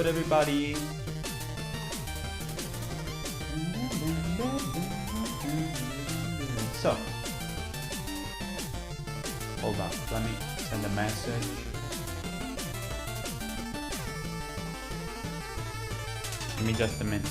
good, everybody? So, hold on, let me send a message. Give me just a minute.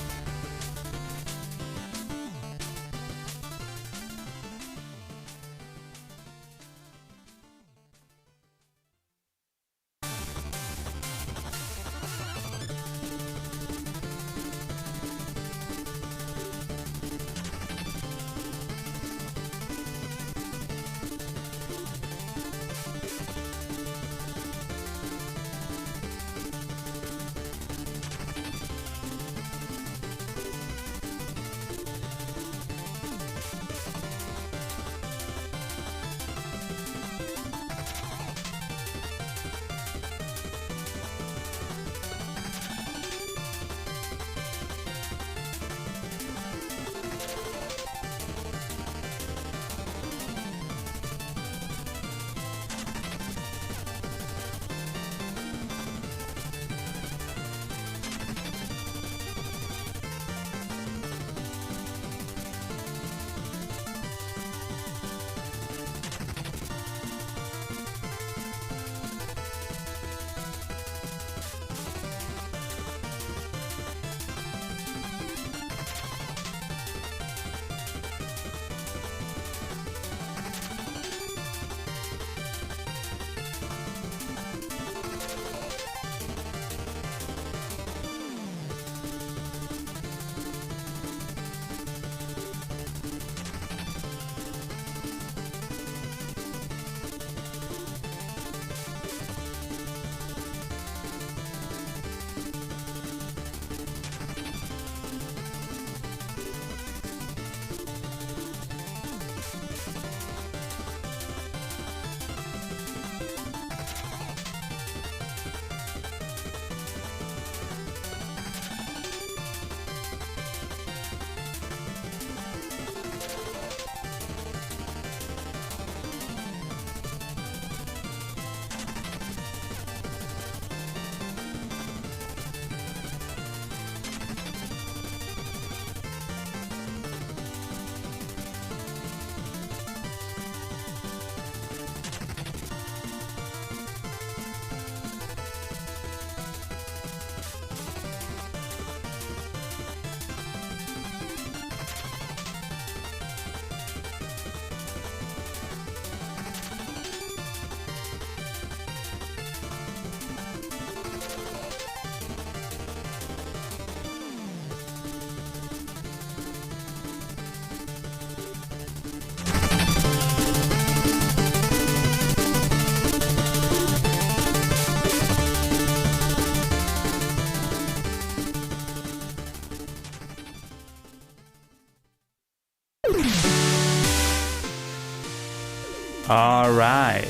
Alright,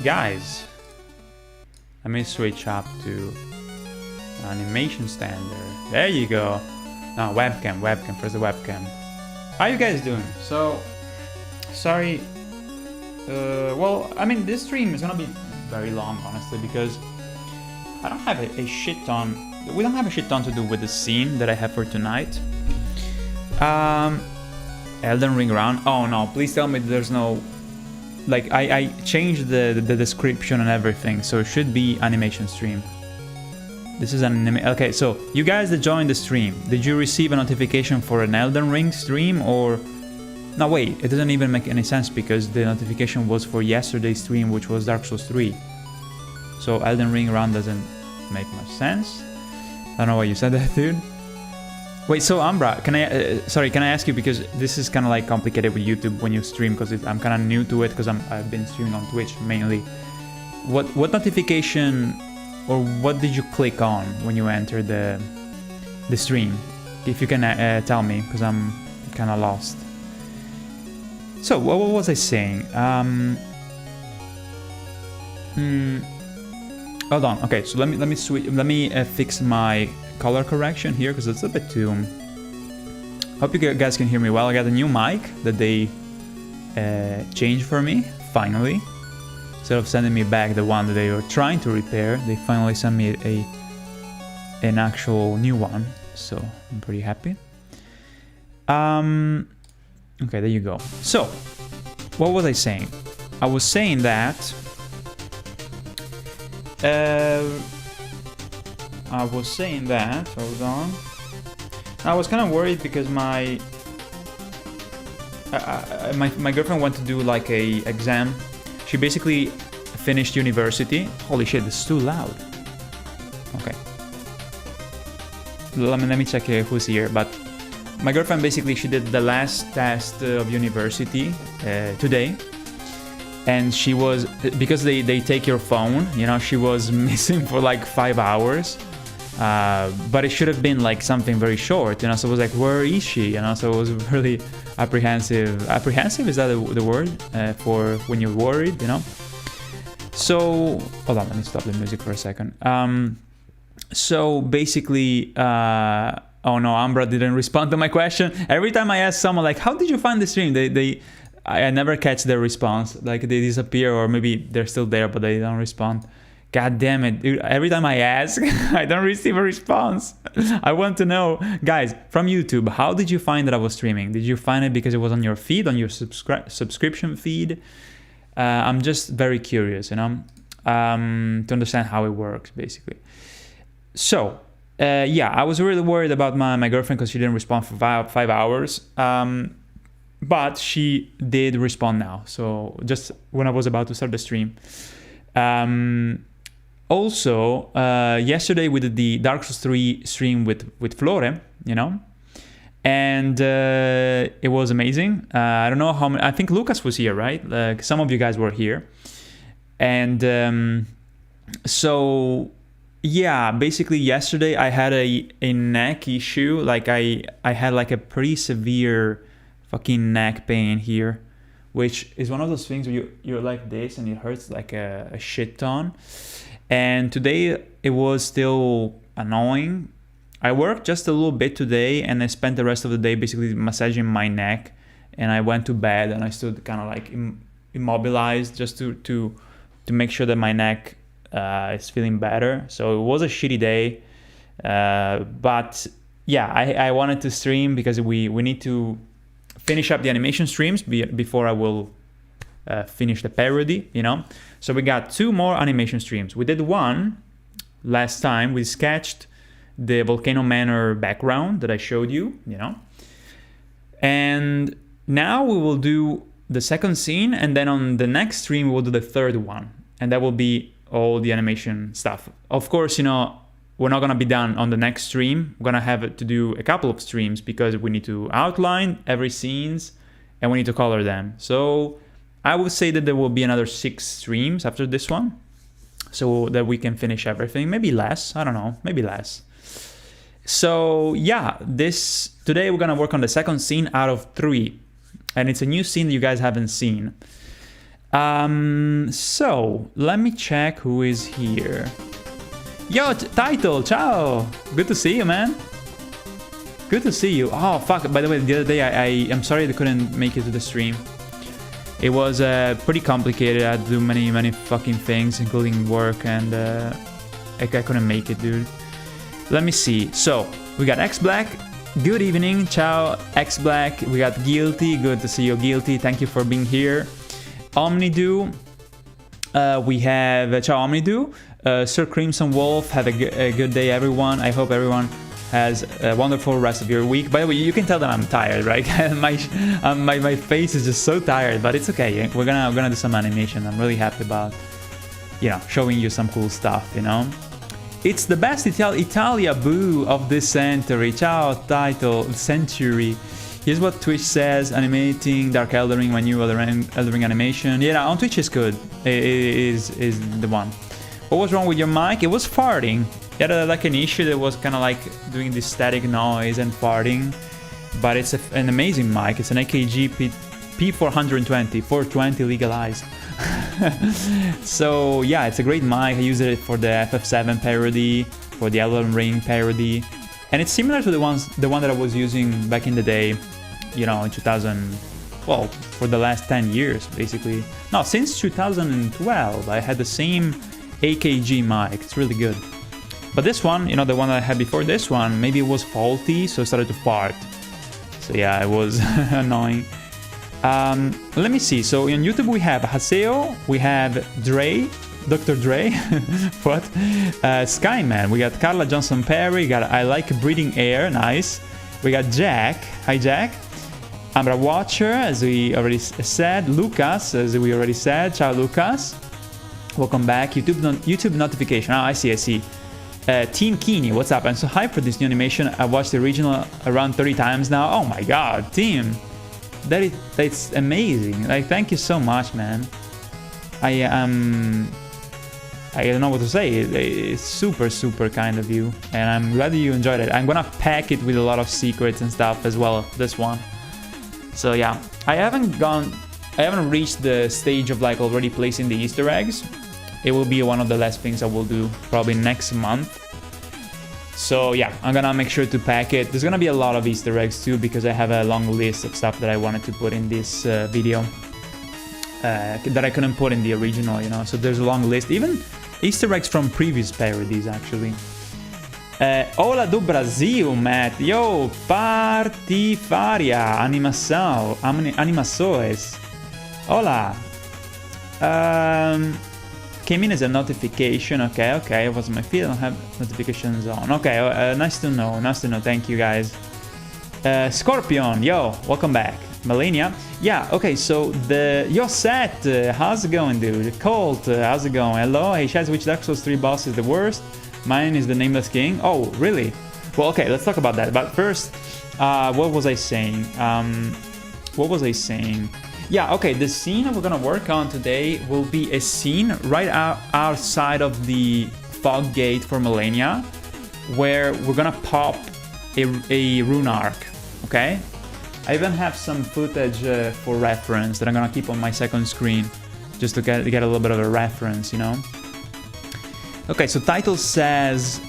guys, let me switch up to animation standard. There you go. Now webcam, first the webcam. How you guys doing? So, sorry, well, I mean, this stream is gonna be very long, honestly, because I don't have a shit ton, we don't have a shit ton to do with the scene that I have for tonight. Elden Ring round. Oh no, please tell me there's no, like, I changed the description and everything, so it should be animation stream. This is an okay, so you guys that joined the stream, did you receive a notification for an Elden Ring stream, or no? Wait, it doesn't even make any sense because the notification was for yesterday's stream, which was Dark Souls 3. So Elden Ring round doesn't make much sense. I don't know why you said that, dude. Wait, so Umbra, can I, sorry, can I ask you, because this is kind of like complicated with YouTube when you stream, because I'm kind of new to it, because I've been streaming on Twitch mainly. What notification, or what did you click on when you entered the stream? If you can tell me, because I'm kind of lost. So, what was I saying? Hold on. Okay, so let me switch. Let me fix my color correction here, because it's a bit too. Hope you guys can hear me well. I got a new mic that they changed for me finally. Instead of sending me back the one that they were trying to repair, they finally sent me an actual new one, so I'm pretty happy. Okay, there you go. So, what was I saying? I was saying that hold on. I was kind of worried because my girlfriend went to do like a exam. She basically finished university. Holy shit, this is too loud. Okay. Let me check who's here. But my girlfriend basically, she did the last test of university today. And she was, because they take your phone, you know, she was missing for like 5 hours. But it should have been like something very short, you know, so it was like, where is she, you know, so it was really apprehensive. Apprehensive, is that the word for when you're worried, you know? So, hold on, let me stop the music for a second. So basically, oh no, Ambra didn't respond to my question. Every time I ask someone like, how did you find the stream? I never catch their response. Like they disappear, or maybe they're still there, but they don't respond. God damn it, dude. Every time I ask, I don't receive a response. I want to know. Guys, from YouTube, how did you find that I was streaming? Did you find it because it was on your feed, on your subscription feed? I'm just very curious, you know, to understand how it works, basically. So, yeah, I was really worried about my girlfriend because she didn't respond for 5 hours. But she did respond now. So, just when I was about to start the stream. Also, yesterday we did the Dark Souls 3 stream with Flore, you know, and it was amazing. I don't know how many, I think Lucas was here, right? Some of you guys were here. And so, yeah, basically yesterday I had a neck issue. Like I had like a pretty severe fucking neck pain here, which is one of those things where you're like this and it hurts like a shit ton. And today it was still annoying. I worked just a little bit today and I spent the rest of the day basically massaging my neck, and I went to bed and I stood kind of like immobilized just to make sure that my neck is feeling better. So it was a shitty day, but yeah, I wanted to stream because we need to finish up the animation streams before I will finish the parody, you know. So we got 2 more animation streams. We did one last time. We sketched the Volcano Manor background that I showed you, you know. And now we will do the second scene, and then on the next stream we will do the third one, and that will be all the animation stuff. Of course, you know, we're not gonna be done on the next stream. We're gonna have to do a couple of streams because we need to outline every scenes and we need to color them. So I would say that there will be another 6 streams after this one, so that we can finish everything. Maybe less, I don't know, maybe less. So yeah, today we're gonna work on the second scene out of 3, and it's a new scene that you guys haven't seen. So let me check who is here. Yo, Title, ciao! Good to see you, man. Good to see you. Oh fuck, by the way, the other day I'm sorry I couldn't make it to the stream. It was pretty complicated. I had to do many fucking things, including work, and I couldn't make it, dude. Let me see. So, we got X Black. Good evening. Ciao, X Black. We got Guilty. Good to see you, Guilty. Thank you for being here. Omnido. We have Ciao, Omnido. Sir Crimson Wolf. Have a good day, everyone. I hope everyone has a wonderful rest of your week. By the way, you can tell that I'm tired, right? my face is just so tired, but it's okay. We're gonna do some animation. I'm really happy about, you know, showing you some cool stuff, you know. It's the best Italia boo of this century. Ciao, century. Here's what Twitch says: animating Dark Elden Ring, my new Elden Ring animation. Yeah, on Twitch is good. It is the one. What was wrong with your mic? It was farting. It had like an issue that was kind of like doing this static noise and farting, but it's an amazing mic. It's an AKG P420, 420 legalized. So yeah, it's a great mic. I use it for the FF7 parody, for the Elden Ring parody, and it's similar to the one that I was using back in the day, you know, in 2000. Well, for the last 10 years, basically. No, since 2012, I had the same AKG mic. It's really good. But this one, you know, the one that I had before this one, maybe it was faulty, so it started to fart. So yeah, it was annoying. Let me see. So on YouTube we have Haseo, we have Dre, Dr. Dre, what? Skyman, we got Carla Johnson Perry, got I Like Breathing Air, nice. We got Jack, hi Jack. Ambra Watcher, as we already said. Lucas, as we already said. Ciao Lucas. Welcome back. YouTube notification. Oh, I see. Team Keeney, what's up? I'm so hyped for this new animation. I watched the original around 30 times now. Oh my god, Team. That's amazing. Like, thank you so much, man. I don't know what to say. It's super kind of you, and I'm glad that you enjoyed it. I'm gonna pack it with a lot of secrets and stuff as well, this one. So yeah, I haven't reached the stage of like already placing the Easter eggs. It will be one of the last things I will do probably next month. So yeah, I'm gonna make sure to pack it. There's gonna be a lot of Easter eggs too, because I have a long list of stuff that I wanted to put in this video that I couldn't put in the original, you know. So there's a long list, even Easter eggs from previous parodies actually. Hola do Brasil, Matt. Yo, partifaria, animações. Hola. Came in as a notification. Okay, it was my feed. I don't have notifications on. Okay, nice to know. Thank you guys. Scorpion, yo, welcome back. Melania, yeah, okay, so your set, how's it going, dude? Colt, how's it going? Hello, hey Chaz, which Dark Souls 3 boss is the worst? Mine is the Nameless King. Oh, really? Well, okay, let's talk about that. But first, what was I saying? Yeah, okay, the scene we're gonna work on today will be a scene right outside of the fog gate for Melania, where we're gonna pop a rune arc, okay? I even have some footage for reference that I'm gonna keep on my second screen, just to get a little bit of a reference, you know? Okay, so title says,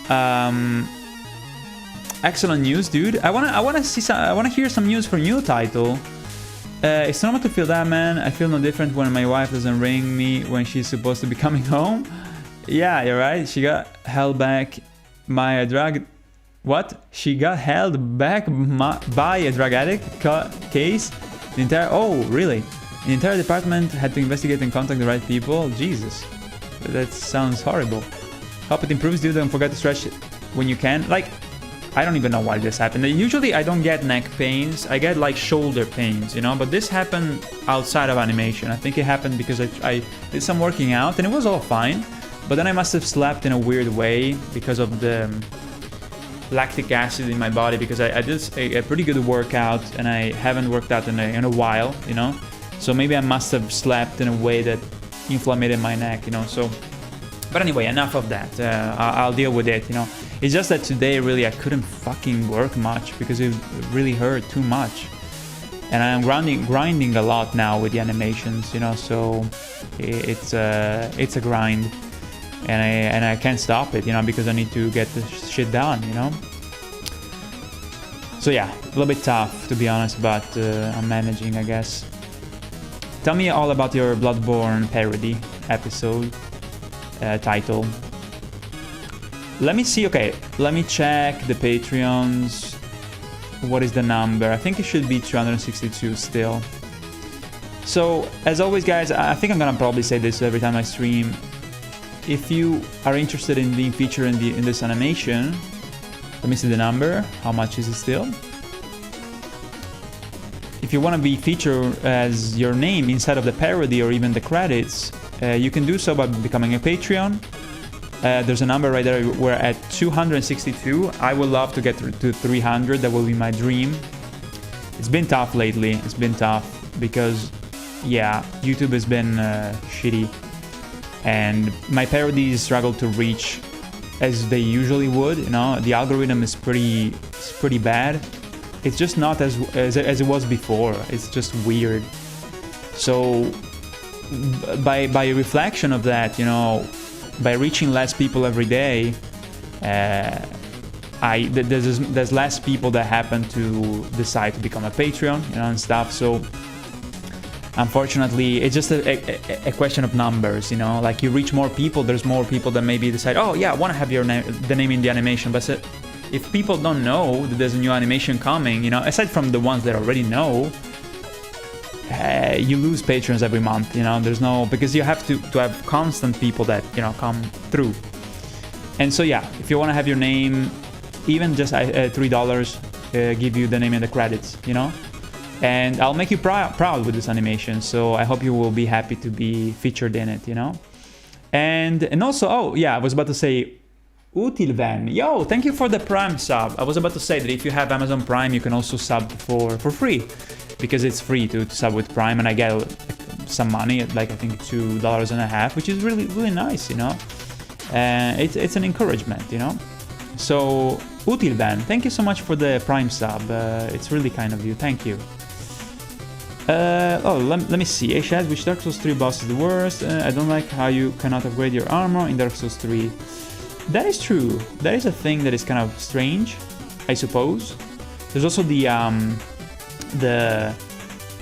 excellent news, dude. I wanna hear some news from you, title. It's normal to feel that, man. I feel no different when my wife doesn't ring me when she's supposed to be coming home. Yeah, you're right. She got held back by a drug. What? She got held back by a drug addict case. The entire. Oh, really? The entire department had to investigate and contact the right people. Jesus, that sounds horrible. Hope it improves, dude. Don't forget to stretch when you can. Like, I don't even know why this happened. Usually I don't get neck pains. I get like shoulder pains, you know, but this happened outside of animation. I think it happened because I did some working out and it was all fine. But then I must have slept in a weird way because of the lactic acid in my body, because I did a pretty good workout and I haven't worked out in a while, you know. So maybe I must have slept in a way that inflamed my neck, you know. So, but anyway, enough of that. I'll deal with it, you know. It's just that today, really, I couldn't fucking work much because it really hurt too much. And I'm grinding a lot now with the animations, you know, so it's a grind. And I can't stop it, you know, because I need to get this shit done, you know. So yeah, a little bit tough, to be honest, but I'm managing, I guess. Tell me all about your Bloodborne parody episode title. Let me see, okay, let me check the Patreons. What is the number? I think it should be 262 still. So, as always, guys, I think I'm gonna probably say this every time I stream. If you are interested in being featured in this animation, let me see the number. How much is it still? If you want to be featured as your name inside of the parody or even the credits, you can do so by becoming a Patreon. There's a number right there. We're at 262. I would love to get to 300. That will be my dream. It's been tough lately. It's been tough because, yeah, YouTube has been shitty. And my parodies struggle to reach as they usually would, you know. The algorithm is pretty bad. It's just not as it was before. It's just weird. So by reflection of that, you know, by reaching less people every day, there's less people that happen to decide to become a Patreon, you know, and stuff. So unfortunately, it's just a question of numbers, you know? Like, you reach more people, there's more people that maybe decide, oh yeah, I want to have your the name in the animation, but if people don't know that there's a new animation coming, you know, aside from the ones that already know, you lose patrons every month, you know? There's no... Because you have to have constant people that, you know, come through. And so, yeah, if you want to have your name, even just $3, give you the name and the credits, you know? And I'll make you proud with this animation, so I hope you will be happy to be featured in it, you know? And also, oh, yeah, I was about to say, Utilven, yo, thank you for the Prime sub. I was about to say that if you have Amazon Prime, you can also sub for free, because it's free to sub with Prime, and I get some money, like I think $2.50, which is really, really nice, you know? It's an encouragement, you know? So, Utilven, thank you so much for the Prime sub. It's really kind of you, thank you. Let me see. Ashad, which Dark Souls 3 boss is the worst? I don't like how you cannot upgrade your armor in Dark Souls 3. That is true. That is a thing that is kind of strange, I suppose. There's also the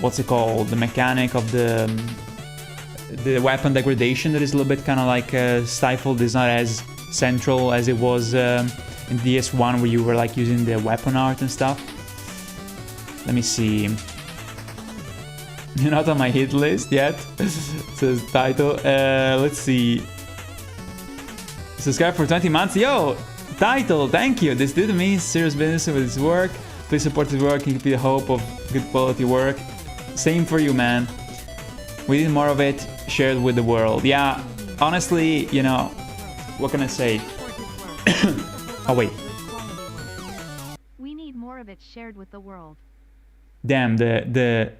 what's it called? The mechanic of the weapon degradation that is a little bit kind of like stifled. It's not as central as it was in DS1, where you were like using the weapon art and stuff. Let me see. You're not on my hit list yet. Says title. Let's see. Subscribe for 20 months. Yo, title, thank you. This dude means serious business with his work. Please support his work and keep the hope of good quality work. Same for you, man. We need more of it shared with the world. Yeah, honestly, you know, what can I say? Oh, wait. We need more of it shared with the world. Damn, the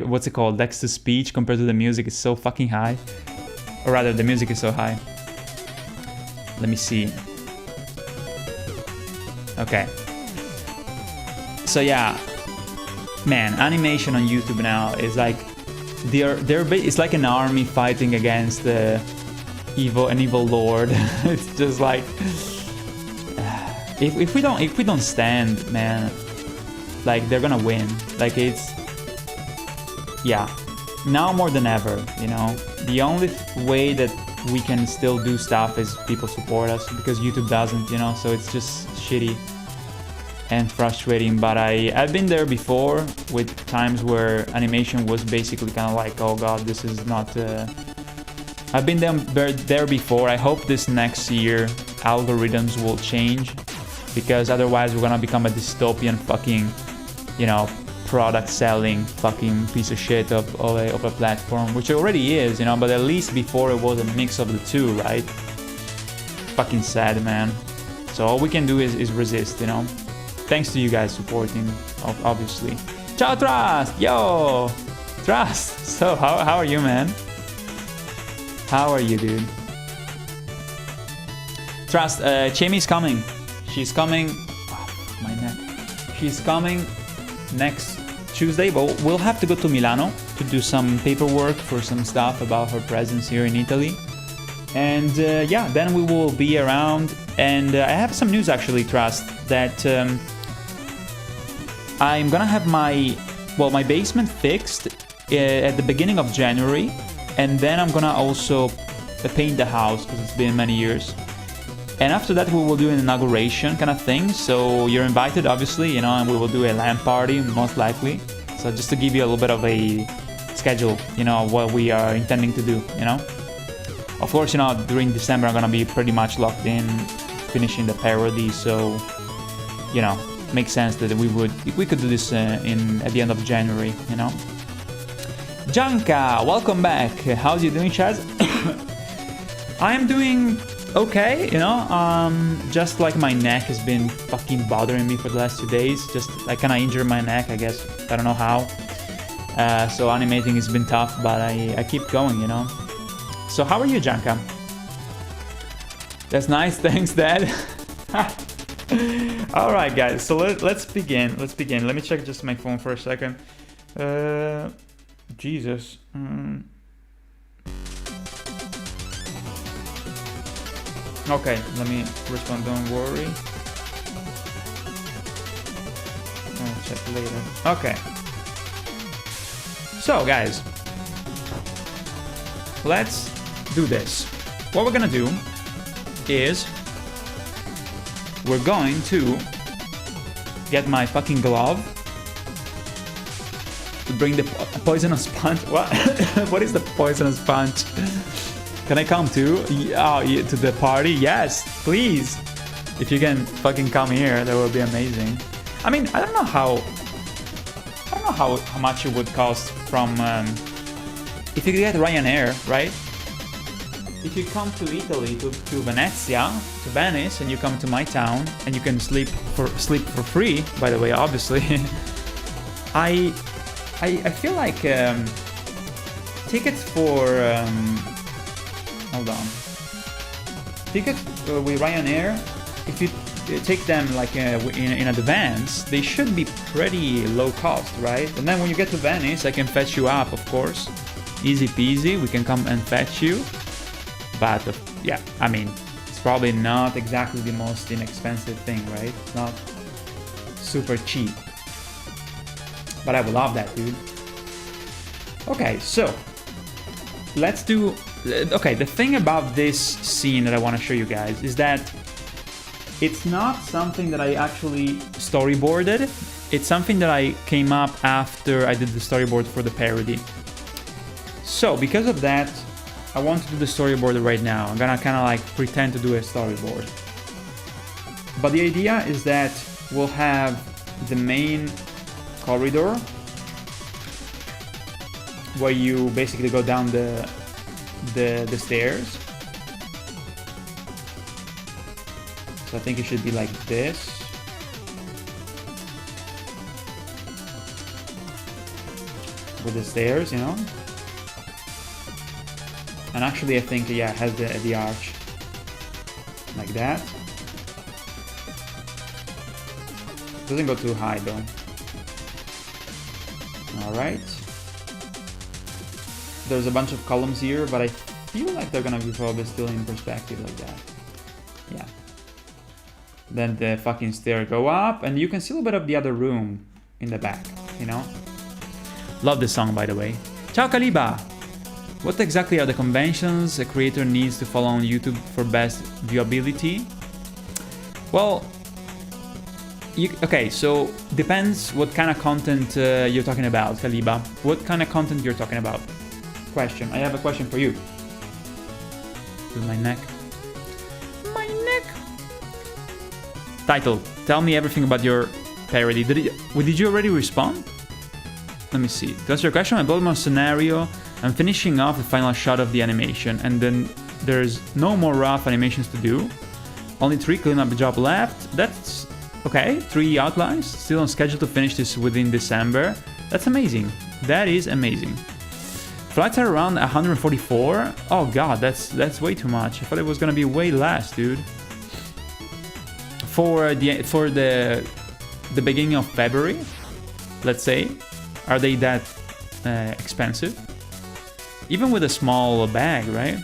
what's it called? Text to speech compared to the music is so fucking high. Or rather, the music is so high. Let me see. Okay. So yeah, man, animation on YouTube now is like it's like an army fighting against an evil lord. It's just like if we don't stand, man, like they're gonna win. Like it's now more than ever, you know. The only way that we can still do stuff is people support us, because YouTube doesn't, you know. So it's just shitty and frustrating. But I've been there before with times where animation was basically kind of like, oh god, this is not I've been there before. I hope this next year algorithms will change, because otherwise we're gonna become a dystopian fucking, you know, product selling fucking piece of shit of a platform, which it already is, you know. But at least before it was a mix of the two, right? Fucking sad, man. So all we can do is resist, you know. Thanks to you guys supporting, obviously. Ciao, Trust! Yo! Trust! So, how are you, man? How are you, dude? Trust, Chami's coming. She's coming... Oh, my neck. She's coming next Tuesday, but we'll have to go to Milano to do some paperwork for some stuff about her presence here in Italy. And yeah, then we will be around. And I have some news, actually, Trust, that... I'm gonna have my basement fixed at the beginning of January, and then I'm gonna also paint the house, because it's been many years. And after that we will do an inauguration kind of thing, so you're invited, obviously, you know, and we will do a LAN party, most likely. So just to give you a little bit of a schedule, you know, what we are intending to do, you know. Of course, you know, during December I'm gonna be pretty much locked in, finishing the parody, so, you know, makes sense that we could do this at the end of January, you know. Janka, welcome back. How's you doing, Chaz? I am doing okay, you know. Just like my neck has been fucking bothering me for the last 2 days. Just I kind of injured my neck, I guess. I don't know how. So animating has been tough, but I keep going, you know. So how are you, Janka? That's nice. Thanks, Dad. All right, guys. So let's begin. Let's begin. Let me check just my phone for a second. Jesus. Okay, let me respond. Don't worry. I'll check later. Okay. So guys, let's do this. What we're gonna do is we're going to get my fucking glove to bring the poisonous punch. What? What is the poisonous punch? Can I come too? Oh, to the party? Yes, please. If you can fucking come here, that would be amazing. I mean, I don't know how much it would cost from if you get Ryanair, right? If you come to Italy, to Venezia, to Venice, and you come to my town, and you can sleep for free, by the way, obviously. I feel like tickets for hold on, tickets with Ryanair, if you take them like in advance, they should be pretty low cost, right? And then when you get to Venice, I can fetch you up, of course, easy peasy. We can come and fetch you. But yeah, I mean, it's probably not exactly the most inexpensive thing, right? It's not super cheap. But I would love that, dude. Okay, so let's do... Okay, the thing about this scene that I want to show you guys is that it's not something that I actually storyboarded. It's something that I came up after I did the storyboard for the parody. So because of that, I want to do the storyboard right now. I'm gonna kind of like pretend to do a storyboard. But the idea is that we'll have the main corridor where you basically go down the stairs. So I think it should be like this. With the stairs, you know? And actually I think, yeah, it has the arch. Like that. Doesn't go too high though. Alright. There's a bunch of columns here, but I feel like they're gonna be probably still in perspective like that. Yeah. Then the fucking stair go up, and you can see a little bit of the other room in the back, you know? Love this song, by the way. Ciao Kaliba! What exactly are the conventions a creator needs to follow on YouTube for best viewability? Well, okay, so depends what kind of content you're talking about, Kaliba. What kind of content you're talking about? Question. I have a question for you. With my neck. My neck! Title. Tell me everything about your parody. Did you already respond? Let me see. To answer your question, I built my scenario. I'm finishing off the final shot of the animation, and then there's no more rough animations to do. Only 3 cleanup job left. That's okay. 3 outlines. Still on schedule to finish this within December. That's amazing. That is amazing. Flights are around 144. Oh god, that's way too much. I thought it was gonna be way less, dude. For the beginning of February, let's say, are they that expensive? Even with a small bag, right?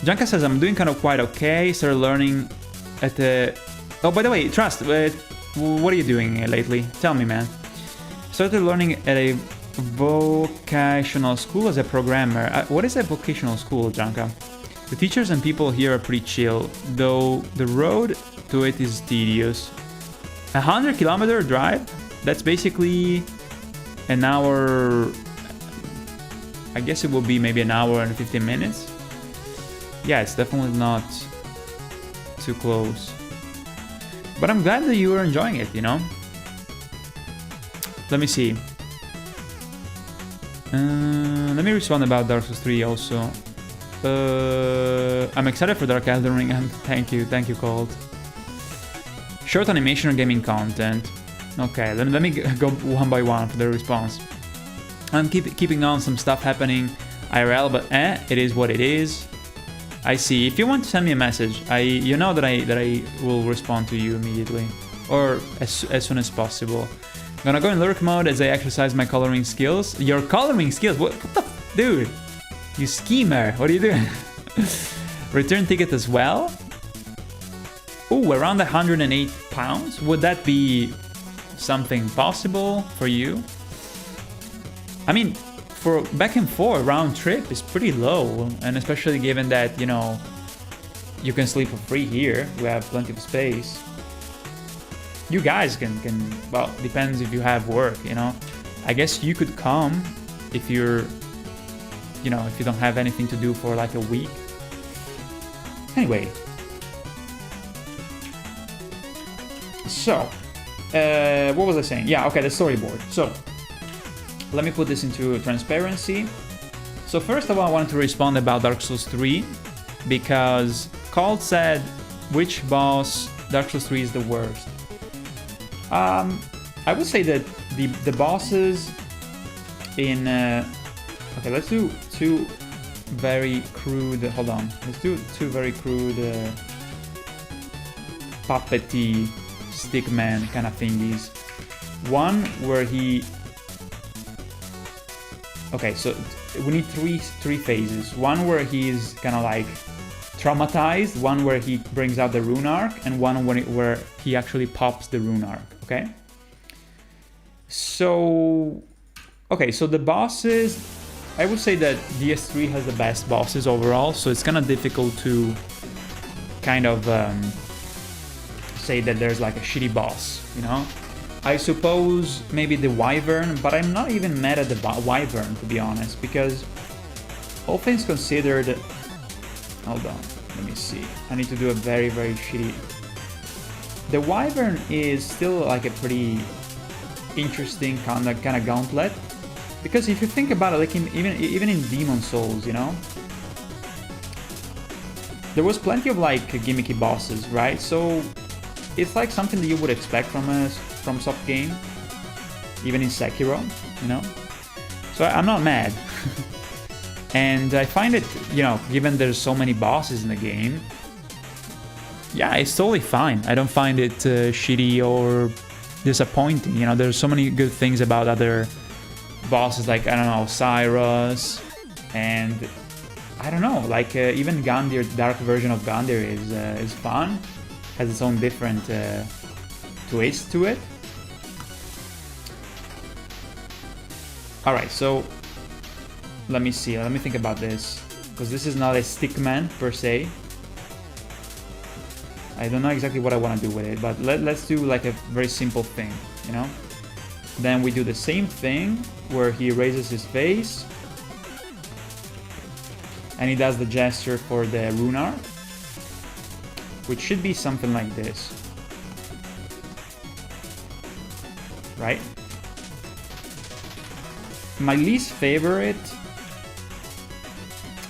Janka says, I'm doing kind of quite okay. Started learning at the... Oh, by the way, Trust, what are you doing lately? Tell me, man. Started learning at a vocational school as a programmer. What is a vocational school, Janka? The teachers and people here are pretty chill, though the road to it is tedious. 100-kilometer drive? That's basically an hour... I guess it will be maybe an hour and 15 minutes. Yeah, it's definitely not too close. But I'm glad that you are enjoying it, you know? Let me see. Let me respond about Dark Souls 3 also. I'm excited for Dark Elden Ring, and thank you, Cold. Short animation or gaming content. Okay, let me go one by one for the response. I'm keeping on some stuff happening IRL, but it is what it is. I see. If you want to send me a message, you know that I will respond to you immediately, or as soon as possible. I'm gonna go in lurk mode as I exercise my coloring skills. Your coloring skills? What the dude? You schemer! What are you doing? Return ticket as well. Ooh, around 108 pounds. Would that be something possible for you? I mean, for back and forth round trip is pretty low, and especially given that, you know, you can sleep for free here. We have plenty of space. You guys can well, depends if you have work, you know. I guess you could come if you're, you know, if you don't have anything to do for like a week. Anyway. So, what was I saying? Yeah, okay, the storyboard. So, let me put this into transparency. So first of all, I wanted to respond about Dark Souls 3, because Colt said, which boss Dark Souls 3 is the worst? I would say that the bosses in... okay, let's do two very crude... Hold on. Let's do two very crude puppety stickman kind of thingies. One where he... Okay, so we need three phases. One where he's kind of like traumatized, one where he brings out the rune arc, and one where he actually pops the rune arc, okay? So... Okay, so the bosses... I would say that DS3 has the best bosses overall, so it's kind of difficult to kind of say that there's like a shitty boss, you know? I suppose maybe the Wyvern, but I'm not even mad at the Wyvern, to be honest, because all things considered... Hold on, let me see. I need to do a very, very shitty... The Wyvern is still like a pretty interesting kind of gauntlet, because if you think about it, like even in Demon Souls, you know, there was plenty of like gimmicky bosses, right? So it's like something that you would expect from soft game, even in Sekiro, you know. So I'm not mad, and I find it, you know, given there's so many bosses in the game, yeah, it's totally fine. I don't find it shitty or disappointing. You know, there's so many good things about other bosses, like, I don't know, Cyrus, and I don't know, like even Gandir, the dark version of Gandir is fun, has its own different twist to it. Alright, so let me see, let me think about this, because this is not a stickman per se. I don't know exactly what I want to do with it, but let's do like a very simple thing, you know? Then we do the same thing where he raises his face and he does the gesture for the rune arc, which should be something like this, right? My least favorite,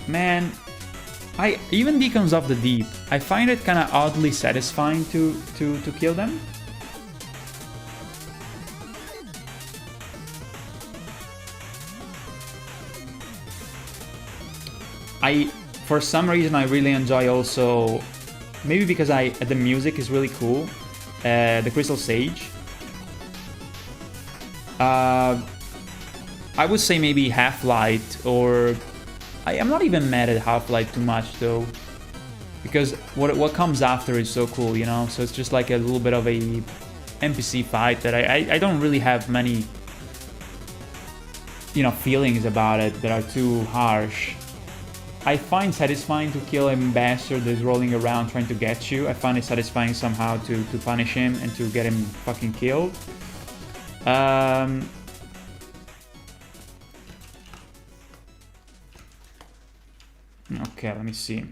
man, even Deacons of the Deep, I find it kind of oddly satisfying to kill them. For some reason, I really enjoy also, maybe because the music is really cool, the Crystal Sage. I would say maybe Half-Light, or I'm not even mad at Half-Light too much though, because what comes after is so cool, you know. So it's just like a little bit of a NPC fight that I don't really have many, you know, feelings about it that are too harsh. I find satisfying to kill a bastard that's rolling around trying to get you. I find it satisfying somehow to punish him and to get him fucking killed. Okay, let me see.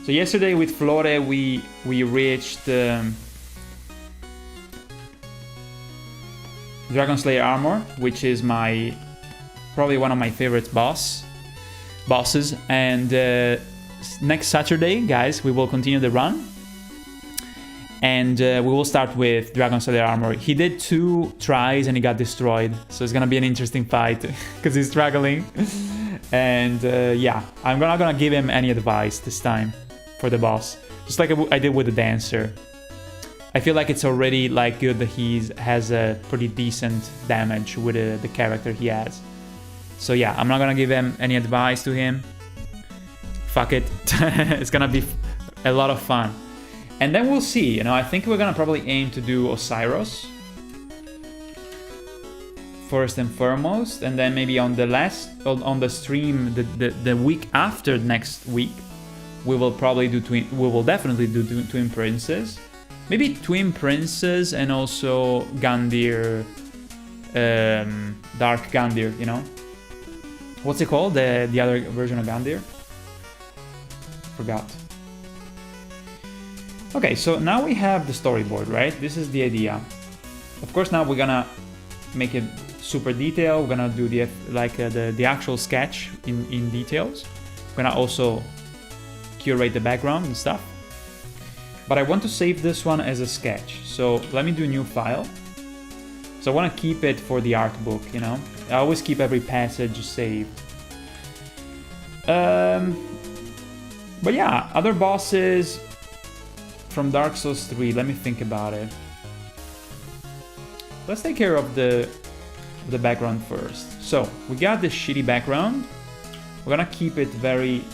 So yesterday with Flore we reached Dragon Slayer Armor, which is probably one of my favorite bosses, and next Saturday, guys, we will continue the run, and we will start with Dragon Slayer Armor. He did 2 tries and he got destroyed, so it's gonna be an interesting fight because he's struggling, and yeah, I'm not gonna give him any advice this time for the boss, just like I did with the Dancer. I feel like it's already like good that he has a pretty decent damage with the character he has. So yeah, I'm not gonna give him any advice to him. Fuck it. It's gonna be a lot of fun. And then we'll see, you know, I think we're gonna probably aim to do Osiris. first and foremost, and then maybe on the stream the week after next week, we will definitely do Twin Princes, maybe Twin Princes and also Gandir, Dark Gandir, you know, what's it called, the other version of Gandir, forgot. Okay, so now we have the storyboard, right? This is the idea. Of course, now we're gonna make it super detailed. We're gonna do the actual sketch in details. We're gonna also curate the background and stuff. But I want to save this one as a sketch. So let me do a new file. So I want to keep it for the art book, you know. I always keep every passage saved. But yeah, other bosses from Dark Souls 3. Let me think about it. Let's take care of the background first. So we got this shitty background. We're gonna keep it very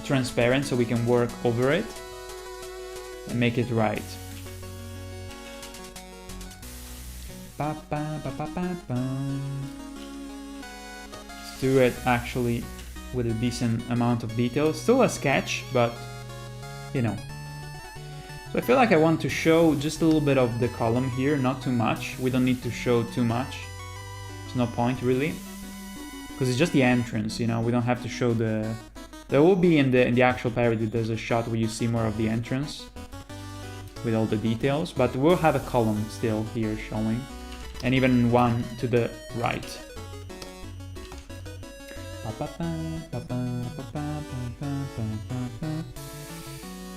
transparent so we can work over it and make it right. Let's do it actually with a decent amount of detail. Still a sketch, but you know. So I feel like I want to show just a little bit of the column here, not too much. We don't need to show too much. There's no point really, because it's just the entrance, you know. We don't have to show the. There will be in the actual parody. There's a shot where you see more of the entrance with all the details, but we'll have a column still here showing, and even one to the right.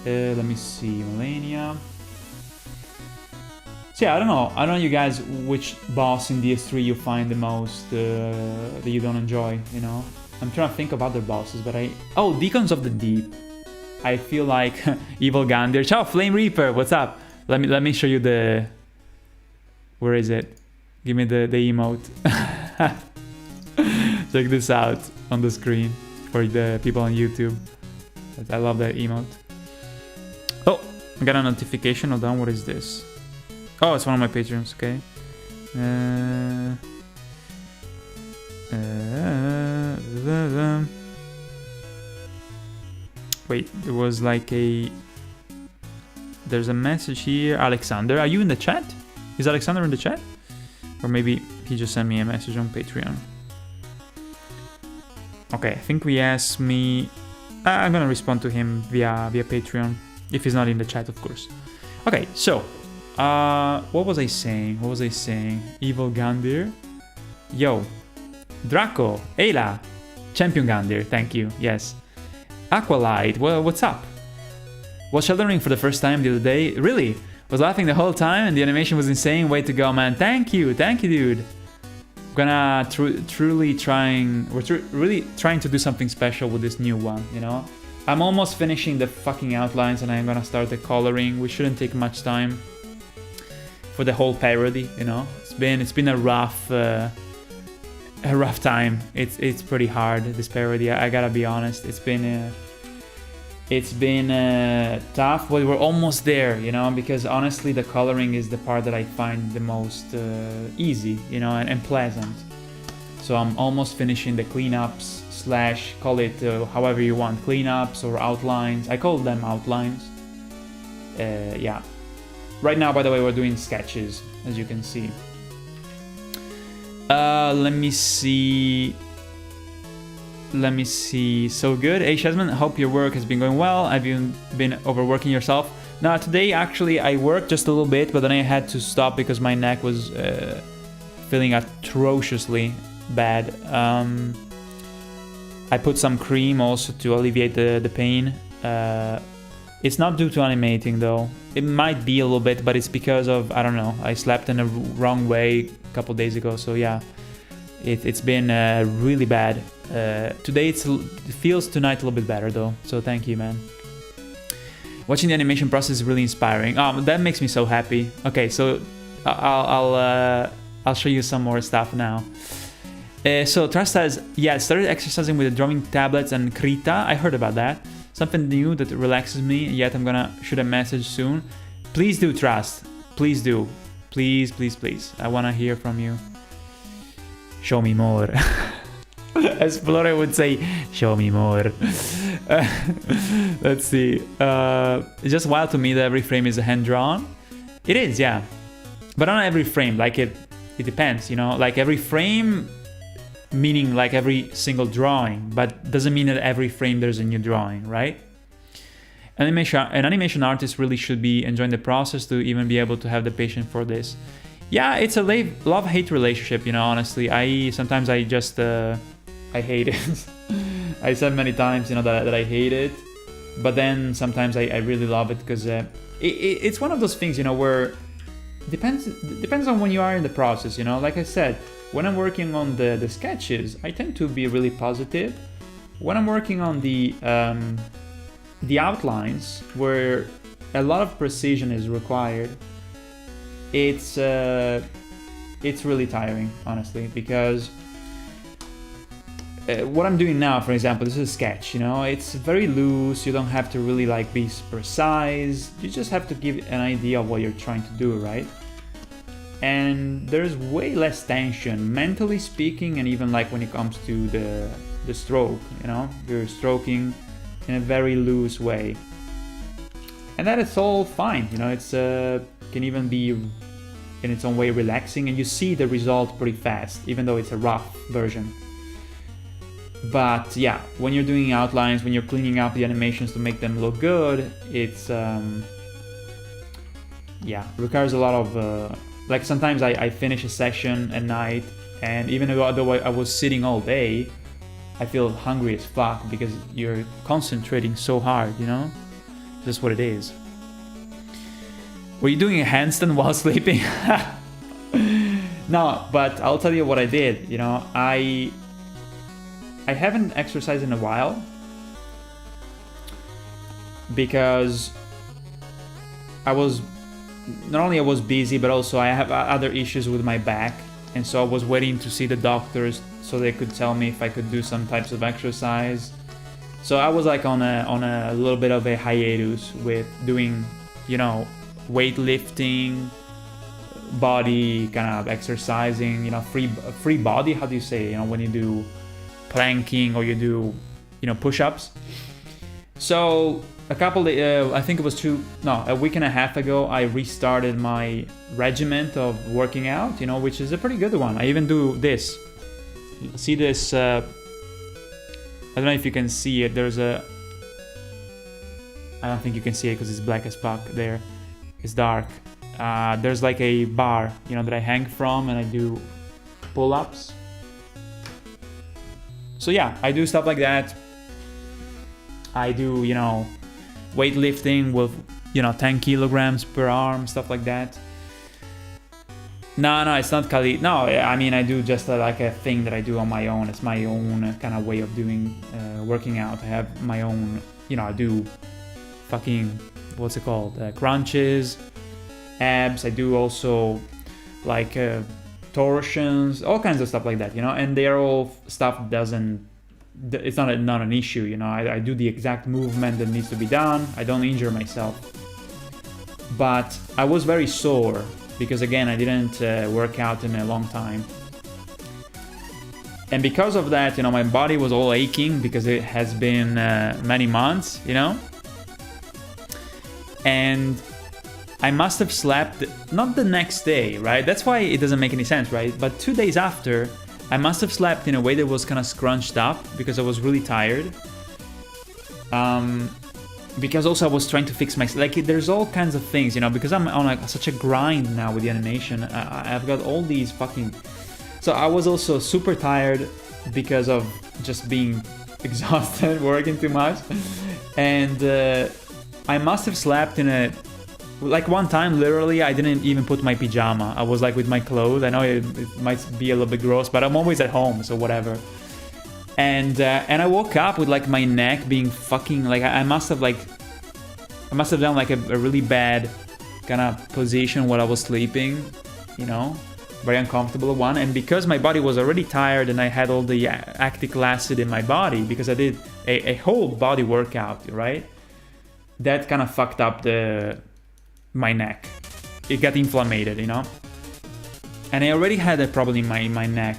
Let me see, Melania. So yeah, I don't know you guys which boss in DS3 you find the most that you don't enjoy, you know. I'm trying to think of other bosses, but Deacons of the Deep. I feel like Evil Gandir. Ciao, Flame Reaper, what's up? Let me show you the. Where is it? Give me the emote. Check this out on the screen for the people on YouTube. I love that emote. Oh, I got a notification. Hold on, what is this? Oh, it's one of my patrons. Okay. Wait, there was like there's a message here. Alexander, are you in the chat? Is Alexander in the chat? Or maybe he just sent me a message on Patreon. Okay, I think he asked me. I'm gonna respond to him via Patreon if he's not in the chat, of course. Okay, so what was I saying? Evil Gandir. Yo, Draco, Ayla, Champion Gandir. Thank you. Yes. Aqualight, well, what's up? Was Elden Ring for the first time the other day. Really? Was laughing the whole time and the animation was insane. Way to go, man. Thank you, dude. Gonna really trying to do something special with this new one, you know. I'm almost finishing the fucking outlines and I'm gonna start the coloring, which shouldn't take much time for the whole parody, you know. It's been a rough time. It's pretty hard, this parody. I gotta be honest. It's been tough, but we're almost there, you know, because honestly the coloring is the part that I find the most easy, you know, and pleasant. So I'm almost finishing the cleanups / call it however you want, cleanups or outlines. I call them outlines. Yeah. Right now, by the way, we're doing sketches, as you can see. Let me see. So good. Hey Shazman, hope your work has been going well. Have you been overworking yourself? Now today actually I worked just a little bit, but then I had to stop because my neck was feeling atrociously bad. I put some cream also to alleviate the pain. It's not due to animating though. It might be a little bit, but it's because of, I don't know, I slept in a wrong way a couple days ago. So yeah, it's been really bad. Today it feels tonight a little bit better though, so thank you, man. Watching the animation process is really inspiring. That makes me so happy. Okay, so I'll show you some more stuff now. So Trust says, yeah, I started exercising with the drawing tablets and Krita. I heard about that. Something new that relaxes me, yet I'm gonna shoot a message soon. Please do, Trust. Please do. Please. I wanna hear from you. show me more. As Flora would say, show me more. Let's see. It's just wild to me that every frame is hand-drawn. It is, yeah. But not every frame, like it depends, you know? Like every frame, meaning like every single drawing, but doesn't mean that every frame there's a new drawing, right? An animation artist really should be enjoying the process to even be able to have the patience for this. Yeah, it's a love-hate relationship, you know, honestly. Sometimes I just, I hate it. I said many times, you know, that I hate it. But then sometimes I really love it because it's one of those things, you know, where depends on when you are in the process, you know. Like I said, when I'm working on the sketches, I tend to be really positive. When I'm working on the outlines, where a lot of precision is required, it's really tiring, honestly, because what I'm doing now, for example, this is a sketch, you know, it's very loose. You don't have to really like be precise. You just have to give an idea of what you're trying to do, right? And there's way less tension, mentally speaking, and even like when it comes to the stroke, you know, you're stroking in a very loose way. And that is all fine, you know, it's can even be in its own way relaxing, and you see the result pretty fast, even though it's a rough version. But yeah, when you're doing outlines, when you're cleaning up the animations to make them look good, it's yeah, requires a lot of like sometimes I finish a section at night, and even though I was sitting all day, I feel hungry as fuck because you're concentrating so hard, you know? That's what it is. Were you doing a handstand while sleeping? No, but I'll tell you what I did, you know, I haven't exercised in a while because not only I was busy, but also I have other issues with my back, and so I was waiting to see the doctors so they could tell me if I could do some types of exercise. So I was like on a little bit of a hiatus with doing, you know, weightlifting, body kind of exercising, you know, free body, how do you say, you know, when you do planking or you do, you know, push-ups. So I think it was a week and a half ago, I restarted my regiment of working out, you know, which is a pretty good one. I even do this. See this, I don't know if you can see it. I don't think you can see it because it's black as fuck there. It's dark. There's like a bar, you know, that I hang from, and I do pull-ups. So yeah, I do stuff like that. I do, you know, weightlifting with, you know, 10 kilograms per arm, stuff like that. No, it's not Kali. No, I mean, I do just like a thing that I do on my own. It's my own kind of way of doing working out. I have my own, you know, I do fucking, what's it called? Crunches, abs. I do also like torsions, all kinds of stuff like that, you know, and they're all stuff it's not an issue, you know. I do the exact movement that needs to be done. I don't injure myself. But I was very sore because, again, I didn't work out in a long time. And because of that, you know, my body was all aching because it has been many months, you know. And I must have slept, not the next day, right? That's why it doesn't make any sense, right? But 2 days after, I must have slept in a way that was kind of scrunched up because I was really tired. Because also I was trying to fix my, like, there's all kinds of things, you know, because I'm on like such a grind now with the animation. I've got all these fucking, so I was also super tired because of just being exhausted, working too much. And I must have slept in a, like one time, literally, I didn't even put my pajama. I was like with my clothes. I know it might be a little bit gross, but I'm always at home, so whatever. And I woke up with like my neck being fucking, like I must have done like a really bad kind of position while I was sleeping, you know, very uncomfortable one. And because my body was already tired and I had all the lactic acid in my body because I did a whole body workout, right? That kind of fucked up my neck. It got inflamed, you know. And I already had a problem in my neck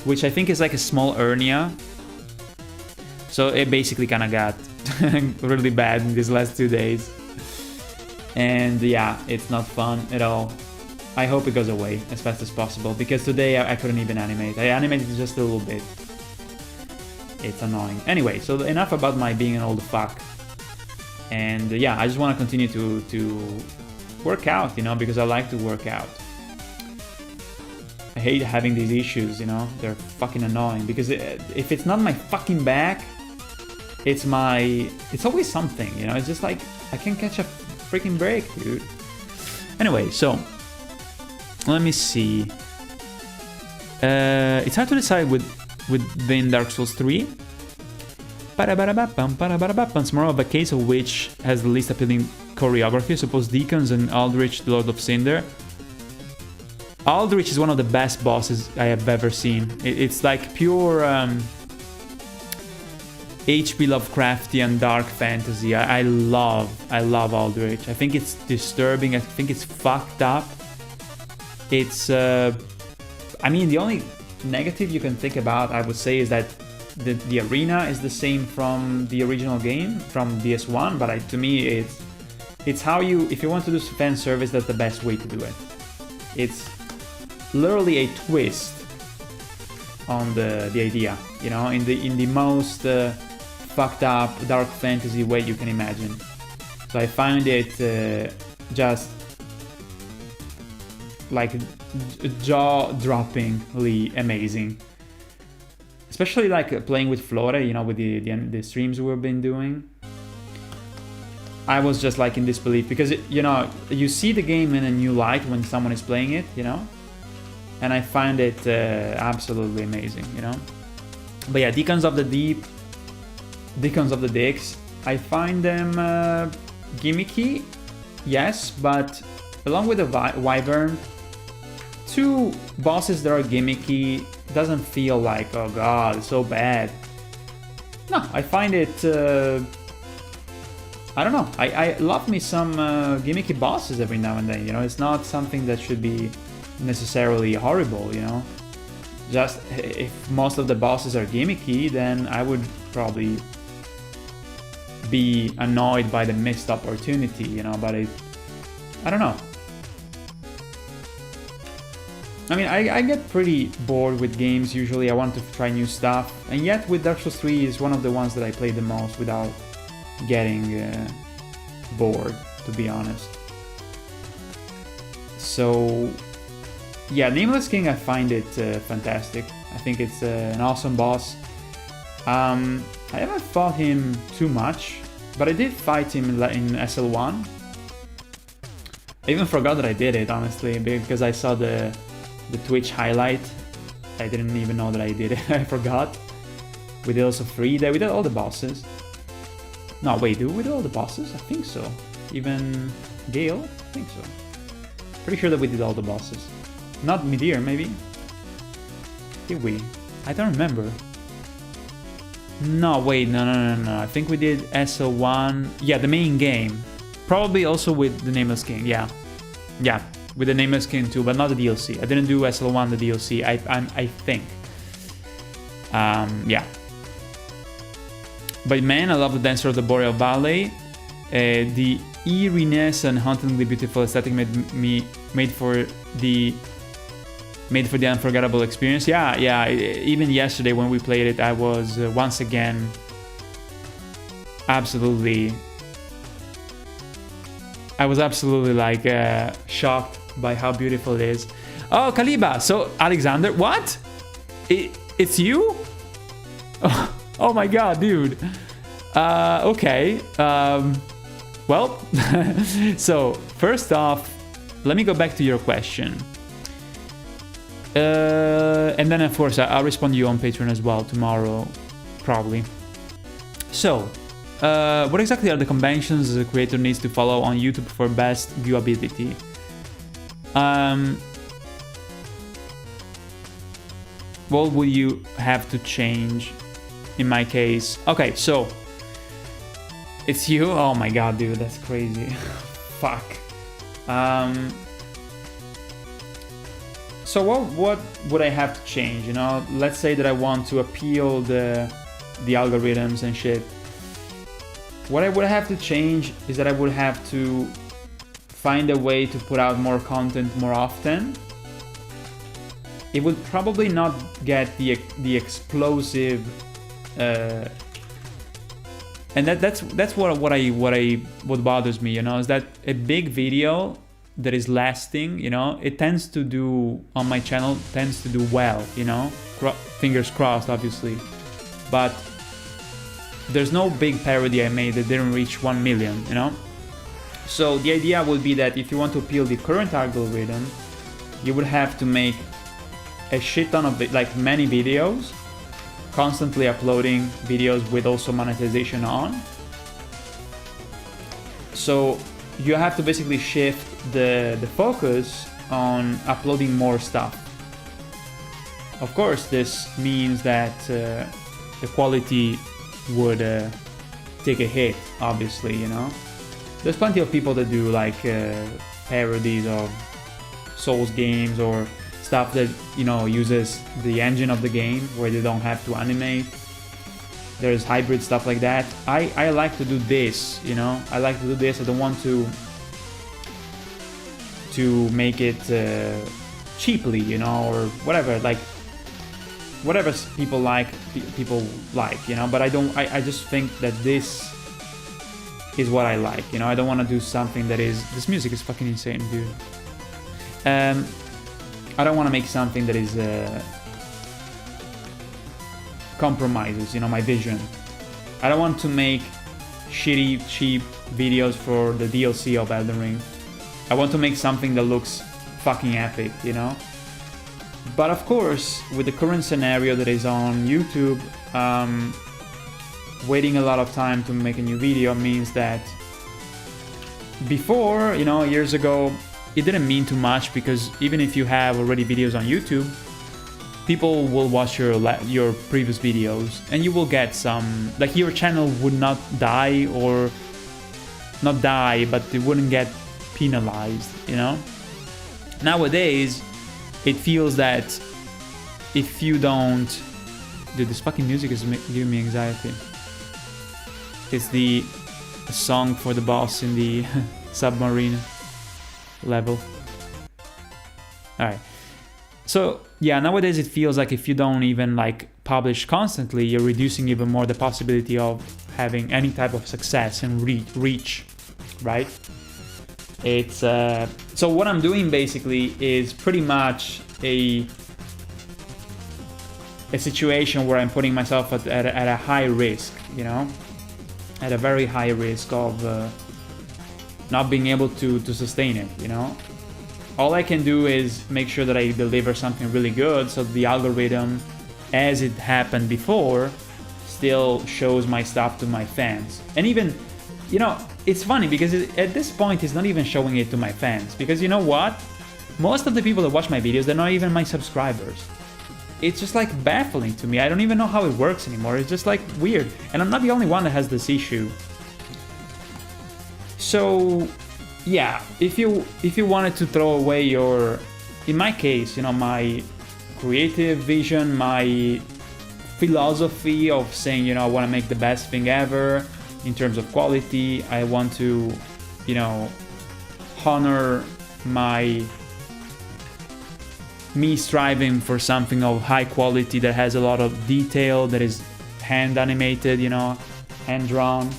which I think is like a small hernia. So it basically kind of got really bad in these last 2 days. And yeah, it's not fun at all. I hope it goes away as fast as possible, because today I couldn't even animate. I animated just a little bit. It's annoying. Anyway, so enough about my being an old fuck. And yeah, I just want to continue to work out, you know, because I like to work out. I hate having these issues, you know, they're fucking annoying, because if it's not my fucking back, it's always something, you know, it's just like, I can't catch a freaking break, dude. Anyway, so, let me see. It's hard to decide within Dark Souls 3. It's more of a case of which has the least appealing choreography. I suppose Deacons and Aldrich, the Lord of Cinder. Aldrich is one of the best bosses I have ever seen. It's like pure HP Lovecraftian dark fantasy. I love Aldrich. I think it's disturbing. I think it's fucked up. It's I mean, the only negative you can think about, I would say, is that the arena is the same from the original game, from DS1, but to me it's how you, if you want to do fan service, that's the best way to do it. It's literally a twist on the idea, you know, in the most fucked up dark fantasy way you can imagine. So I find it just like jaw-droppingly amazing. Especially like playing with Flora, you know, with the streams we've been doing. I was just like in disbelief, because you know, you see the game in a new light when someone is playing it, you know, and I find it absolutely amazing, you know. But yeah, Deacons of the Deep, Deacons of the Dicks, I find them gimmicky, yes, but along with the Wyvern, 2 bosses that are gimmicky doesn't feel like, oh god, it's so bad. No, I find it, I don't know, I love me some gimmicky bosses every now and then, you know, it's not something that should be necessarily horrible, you know. Just, if most of the bosses are gimmicky, then I would probably be annoyed by the missed opportunity, you know, but I don't know. I mean, I get pretty bored with games usually. I want to try new stuff, and yet with Dark Souls 3 is one of the ones that I play the most without getting bored, to be honest. So yeah, Nameless King, I find it fantastic. I think it's an awesome boss. I haven't fought him too much, but I did fight him in SL1. I even forgot that I did it, honestly, because I saw the Twitch highlight. I didn't even know that I did it. I forgot. We did also Frida. We did all the bosses. No, wait, did we do all the bosses? I think so. Even Gale? I think so. Pretty sure that we did all the bosses. Not Midir, maybe? Did we? I don't remember. No, wait, no. I think we did SL1. Yeah, the main game. Probably also with the Nameless King, yeah. Yeah. With the Nameless King too, but not the DLC. I didn't do SL1, the DLC, I think. Yeah. But man, I love the Dancer of the Boreal Valley. The eeriness and hauntingly beautiful aesthetic made for the unforgettable experience. Yeah. Even yesterday when we played it, I was once again absolutely like shocked by how beautiful it is. Oh, Kaliba. So Alexander, what? It's you? Oh my god, dude. Okay. Well, so first off, let me go back to your question. And then of course I'll respond to you on Patreon as well tomorrow, probably. So, what exactly are the conventions the creator needs to follow on YouTube for best viewability? What will you have to change in my case? Okay, so it's you? Oh my god, dude, that's crazy. Fuck. So what would I have to change? You know, let's say that I want to appeal the algorithms and shit. What I would have to change is that I would have to find a way to put out more content more often. It would probably not get the explosive, and that's what bothers me. You know, is that a big video that is lasting, you know, it tends to do on my channel tends to do well, you know, fingers crossed, obviously, but there's no big parody I made that didn't reach 1 million, you know. So the idea would be that if you want to appeal the current algorithm, you would have to make a shit ton of like many videos, constantly uploading videos with also monetization on. So you have to basically shift the focus on uploading more stuff. Of course, this means that the quality would take a hit, obviously, you know. There's plenty of people that do like parodies of Souls games or stuff that, you know, uses the engine of the game where they don't have to animate. There's hybrid stuff like that. I like to do this, you know. I like to do this. I don't want to make it cheaply, you know, or whatever. Like whatever people like, you know. But I just think that this is what I like, you know. I don't want to do something that is. This music is fucking insane, dude. I don't want to make something that is compromises, you know, my vision. I don't want to make shitty, cheap videos for the DLC of Elden Ring. I want to make something that looks fucking epic, you know. But of course, with the current scenario that is on YouTube, waiting a lot of time to make a new video means that before, you know, years ago, it didn't mean too much, because even if you have already videos on YouTube, people will watch your previous videos and you will get some, like, your channel would not die, or not die, but it wouldn't get penalized, you know. Nowadays it feels that if you don't, dude, this fucking music is giving me anxiety. It's the song for the boss in the submarine level. Alright, so yeah, nowadays it feels like if you don't even like publish constantly, you're reducing even more the possibility of having any type of success and reach, right? It's so what I'm doing basically is pretty much a situation where I'm putting myself at a high risk, you know, at a very high risk of not being able to sustain it, you know. All I can do is make sure that I deliver something really good, so the algorithm, as it happened before, still shows my stuff to my fans. And even, you know, it's funny because at this point it's not even showing it to my fans, because you know what? Most of the people that watch my videos, they're not even my subscribers. It's just like baffling to me. I don't even know how it works anymore. It's just like weird. And I'm not the only one that has this issue. So yeah, if you wanted to throw away your, in my case, you know, my creative vision, my philosophy of saying, you know, I want to make the best thing ever in terms of quality, I want to, you know, honor me striving for something of high quality that has a lot of detail, that is hand animated, you know, hand drawn,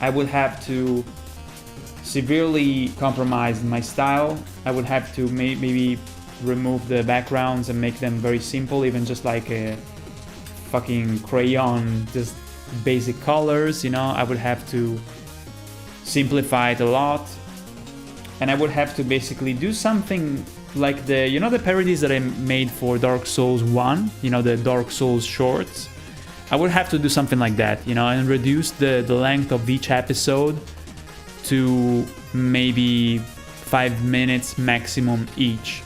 I would have to severely compromise my style. I would have to maybe remove the backgrounds and make them very simple, even just like a fucking crayon, just basic colors, you know. I would have to simplify it a lot, and I would have to basically do something like the, you know, the parodies that I made for Dark Souls 1, you know, the Dark Souls shorts. I would have to do something like that, you know, and reduce the length of each episode to maybe 5 minutes maximum each.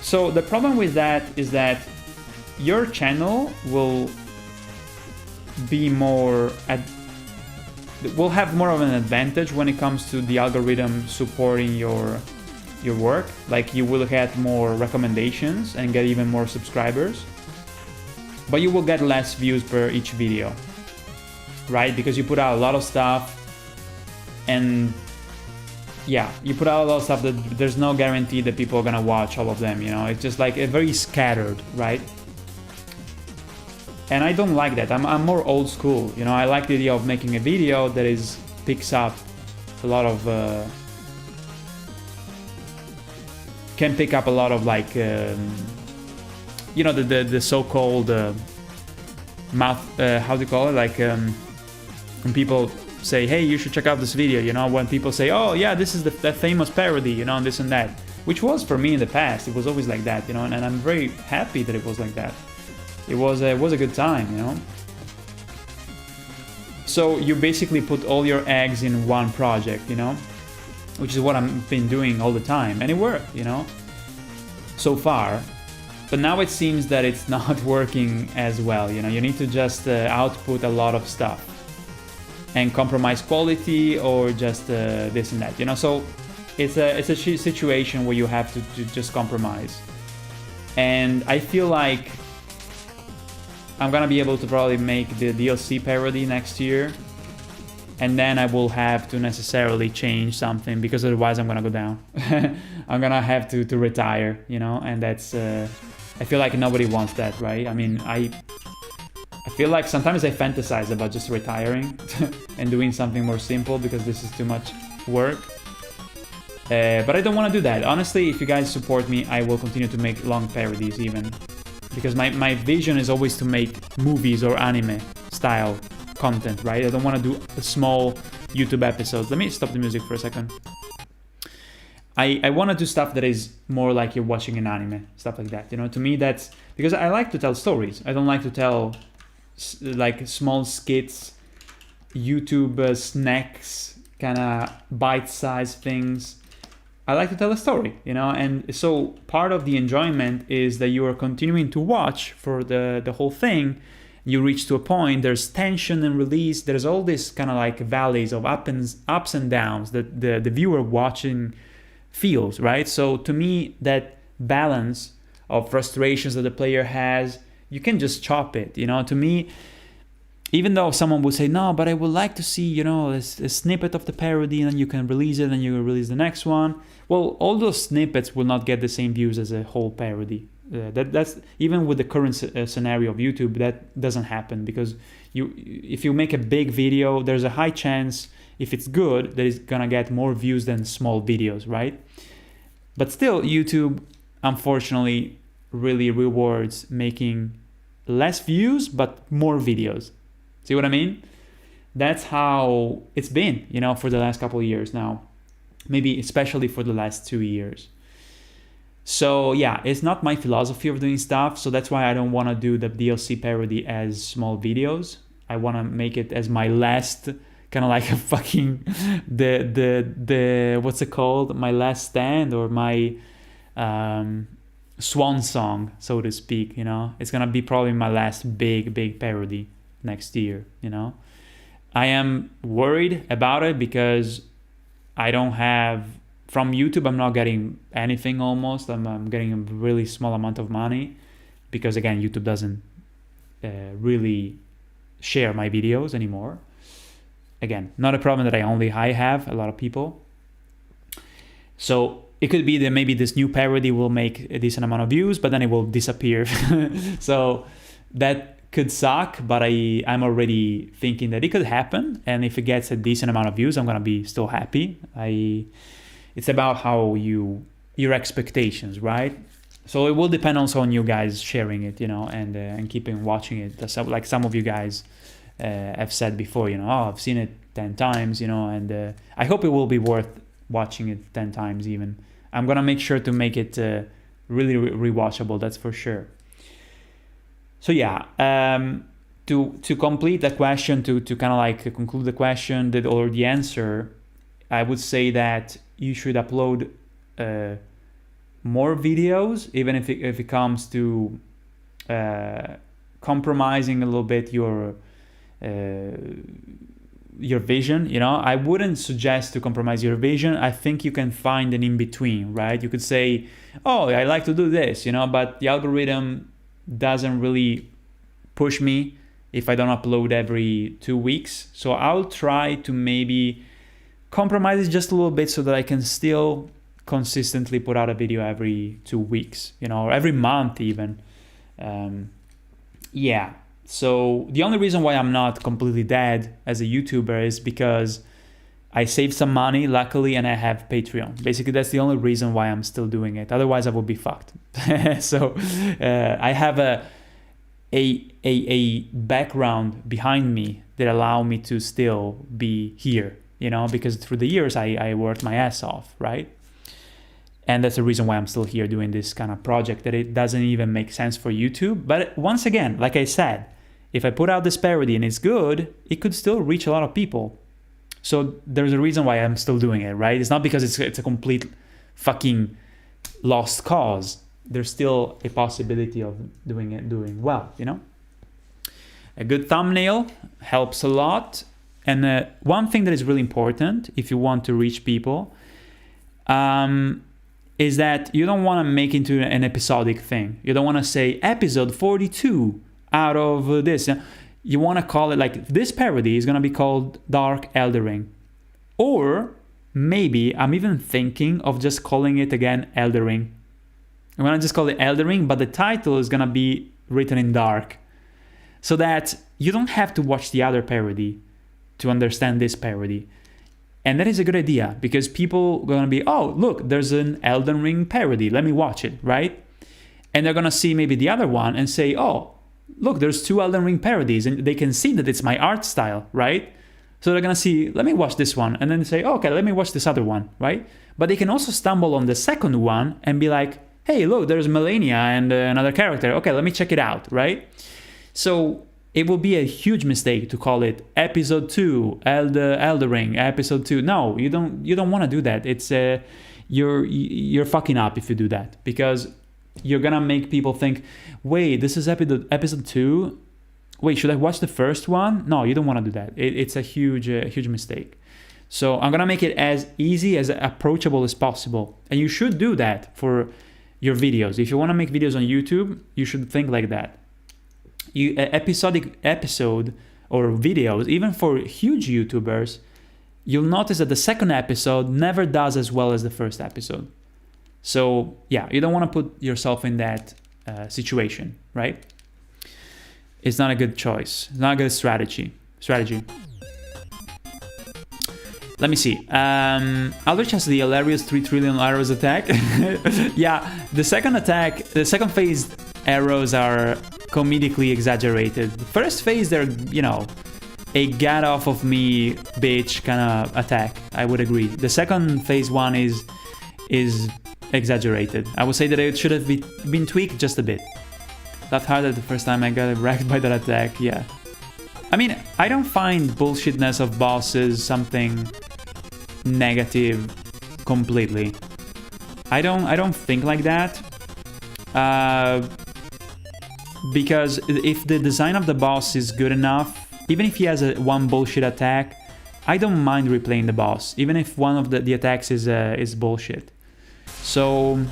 So the problem with that is that your channel will be will have more of an advantage when it comes to the algorithm supporting your your work. Like you will get more recommendations and get even more subscribers, but you will get less views per each video, right? Because you put out a lot of stuff, and yeah, you put out a lot of stuff that there's no guarantee that people are gonna watch all of them, you know? It's just like a very scattered, right? And I don't like that. I'm more old school, you know? I like the idea of making a video that picks up a lot of can pick up a lot of like you know, the so-called mouth, how do you call it, like when people say, hey, you should check out this video, you know, when people say, oh yeah, this is that famous parody, you know, and this and that, which was for me in the past. It was always like that, you know, and I'm very happy that it was like that. It was a good time, you know. So you basically put all your eggs in one project, you know, which is what I've been doing all the time, and it worked, you know, so far. But now it seems that it's not working as well, you know. You need to just output a lot of stuff and compromise quality, or just this and that, you know. So it's a situation where you have to just compromise. And I feel like I'm gonna be able to probably make the DLC parody next year, and then I will have to necessarily change something, because otherwise I'm gonna go down. I'm gonna have to retire, you know, and that's I feel like nobody wants that, right? I mean, I feel like sometimes I fantasize about just retiring and doing something more simple, because this is too much work. But I don't want to do that. Honestly, if you guys support me, I will continue to make long parodies even. Because my vision is always to make movies or anime style content, right? I don't want to do a small YouTube episodes. Let me stop the music for a second. I want to do stuff that is more like you're watching an anime, stuff like that. You know, to me that's because I like to tell stories. I don't like to tell like small skits, YouTube snacks, kind of bite-sized things. I like to tell a story, you know, and so part of the enjoyment is that you are continuing to watch for the whole thing. You reach to a point, there's tension and release, there's all this kind of like valleys of ups and downs that the viewer watching feels, right? So to me, that balance of frustrations that the player has, you can just chop it, you know. To me, even though someone would say, no, but I would like to see, you know, a snippet of the parody, and then you can release it, and you release the next one. Well, all those snippets will not get the same views as a whole parody. That's even with the current scenario of YouTube, that doesn't happen, because if you make a big video, there's a high chance, if it's good, that it's gonna get more views than small videos, right? But still, YouTube, unfortunately, really rewards making less views but more videos. See what I mean? That's how it's been, you know, for the last couple of years now. Maybe especially for the last 2 years. So yeah, it's not my philosophy of doing stuff. So that's why I don't want to do the DLC parody as small videos. I want to make it as my last kind of like a fucking the what's it called? My last stand, or my swan song, so to speak, you know. It's gonna be probably my last big parody next year, you know. I am worried about it because I don't have, from YouTube I'm not getting anything almost. I'm getting a really small amount of money, because again, YouTube doesn't really share my videos anymore. Again, not a problem that I have, a lot of people. So it could be that maybe this new parody will make a decent amount of views, but then it will disappear. So that could suck, but I'm already thinking that it could happen. And if it gets a decent amount of views, I'm gonna be still happy. It's about how your expectations, right? So it will depend also on you guys sharing it, you know, and keeping watching it. So, like some of you guys have said before, you know, oh, I've seen it 10 times, you know, and I hope it will be worth watching it 10 times even. I'm gonna make sure to make it really rewatchable, that's for sure. So yeah, to complete the question, to kind of like conclude the question or the answer, I would say that you should upload more videos, even if it comes to compromising a little bit your your vision, you know, I wouldn't suggest to compromise your vision. I think you can find an in-between, right? You could say, oh, I like to do this, you know, but the algorithm doesn't really push me if I don't upload every 2 weeks. So I'll try to maybe compromise it just a little bit so that I can still consistently put out a video every 2 weeks, you know, or every month even. Yeah. So the only reason why I'm not completely dead as a YouTuber is because I saved some money, luckily, and I have Patreon. Basically, that's the only reason why I'm still doing it. Otherwise, I would be fucked. So I have a background behind me that allow me to still be here, you know, because through the years I worked my ass off, right? And that's the reason why I'm still here doing this kind of project that it doesn't even make sense for YouTube. But once again, like I said, if I put out this parody and it's good, it could still reach a lot of people. So there's a reason why I'm still doing it, right? It's not because it's a complete fucking lost cause. There's still a possibility of doing well, you know? A good thumbnail helps a lot. And one thing that is really important if you want to reach people is that you don't want to make it into an episodic thing. You don't want to say episode 42 out of this. You want to call it like this parody is going to be called Dark Elden Ring. Or maybe I'm even thinking of just calling it again Elden Ring. I'm going to just call it Elden Ring, but the title is going to be written in dark. So that you don't have to watch the other parody to understand this parody. And that is a good idea because people are going to be, oh, look, there's an Elden Ring parody. Let me watch it, right? And they're going to see maybe the other one and say, oh, look, there's 2 Elden Ring parodies. And they can see that it's my art style, right? So they're going to see, let me watch this one. And then say, oh, okay, let me watch this other one, right? But they can also stumble on the second one and be like, hey, look, there's Melania and another character. Okay, let me check it out, right? So it will be a huge mistake to call it episode 2, Elden Ring, episode 2. No, you don't want to do that. It's you're fucking up if you do that because you're gonna make people think, wait, this is episode 2. Wait, should I watch the first one? No, you don't want to do that. It's a huge mistake. So I'm gonna make it as easy, as approachable as possible, and you should do that for your videos. If you want to make videos on YouTube, you should think like that. Episodic episode or videos, even for huge YouTubers, you'll notice that the second episode never does as well as the first episode. So yeah, you don't want to put yourself in that situation, right? It's not a good choice. It's not a good strategy. Let me see. Aldrich has the hilarious 3 trillion arrows attack. Yeah, the second phase arrows are comedically exaggerated. The first phase, they're, you know, a get off of me bitch kind of attack. I would agree. The second phase one is exaggerated. I would say that it should have been tweaked just a bit. That harder the first time I got wrecked by that attack, yeah. I mean, I don't find bullshitness of bosses something negative completely. I don't think like that. Because if the design of the boss is good enough, even if he has one bullshit attack, I don't mind replaying the boss, even if one of the attacks is bullshit. So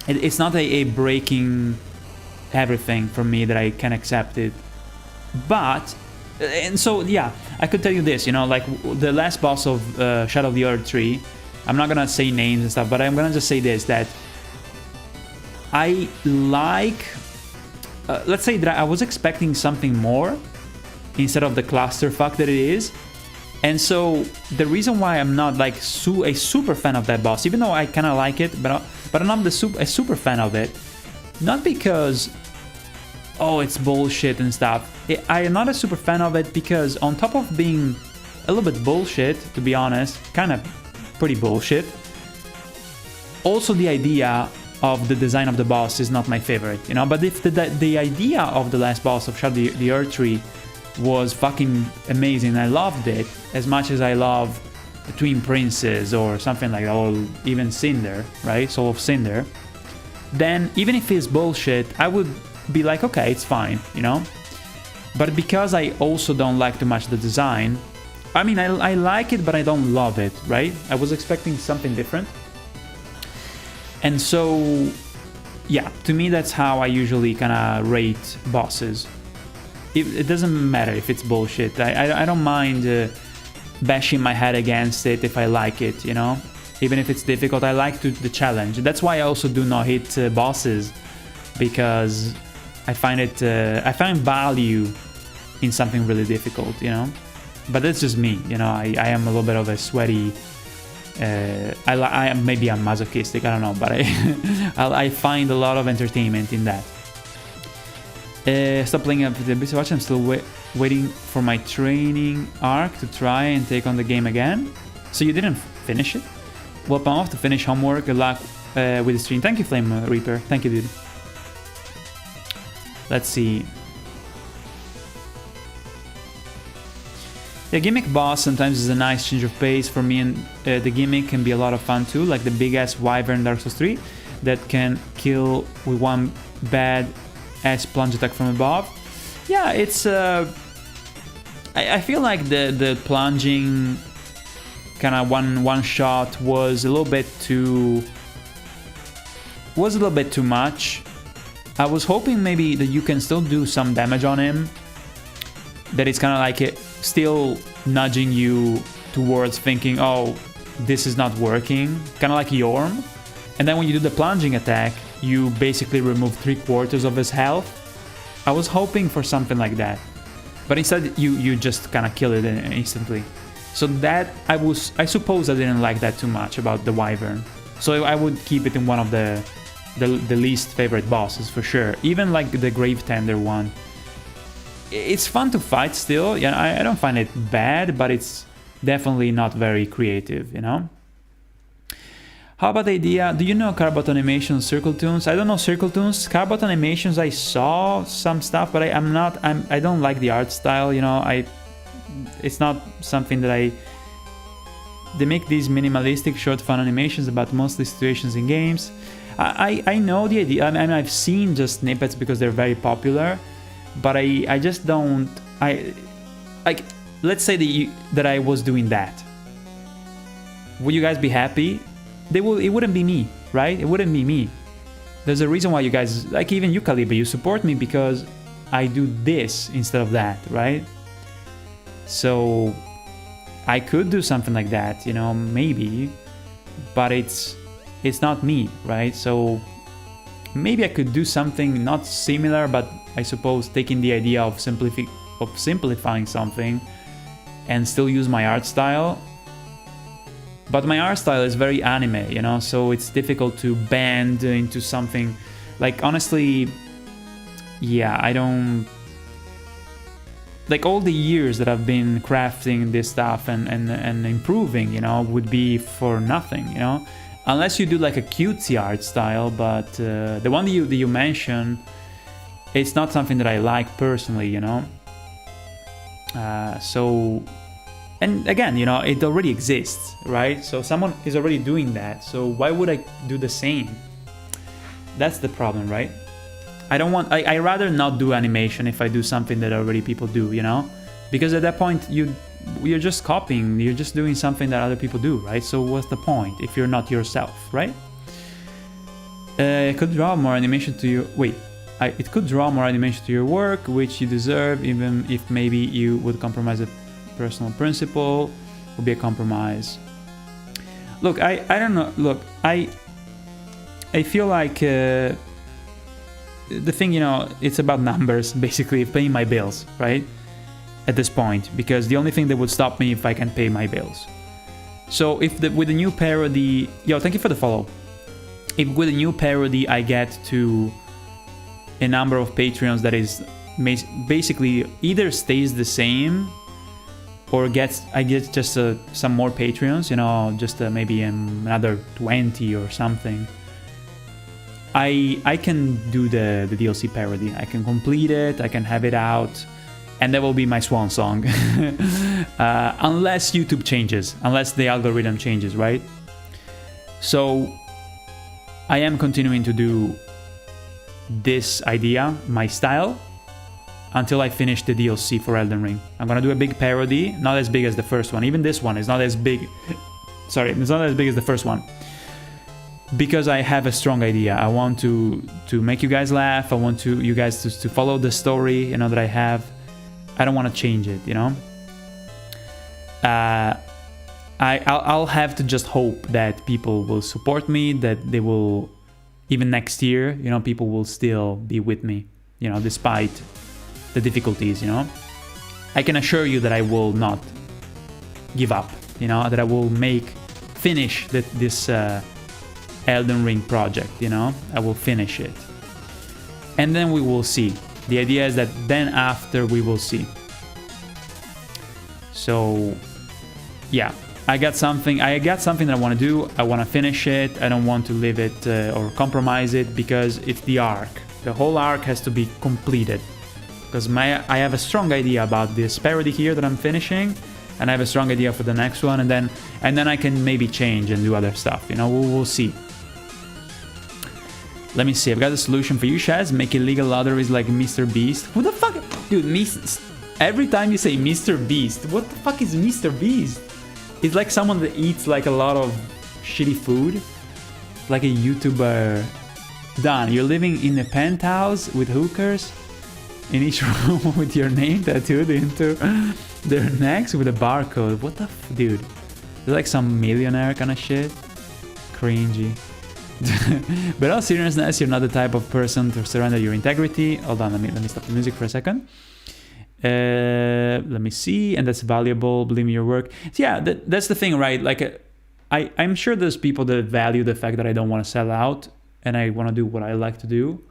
it's not a breaking everything for me that I can accept it. But, and so yeah, I could tell you this, you know, like the last boss of Shadow of the Earth 3, I'm not gonna say names and stuff, but I'm gonna just say this, that I like, let's say that I was expecting something more instead of the clusterfuck that it is. And so the reason why I'm not like a super fan of that boss, even though I kind of like it, but I'm not a super fan of it, not because, oh, it's bullshit and stuff. I am not a super fan of it because on top of being a little bit bullshit, to be honest, kind of pretty bullshit, also the idea of the design of the boss is not my favorite, you know. But if the idea of the last boss of Shadow of the Earth 3 was fucking amazing, I loved it as much as I love Twin Princes or something like that, or even Cinder, right? Soul of Cinder, then even if it's bullshit, I would be like, okay, it's fine, you know. But because I also don't like too much the design, I mean, I like it, but I don't love it, right? I was expecting something different. And so, yeah, to me, that's how I usually kind of rate bosses. It doesn't matter if it's bullshit. I don't mind bashing my head against it if I like it, you know? Even if it's difficult, I like the challenge. That's why I also do not hit bosses, because I find value in something really difficult, you know? But that's just me, you know? I am a little bit of a sweaty... I am, maybe I'm masochistic, I don't know, but I find a lot of entertainment in that. Stop playing up the Abyss Watch. I'm still waiting for my training arc to try and take on the game again. So you didn't finish it? Well, I'm off to finish homework. Good luck with the stream. Thank you, Flame Reaper. Thank you, dude. Let's see. The gimmick boss sometimes is a nice change of pace for me, and the gimmick can be a lot of fun too, like the big ass wyvern in Dark Souls 3 that can kill with one bad ass plunge attack from above. Yeah, it's I feel like the plunging kind of one shot was a little bit too much. I was hoping maybe that you can still do some damage on him, that it's kind of like it still nudging you towards thinking, oh, this is not working, kind of like Yorm. And then when you do the plunging attack, you basically remove 3/4 of his health. I was hoping for something like that, but instead you just kind of kill it instantly. So that I suppose I didn't like that too much about the wyvern. So I would keep it in one of the least favorite bosses for sure. Even like the Grave Tender one. It's fun to fight still. Yeah, I don't find it bad, but it's definitely not very creative, you know? How about the idea? Do you know Carbot Animations, Circle Tunes? I don't know Circle Tunes. Carbot Animations, I saw some stuff, but I don't like the art style, you know? It's not something that They make these minimalistic short fun animations about mostly situations in games. I know the idea. I mean, I've seen just snippets because they're very popular. But I just don't... like, let's say that I was doing that. Would you guys be happy? It wouldn't be me, right? It wouldn't be me. There's a reason why you guys, like even you, Kaliba, you support me because I do this instead of that, right? So I could do something like that, you know, maybe, but it's not me, right? So maybe I could do something not similar, but I suppose taking the idea of simplifying something and still use my art style. But my art style is very anime, you know, so it's difficult to bend into something. Like, honestly, yeah, I don't... Like, all the years that I've been crafting this stuff and improving, you know, would be for nothing, you know? Unless you do, like, a cutesy art style, but the one that you mentioned, it's not something that I like personally, you know? So... And again, you know, it already exists, right? So someone is already doing that, so why would I do the same? That's the problem, right? I rather not do animation if I do something that already people do, you know? Because at that point, you're just copying, you're just doing something that other people do, right? So what's the point if you're not yourself, right? It could draw more animation to your... Wait. It could draw more animation to your work, which you deserve, even if maybe you would compromise a personal principle, would be a compromise. Look, I don't know. Look, I feel like the thing, you know, it's about numbers, basically, paying my bills, right? At this point, because the only thing that would stop me if I can pay my bills. So if with the new parody, yo, thank you for the follow. If with a new parody I get to a number of Patreons that is basically either stays the same or I get just some more Patreons, you know, just maybe another 20 or something. I can do the DLC parody. I can complete it, I can have it out, and that will be my swan song. Unless YouTube changes, unless the algorithm changes, right? So I am continuing to do this idea, my style. until I finish the DLC for Elden Ring. I'm gonna do a big parody, not as big as the first one. Even this one is not as big. Sorry, it's not as big as the first one. Because I have a strong idea. I want to make you guys laugh. I want you guys to follow the story, you know, that I have. I don't want to change it, you know. I'll have to just hope that people will support me, that they will, even next year, you know, people will still be with me, you know, despite the difficulties, you know. I can assure you that I will not give up, you know, that I will finish this Elden Ring project, you know. I will finish it. And then we will see. The idea is that then after we will see. So, yeah. I got something that I want to do. I want to finish it. I don't want to leave it or compromise it because it's the arc. The whole arc has to be completed. Because I have a strong idea about this parody here that I'm finishing, and I have a strong idea for the next one, and then I can maybe change and do other stuff. You know, we'll see. Let me see. I've got a solution for you, Shaz. Make illegal lotteries like Mr. Beast. Who the fuck, dude? Every time you say Mr. Beast, what the fuck is Mr. Beast? It's like someone that eats like a lot of shitty food, like a YouTuber. Dan, you're living in a penthouse with hookers in each room with your name tattooed into their necks with a barcode. What the dude? You're like some millionaire kind of shit. Cringy. But all seriousness, you're not the type of person to surrender your integrity. Hold on, let me stop the music for a second. Let me see, and that's valuable. Believe in your work. So yeah, that's the thing, right? Like, I'm sure there's people that value the fact that I don't want to sell out and I want to do what I like to do.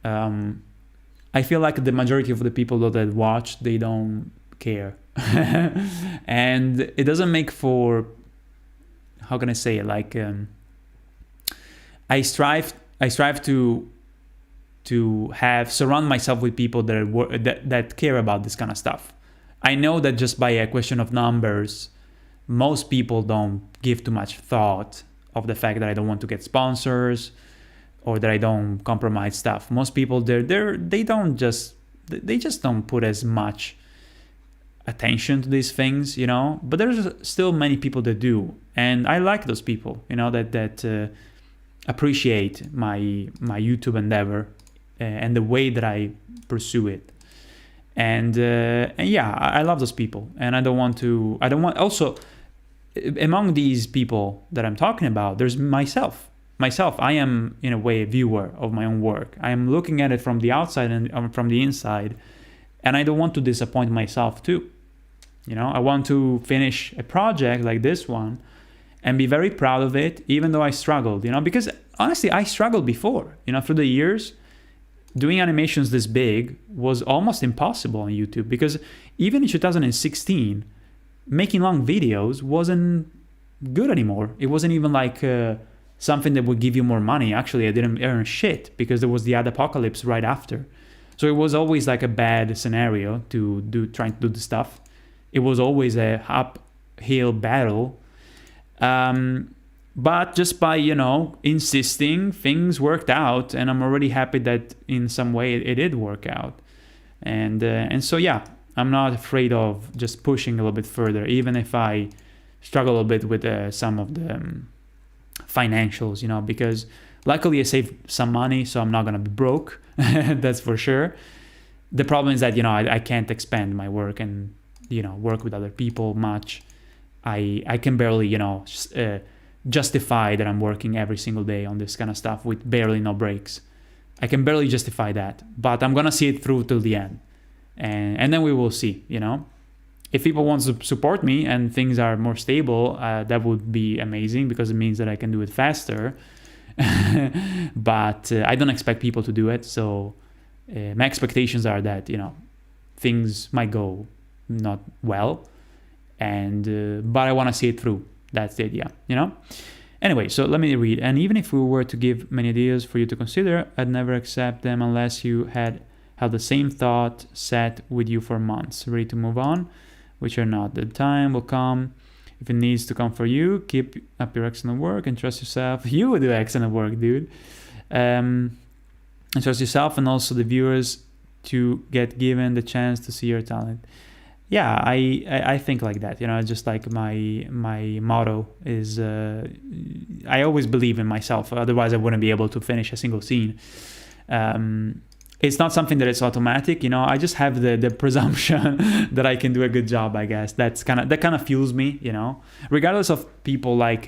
I feel like the majority of the people that watch, they don't care, and it doesn't make for, how can I say it? Like, I strive to surround myself with people that care about this kind of stuff. I know that just by a question of numbers, most people don't give too much thought of the fact that I don't want to get sponsors or that I don't compromise stuff. Most people they just don't put as much attention to these things, you know. But there's still many people that do, and I like those people, you know, that appreciate my YouTube endeavor and the way that I pursue it. And yeah, I love those people, and I don't want also, among these people that I'm talking about, there's myself. I am, in a way, a viewer of my own work. I am looking at it from the outside and from the inside, and I don't want to disappoint myself too. You know, I want to finish a project like this one and be very proud of it, even though I struggled, you know, because honestly, I struggled before, you know, through the years. Doing animations this big was almost impossible on YouTube, because even in 2016, making long videos wasn't good anymore. It wasn't even like something that would give you more money. Actually, I didn't earn shit because there was the ad apocalypse right after. So it was always like a bad scenario trying to do the stuff. It was always a uphill battle. But just by, you know, insisting, things worked out, and I'm already happy that in some way it did work out. And so yeah, I'm not afraid of just pushing a little bit further, even if I struggle a bit with some of the financials, you know, because luckily I saved some money, so I'm not gonna be broke. That's for sure. The problem is that, you know, I can't expand my work and, you know, work with other people much. I can barely, you know, justify that I'm working every single day on this kind of stuff with barely no breaks. I can barely justify that, but I'm gonna see it through till the end, and then we will see, you know. If people want to support me and things are more stable, that would be amazing, because it means that I can do it faster. But I don't expect people to do it, so my expectations are that, you know, things might go not well, and but I want to see it through. That's the idea, you know? Anyway, so let me read. And even if we were to give many ideas for you to consider, I'd never accept them unless you had held the same thought set with you for months, ready to move on, which are not. The time will come if it needs to come for you. Keep up your excellent work and trust yourself. You will do excellent work, dude. And trust yourself and also the viewers to get given the chance to see your talent. Yeah, I think like that, you know. Just like my motto is, I always believe in myself, otherwise I wouldn't be able to finish a single scene. It's not something that is automatic, you know. I just have the presumption that I can do a good job, I guess. That kind of fuels me, you know, regardless of people. Like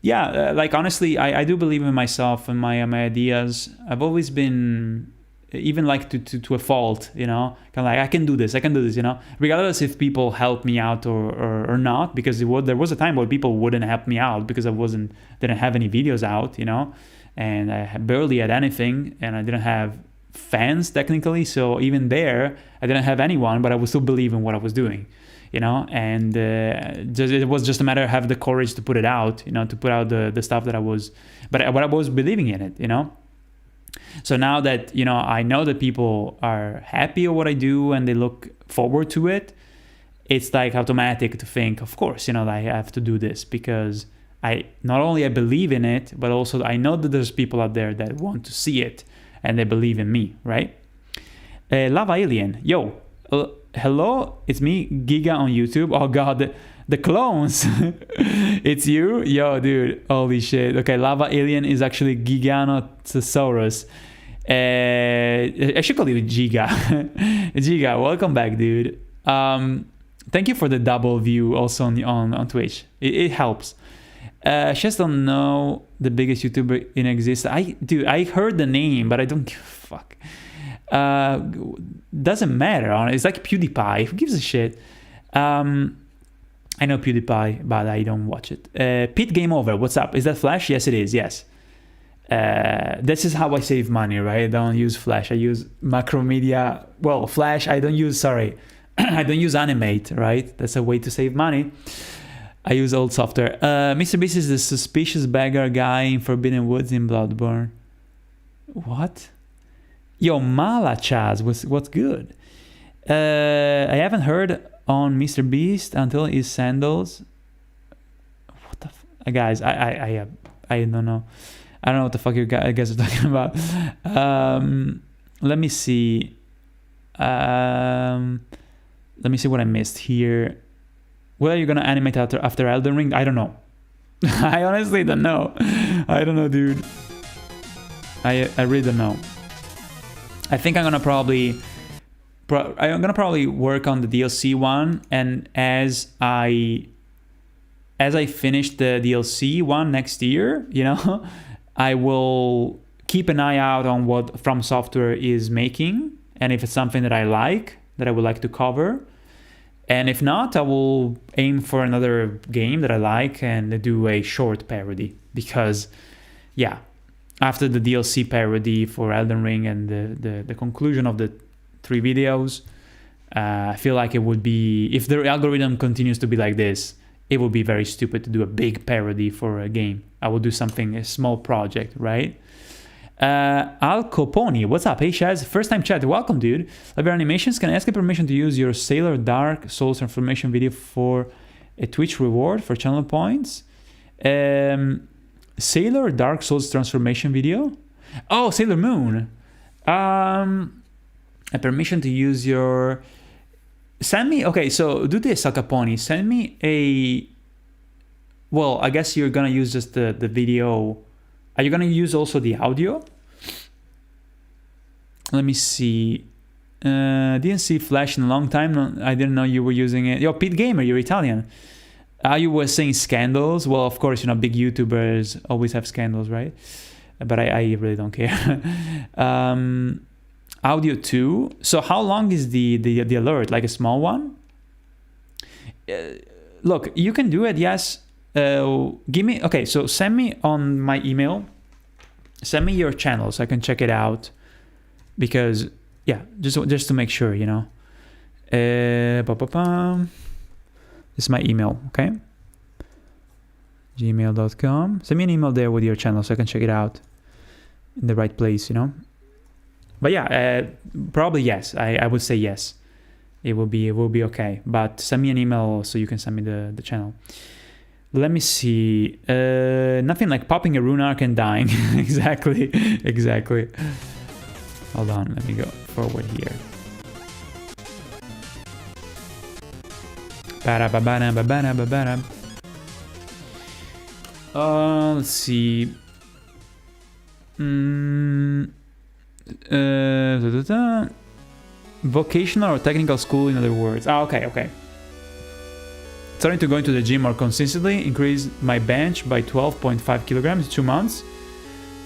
like honestly, I do believe in myself and my ideas. I've always been, even like to a fault, you know, kind of like I can do this, you know, regardless if people help me out or not, because there was a time where people wouldn't help me out because I didn't have any videos out, you know, and I barely had anything, and I didn't have fans technically, so even there I didn't have anyone, but I would still believe in what I was doing, you know. And it was just a matter of having the courage to put it out, you know, to put out the stuff that I was believing in it, you know. So now that, you know, I know that people are happy with what I do and they look forward to it, it's like automatic to think, of course, you know, I have to do this, because I believe in it, but also I know that there's people out there that want to see it and they believe in me, right? Lava Alien, yo, hello, it's me, Giga on YouTube. Oh god, the clones. It's you? Yo, dude, holy shit. Okay, Lava Alien is actually Giganotosaurus. I should call you Giga. Giga, welcome back, dude. Thank you for the double view also on Twitch. It helps. I just don't know the biggest YouTuber in existence. I heard the name, but I don't give a fuck. Doesn't matter. It's like PewDiePie. Who gives a shit? I know PewDiePie, but I don't watch it. Pete Game Over, what's up? Is that Flash? Yes, it is. Yes. This is how I save money, right? I don't use Flash. I use Macromedia. Well, Flash, I don't use, sorry. I don't use Animate, right? That's a way to save money. I use old software. Mr. Beast is the suspicious beggar guy in Forbidden Woods in Bloodborne. What? Yo, Mala Chaz, what's good? I haven't heard on Mr. Beast until his sandals. What the guys? I don't know. I don't know what the fuck you guys are talking about. Let me see. Let me see what I missed here. What are you gonna animate after Elden Ring? I don't know. I honestly don't know. I don't know, dude. I really don't know. I think I'm gonna probably work on the DLC one, and as I finish the DLC one next year, you know, I will keep an eye out on what From Software is making, and if it's something that I like, that I would like to cover. And if not, I will aim for another game that I like and do a short parody, because yeah, after the DLC parody for Elden Ring and the conclusion of the 3 videos, I feel like it would be, if the algorithm continues to be like this, it would be very stupid to do a big parody for a game. I will do something, a small project, right? Al Coponi, what's up? Hey Shaz, first time chat, welcome dude. Love your animations. Can I ask you permission to use your Sailor Dark Souls transformation video for a Twitch reward for channel points? Sailor Dark Souls transformation video? Oh, Sailor Moon. A permission to use your... Send me... Okay, so do this, Al Capone. Send me a... Well, I guess you're gonna use just the video... Are you gonna use also the audio? Let me see. Didn't see Flash in a long time. I didn't know you were using it. Yo, Pete Gamer, you're Italian. You were saying scandals. Well, of course, you know, big YouTubers always have scandals, right? But I really don't care. Audio 2. So how long is the alert? Like a small one? Look, you can do it, yes. Give me, okay, so send me on my email, send me your channel so I can check it out, because yeah, just to make sure, you know. This is my email, okay? gmail.com. Send me an email there with your channel so I can check it out in the right place, you know. But yeah, probably yes. I would say yes. It will be okay. But send me an email so you can send me the channel. Let me see. Nothing like popping a rune arc and dying. Exactly. Hold on, let me go forward here. Let's see. Vocational or technical school, in other words. Okay. Starting to go into the gym more consistently. Increased my bench by 12.5 kilograms in 2 months.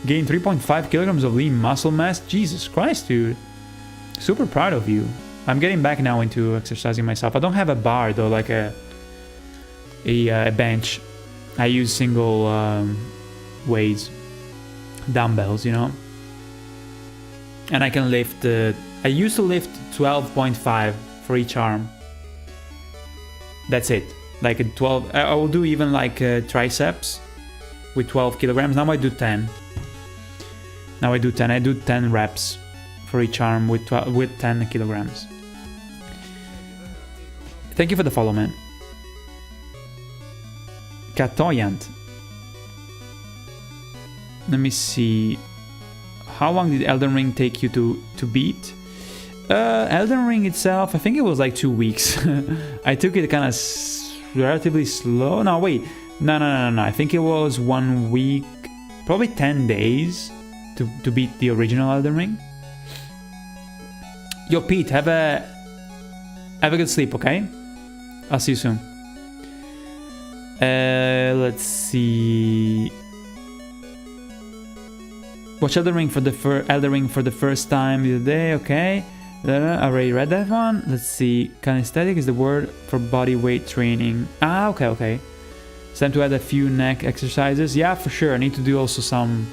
Gained 3.5 kilograms of lean muscle mass. Jesus Christ, dude. Super proud of you. I'm getting back now into exercising myself. I don't have a bar though, like a bench. I use single weights, dumbbells, you know. And I can lift. I used to lift 12.5 for each arm. That's it. Like a 12. I will do even like triceps with 12 kilograms. Now I do 10. I do 10 reps for each arm with 10 kilograms. Thank you for the follow, man. Katoyant. Let me see. How long did Elden Ring take you to beat? Elden Ring itself, I think it was like 2 weeks. I took it kind of relatively slow. No, wait. No. I think it was 1 week, probably 10 days to beat the original Elden Ring. Yo, Pete, have a good sleep, okay? I'll see you soon. Let's see. Watch Elden Ring for the first time the other day, okay? I already read that one. Let's see. Kinesthetic is the word for body weight training. Okay. It's time to add a few neck exercises. Yeah, for sure. I need to do also some.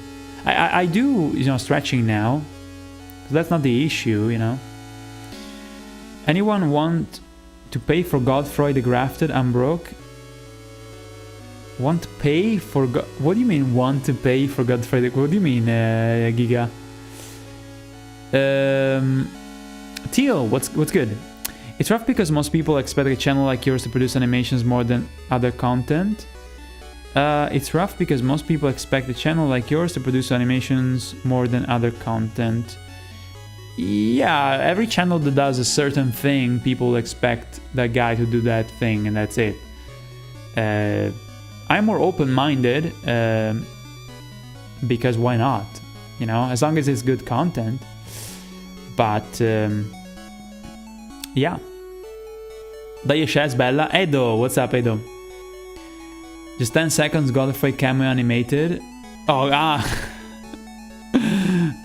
I do, stretching now. So that's not the issue, you know. Anyone want to pay for Godfrey the Grafted? I'm broke. Want to pay for what do you mean want to pay for Godfrey? What do you mean, Giga? Teal, what's good? It's rough because most people expect a channel like yours to produce animations more than other content. It's rough because most people expect a channel like yours to produce animations more than other content. Yeah, every channel that does a certain thing, people expect that guy to do that thing, and that's it. I'm more open-minded because why not? You know, as long as it's good content. But yeah. Dai Shes, bella. Edo, what's up, Edo? Just 10 seconds, Godfrey cameo animated. Oh,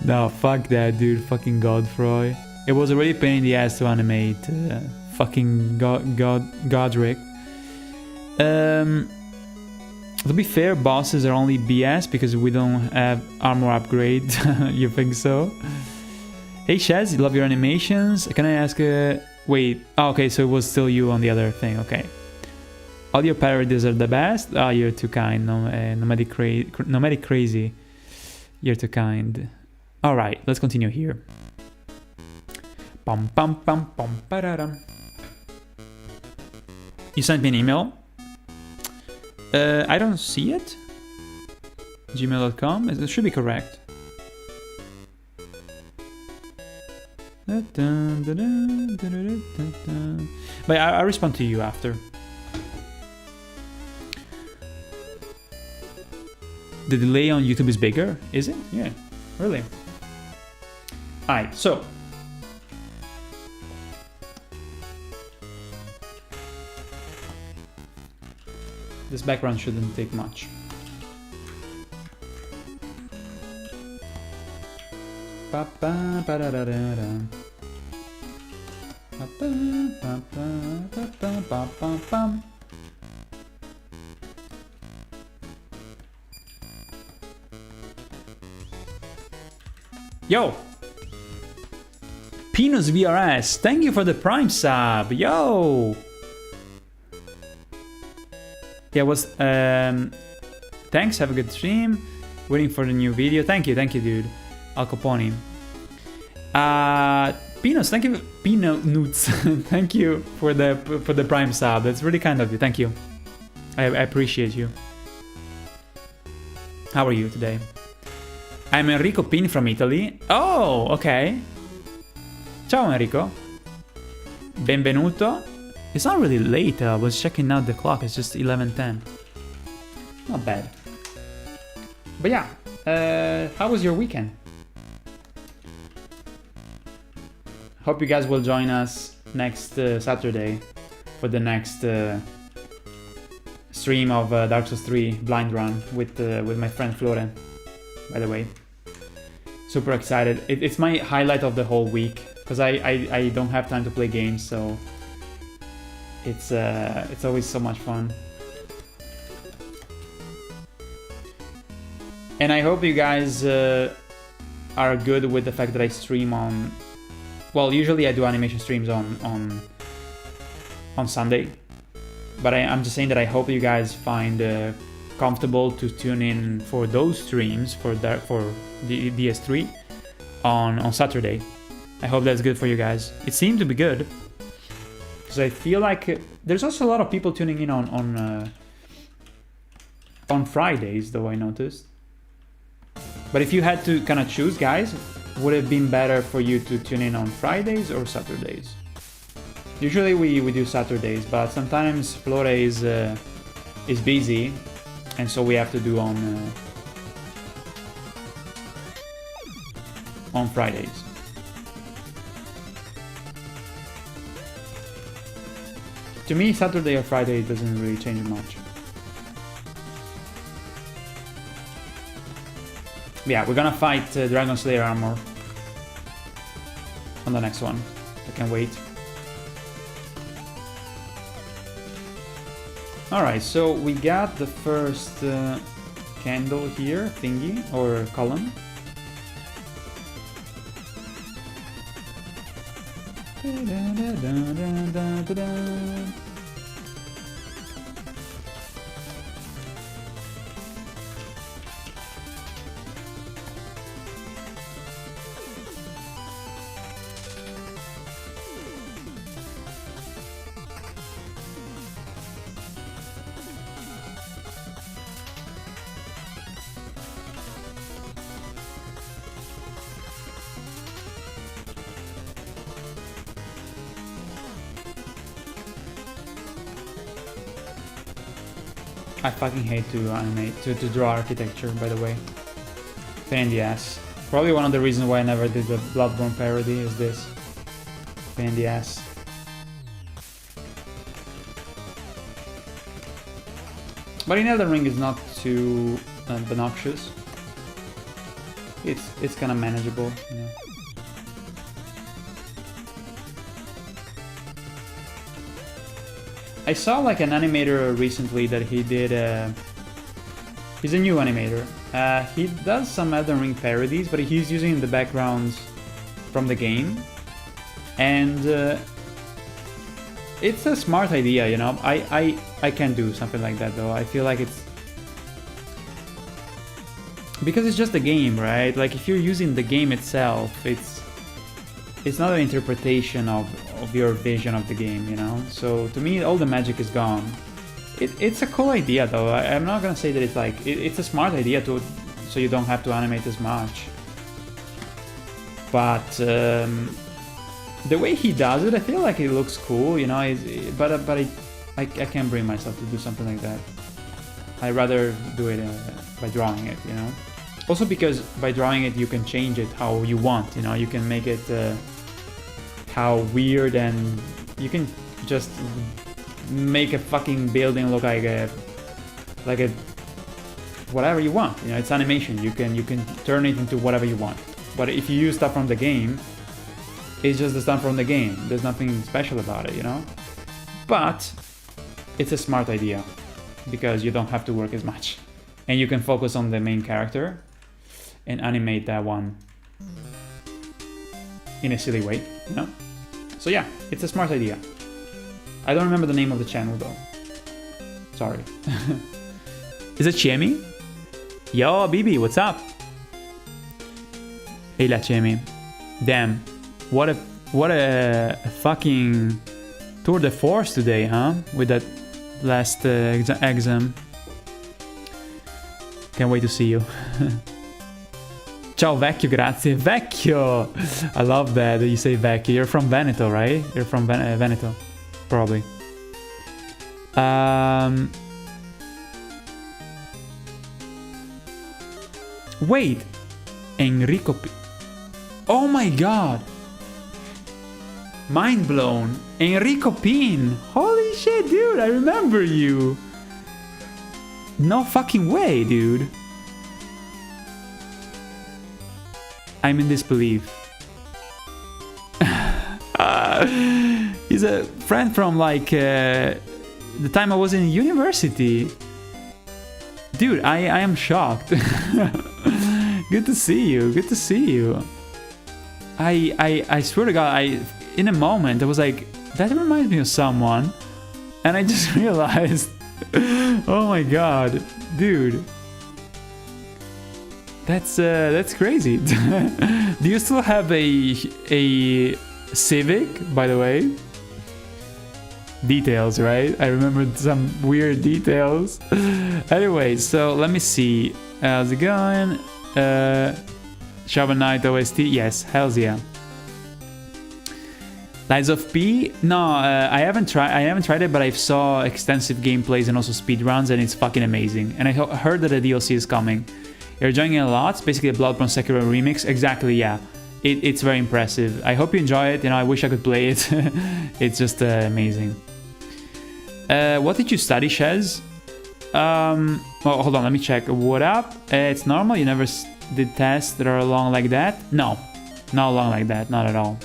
No, fuck that, dude. Fucking Godfrey. It was already a pain in the ass to animate fucking Godric. To be fair, bosses are only BS because we don't have armor upgrade. You think so? Hey Shaz, love your animations. Can I ask wait, okay, so it was still you on the other thing, okay. All your parodies are the best. Oh, you're too kind. Nomadic Crazy. You're too kind. Alright, let's continue here. Pam pam pam pam pararam. You sent me an email. I don't see it. Gmail.com. It should be correct. But I'll respond to you after. The delay on YouTube is bigger, is it? Yeah, really. Alright, so. This background shouldn't take much. Yo! Pinus VRS, thank you for the Prime sub! Yo! Yeah, thanks, have a good stream. Waiting for the new video. Thank you, dude. Al Capone. Pinos, thank you. Pino Newts. Thank you for the Prime sub. That's really kind of you. Thank you. I appreciate you. How are you today? I'm Enrico Pin from Italy. Oh, ok. Ciao Enrico. Benvenuto. It's not really late. I was checking out the clock. It's just 11:10. Not bad. But yeah, how was your weekend? Hope you guys will join us next Saturday for the next stream of Dark Souls 3 Blind Run with my friend Flore. By the way, super excited. It's my highlight of the whole week because I don't have time to play games, so it's always so much fun. And I hope you guys are good with the fact that I stream on. Well, usually I do animation streams on Sunday, but I'm just saying that I hope you guys find comfortable to tune in for those streams for the DS3 on Saturday. I hope that's good for you guys. It seemed to be good because I feel like there's also a lot of people tuning in on Fridays, though I noticed. But if you had to kind of choose, guys, would it have been better for you to tune in on Fridays or Saturdays? Usually we do Saturdays, but sometimes Flore is busy, and so we have to do on Fridays. To me, Saturday or Friday doesn't really change much. Yeah, we're gonna fight Dragon Slayer armor on the next one. I can't wait. Alright, so we got the first candle here, thingy, or column. I fucking hate to animate, to draw architecture, by the way. Pain in the ass. Probably one of the reasons why I never did the Bloodborne parody is this. Pain in the ass. But in Elden Ring it's not too obnoxious. It's kind of manageable, you know. I saw like an animator recently that he did. He's a new animator. He does some Elden Ring parodies, but he's using the backgrounds from the game, and it's a smart idea, you know. I can do something like that though. I feel like it's because it's just a game, right? Like if you're using the game itself, it's not an interpretation of your vision of the game, you know? So to me, all the magic is gone. It's a cool idea though. I'm not gonna say that it's like, it's a smart idea so you don't have to animate as much. But the way he does it, I feel like it looks cool, you know? But I can't bring myself to do something like that. I'd rather do it by drawing it, you know? Also because by drawing it, you can change it how you want, you know? You can make it how weird, and you can just make a fucking building look like a whatever you want, you know. It's animation. You can turn it into whatever you want. But if you use stuff from the game, it's just the stuff from the game. There's nothing special about it, you know. But it's a smart idea because you don't have to work as much, and you can focus on the main character and animate that one in a silly way, you know. So yeah, it's a smart idea. I don't remember the name of the channel though. Sorry. Is it Chemi? Yo, Bibi, what's up? Hey la Chemi. Damn, what a fucking tour de force today, huh? With that last exam. Can't wait to see you. Ciao vecchio, grazie. Vecchio! I love that you say vecchio. You're from Veneto, right? You're from Veneto. Probably. Wait. Enrico P. Oh my god. Mind blown. Enrico Pin. Holy shit, dude. I remember you. No fucking way, dude. I'm in disbelief. He's a friend from like the time I was in university. Dude, I am shocked. Good to see you. Good to see you. I swear to God, in a moment I was like, that reminds me of someone, and I just realized, oh my God, dude. That's crazy. Do you still have a Civic, by the way? Details, right? I remembered some weird details. Anyway, so let me see. How's it going? Shovel Knight OST? Yes, hells yeah. Lies of P? No, I haven't tried it, but I saw extensive gameplays and also speedruns, and it's fucking amazing. And I heard that the DLC is coming. You're enjoying it a lot. It's basically a Bloodborne Sekiro remix. Exactly, yeah. It's very impressive. I hope you enjoy it. You know, I wish I could play it. It's just amazing. What did you study, Shez? Well, hold on, let me check. What up? It's normal. You never did tests that are long like that? No, not long like that. Not at all.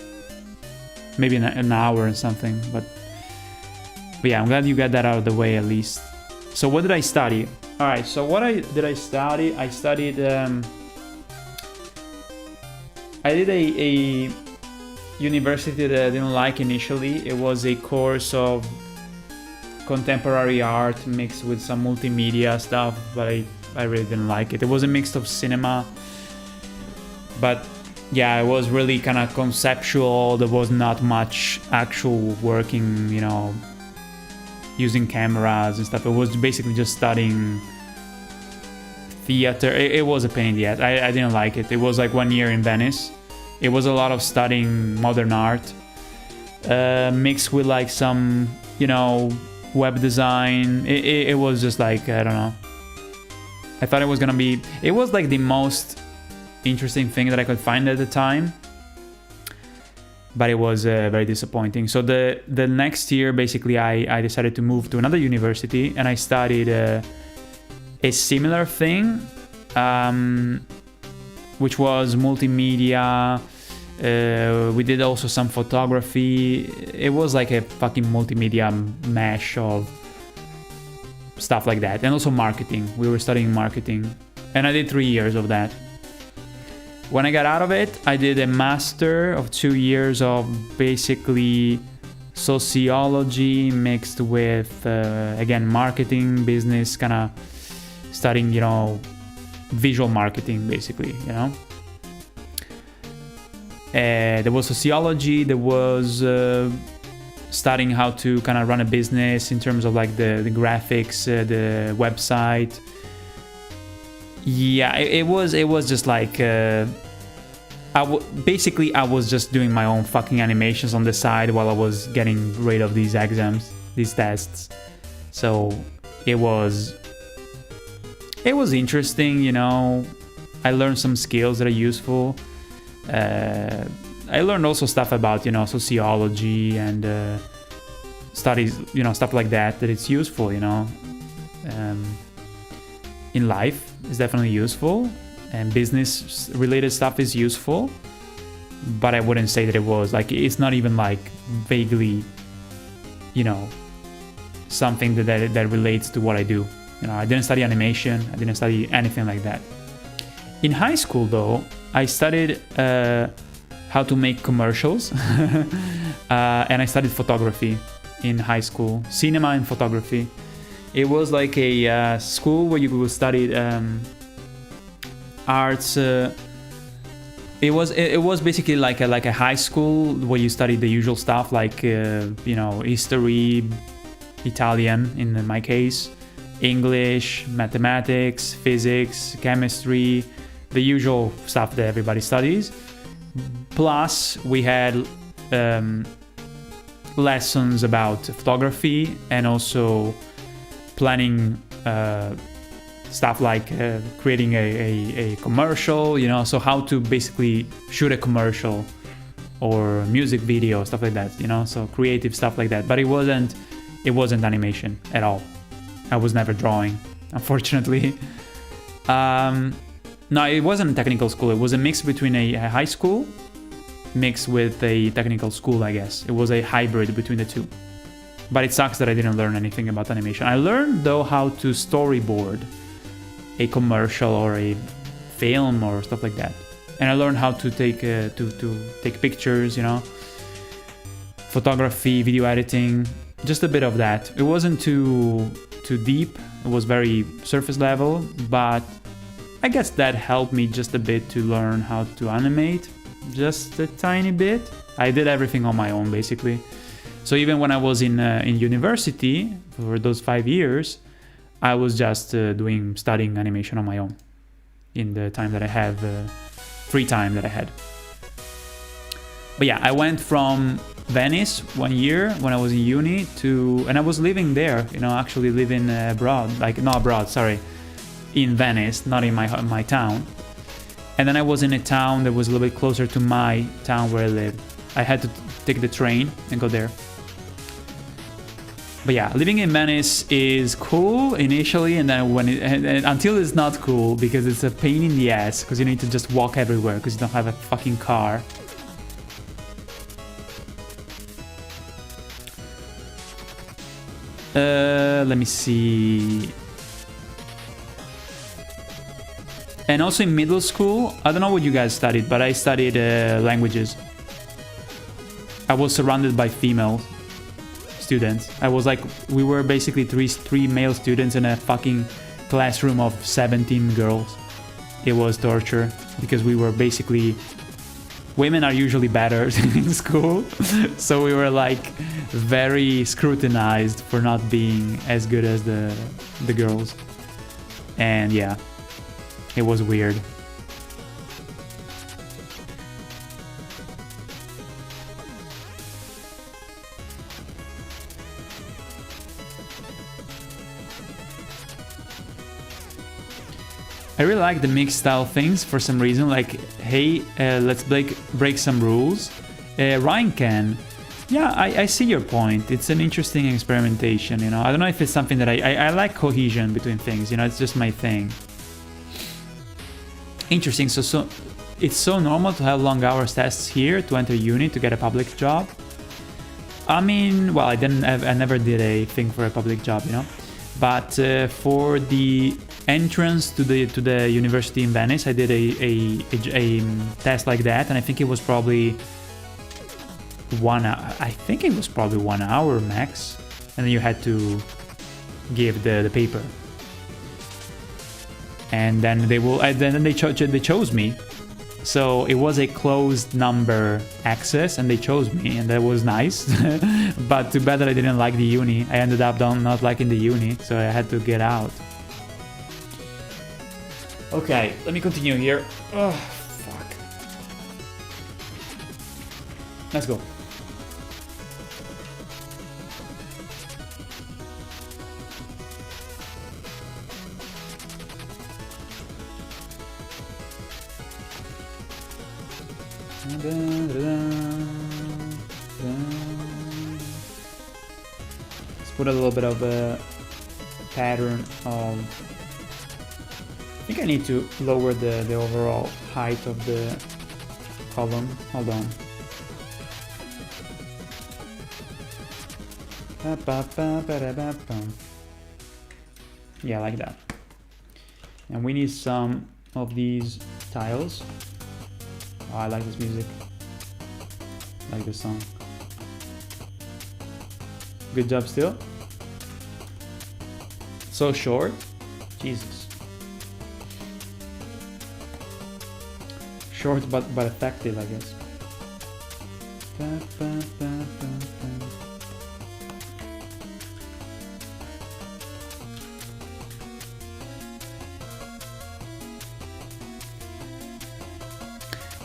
Maybe an hour or something. But yeah, I'm glad you got that out of the way at least. So what did I study? All right. So did I study? I studied. I did a university that I didn't like initially. It was a course of contemporary art mixed with some multimedia stuff, but I really didn't like it. It was a mix of cinema, but yeah, it was really kind of conceptual. There was not much actual working, you know, using cameras and stuff. It was basically just studying theater. It was a pain in the ass. I didn't like it. It was like 1 year in Venice. It was a lot of studying modern art, mixed with like some, you know, web design. It was just like, I don't know. I thought it was gonna be, it was like the most interesting thing that I could find at the time, but it was very disappointing. So the next year, basically, I decided to move to another university, and I studied a similar thing, which was multimedia. We did also some photography. It was like a fucking multimedia mesh of stuff like that, and also marketing. We were studying marketing, and I did 3 years of that. When I got out of it, I did a master of 2 years of basically sociology mixed with, again, marketing, business, kind of studying, you know, visual marketing, basically, you know. There was sociology, there was studying how to kind of run a business in terms of like the graphics, the website. Yeah, it was just like basically I was just doing my own fucking animations on the side while I was getting rid of these exams, these tests. So it was interesting, you know. I learned some skills that are useful. I learned also stuff about, you know, sociology and studies, you know, stuff like that it's useful, you know. In life is definitely useful, and business related stuff is useful, but I wouldn't say that it was like, it's not even like vaguely, you know, something that relates to what I do. You know, I didn't study animation, I didn't study anything like that. In high school though, I studied how to make commercials and I studied photography in high school, cinema and photography. It was like a school where you could study arts. It was basically like a high school where you studied the usual stuff, like you know, history, Italian in my case, English, mathematics, physics, chemistry, the usual stuff that everybody studies. Plus, we had lessons about photography and also planning stuff like creating a commercial, you know, so how to basically shoot a commercial or music video, stuff like that, you know, so creative stuff like that. But it wasn't animation at all. I was never drawing, unfortunately. No, it wasn't a technical school. It was a mix between a high school mixed with a technical school, I guess. It was a hybrid between the two. But it sucks that I didn't learn anything about animation. I learned, though, how to storyboard a commercial or a film or stuff like that. And I learned how to take take pictures, you know, photography, video editing, just a bit of that. It wasn't too deep. It was very surface level, but I guess that helped me just a bit to learn how to animate, just a tiny bit. I did everything on my own, basically. So even when I was in university for those 5 years, I was just studying animation on my own in the time that I have, free time that I had. But yeah, I went from Venice 1 year when I was in uni and I was living there, you know, actually living abroad, in Venice, not in my town. And then I was in a town that was a little bit closer to my town where I lived. I had to take the train and go there. But yeah, living in Venice is cool initially, and then until it's not cool because it's a pain in the ass because you need to just walk everywhere because you don't have a fucking car. Let me see. And also in middle school, I don't know what you guys studied, but I studied languages. I was surrounded by female students. We were basically three male students in a fucking classroom of 17 girls. It was torture because we were basically... Women are usually better in school, so we were like very scrutinized for not being as good as the girls. And yeah, it was weird. I really like the mixed style things for some reason, like, hey, let's break some rules. Ryan can. Yeah, I see your point. It's an interesting experimentation, you know. I don't know if it's something that I like cohesion between things, you know, it's just my thing. Interesting, so it's so normal to have long hours tests here to enter uni to get a public job. I mean, well, I never did a thing for a public job, you know. But for the entrance to the university in Venice, I did a test like that, and I think it was probably 1 hour. I think it was probably 1 hour max, and then you had to give the paper. And then they chose me. So it was a closed number access, and they chose me, and that was nice. But too bad that I didn't like the uni. I ended up not liking the uni, so I had to get out. Okay, let me continue here. Oh, fuck. Let's go. Let's put a little bit of a pattern of... I think I need to lower the overall height of the column. Hold on. Yeah, like that. And we need some of these tiles. Oh, I like this music. I like this song. Good job still. So short. Jesus. Short but effective, I guess.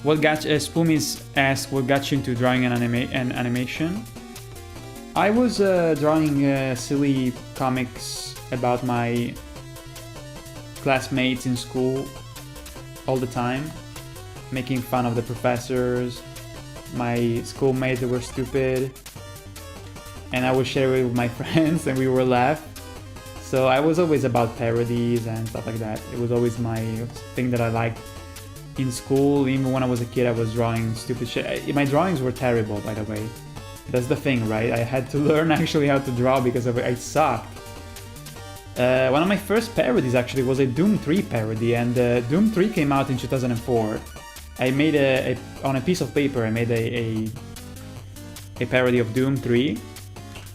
What got Spoomies asked what got you into drawing an animation? I was drawing silly comics about my classmates in school all the time, making fun of the professors, my schoolmates that were stupid, and I would share it with my friends and we would laugh. So I was always about parodies and stuff like that. It was always my thing that I liked in school. Even when I was a kid, I was drawing stupid shit. My drawings were terrible, by the way. That's the thing, right? I had to learn actually how to draw because I sucked. One of my first parodies actually was a Doom 3 parody, and Doom 3 came out in 2004. I made on a piece of paper, I made a parody of Doom 3.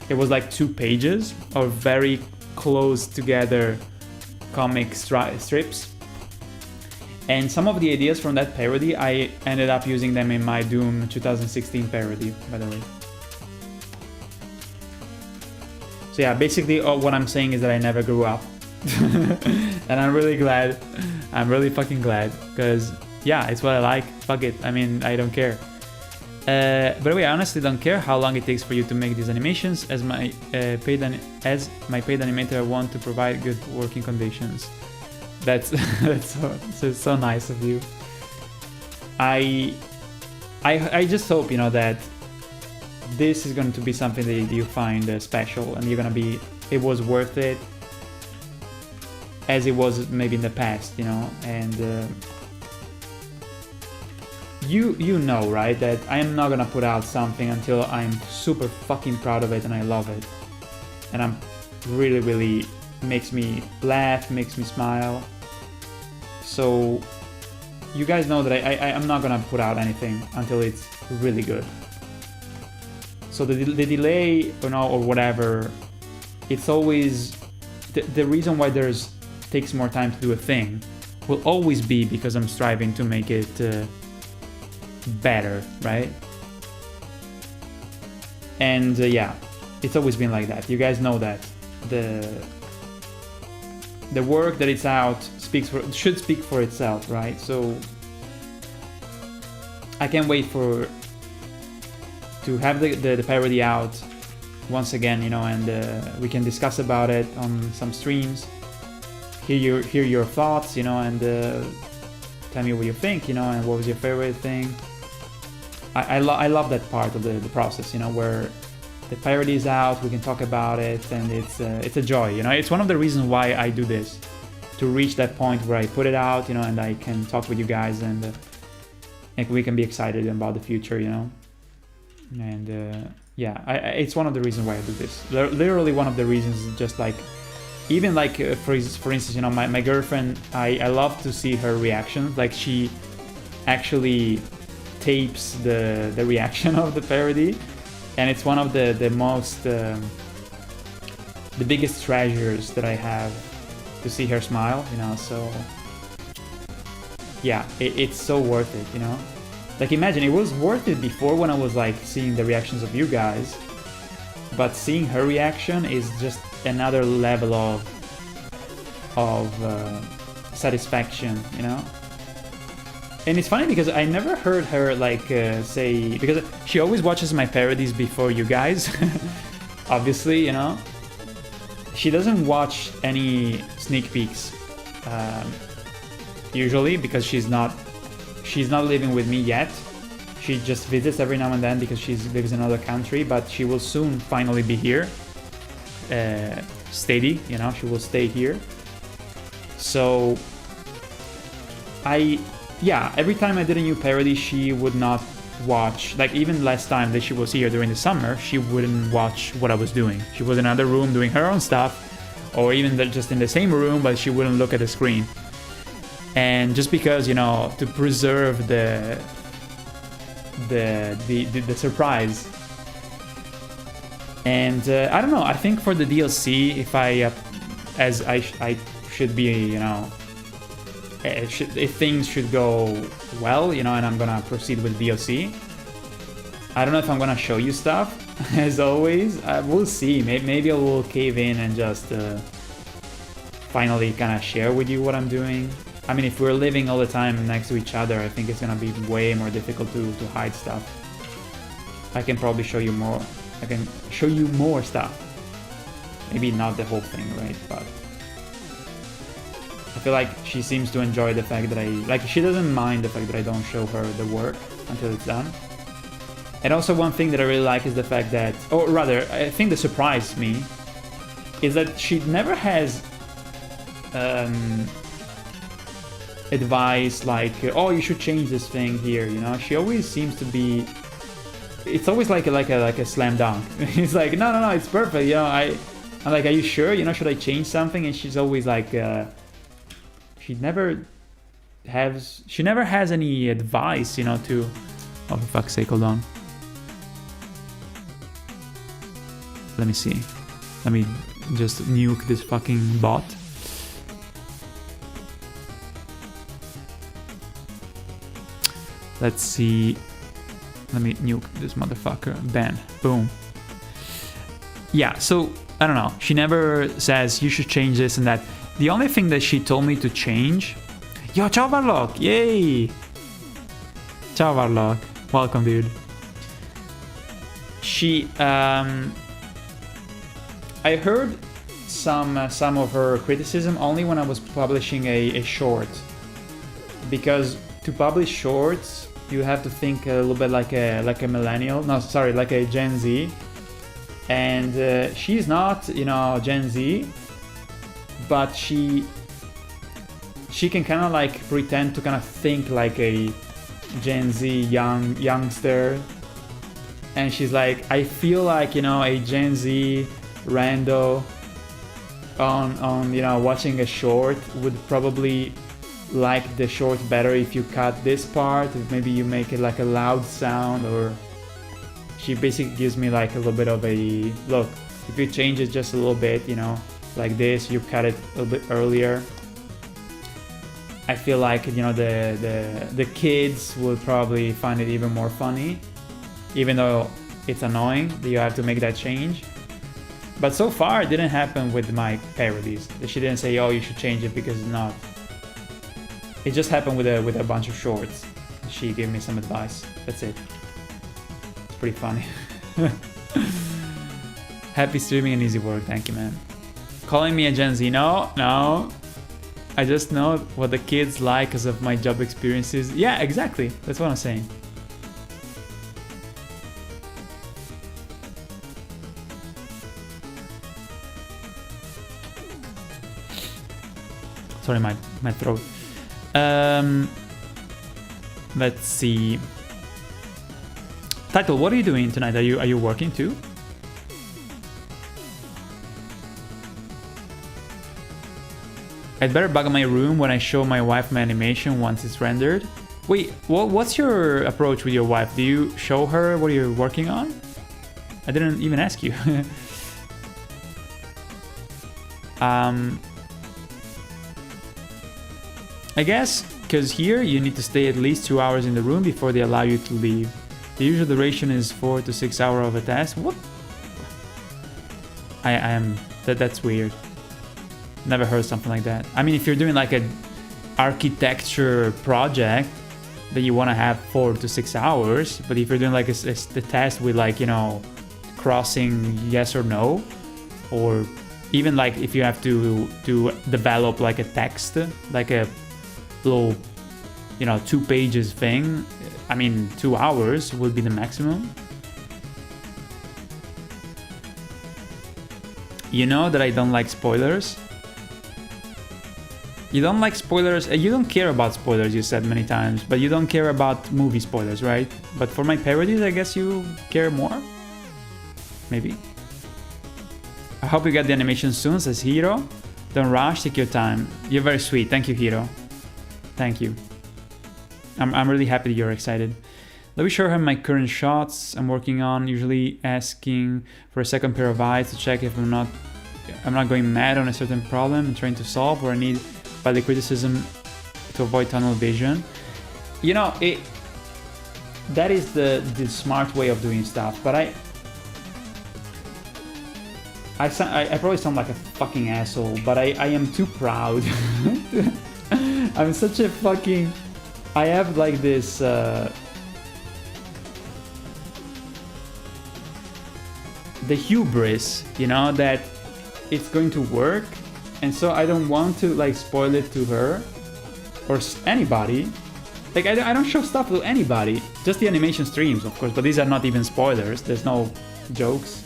It was like 2 pages of very close together comic strips. And some of the ideas from that parody, I ended up using them in my Doom 2016 parody, by the way. So yeah, basically what I'm saying is that I never grew up. And I'm really glad. I'm really fucking glad. Because, yeah, it's what I like. Fuck it. I mean, I don't care. By the way, I honestly don't care how long it takes for you to make these animations. As my paid animator, I want to provide good working conditions. That's so nice of you. I just hope, you know, that this is going to be something that you find special, and you're gonna be, it was worth it as it was maybe in the past, you know. And you know, right, that I am not gonna put out something until I'm super fucking proud of it and I love it, and I'm really makes me laugh, makes me smile. So you guys know that I'm not gonna put out anything until it's really good. So the delay, you know, or whatever, it's always the reason why takes more time to do a thing will always be because I'm striving to make it better, right? And yeah, it's always been like that. You guys know that the work that it's out should speak for itself, right? So I can't wait to have the parody out once again, you know, and we can discuss about it on some streams, hear your thoughts, you know, and tell me what you think, you know, and what was your favorite thing. I love that part of the process, you know, where the parody is out, we can talk about it, and it's a joy, you know. It's one of the reasons why I do this, to reach that point where I put it out, you know, and I can talk with you guys, and we can be excited about the future, you know. And yeah, it's one of the reasons why I do this. Literally one of the reasons is just like, even like for instance, you know, my girlfriend, I love to see her reactions. Like, she actually tapes the reaction of the parody, and it's one of the most the biggest treasures that I have, to see her smile, you know. So yeah, it's so worth it, you know. Like, imagine, it was worth it before when I was like seeing the reactions of you guys, but seeing her reaction is just another level of satisfaction, you know. And it's funny because I never heard her like say, because she always watches my parodies before you guys, obviously, you know. She doesn't watch any sneak peeks usually, because she's not living with me yet. She just visits every now and then because she lives in another country, but she will soon finally be here, steady, you know. She will stay here. So yeah, every time I did a new parody, she would not watch. Like, even last time that she was here during the summer, she wouldn't watch what I was doing. She was in another room doing her own stuff, or even just in the same room, but she wouldn't look at the screen. And just because, you know, to preserve the surprise. And I don't know, I think for the DLC, if I should be, you know, if things should go well, you know, and I'm gonna proceed with DLC, I don't know if I'm gonna show you stuff, as always. We'll see. Maybe I will cave in and just finally kind of share with you what I'm doing. I mean, if we're living all the time next to each other, I think it's gonna be way more difficult to hide stuff. I can probably show you more. I can show you more stuff. Maybe not the whole thing, right? But I feel like she seems to enjoy the fact that she doesn't mind the fact that I don't show her the work until it's done. And also one thing that I really like is the fact that, or rather, I think that surprised me, is that she never has advice like, oh, you should change this thing here, you know? She always seems to be, it's always like a slam dunk. It's like, no, it's perfect, you know? I'm like, are you sure? You know, should I change something? And she's always like, she never has any advice, you know, to, oh, for fuck's sake, hold on. Let me see. Let me just nuke this fucking bot. Let's see. Let me nuke this motherfucker. Ban. Boom. Yeah, so, I don't know. She never says, you should change this and that. The only thing that she told me to change... Yo, ciao Varlock! Yay! Ciao Varlock. Welcome, dude. She, I heard some of her criticism only when I was publishing a short. Because to publish shorts, you have to think a little bit like a millennial. No, sorry, like a Gen Z. And she's not, you know, Gen Z, but she can kind of like pretend to kind of think like a Gen Z youngster. And she's like, I feel like, you know, a Gen Z rando on you know, watching a short would probably like the short better if you cut this part, if maybe you make it like a loud sound, or she basically gives me like a little bit of a look, if you change it just a little bit, you know, like this, you cut it a little bit earlier, I feel like, you know, the kids will probably find it even more funny, even though it's annoying that you have to make that change. But so far it didn't happen with my parodies. She didn't say, oh, you should change it because it's not. It just happened with a bunch of shorts. She gave me some advice. That's it. It's pretty funny. Happy streaming and easy work. Thank you, man. Calling me a Gen Z? No. I just know what the kids like because of my job experiences. Yeah, exactly. That's what I'm saying. Sorry, my throat. Let's see. Title, what are you doing tonight? Are you working too? I'd better bug my room when I show my wife my animation once it's rendered. Wait, what's your approach with your wife? Do you show her what you're working on? I didn't even ask you. I guess, because here you need to stay at least 2 hours in the room before they allow you to leave. The usual duration is 4 to 6 hours of a task. What? That's weird. Never heard something like that. I mean, if you're doing like an architecture project that you want to have 4 to 6 hours, but if you're doing like the test with like, you know, crossing yes or no, or even like if you have to develop like a text, like a little, you know, 2 pages thing, I mean 2 hours would be the maximum. You know that I don't like spoilers. You don't like spoilers, you don't care about spoilers, you said many times, but you don't care about movie spoilers, right? But for my parodies, I guess you care more? Maybe. I hope you get the animation soon, says Hiro. Don't rush, take your time. You're very sweet, thank you, Hiro. Thank you. I'm really happy that you're excited. Let me show her my current shots I'm working on, usually asking for a second pair of eyes to check if I'm not going mad on a certain problem I'm trying to solve, or I need badly criticism to avoid tunnel vision. You know, that is the smart way of doing stuff, but I probably sound like a fucking asshole, but I am too proud. I'm such a fucking... I have like this... the hubris, you know, that it's going to work, and so I don't want to like spoil it to her or anybody. Like I don't show stuff to anybody, just the animation streams, of course, but these are not even spoilers. There's no jokes.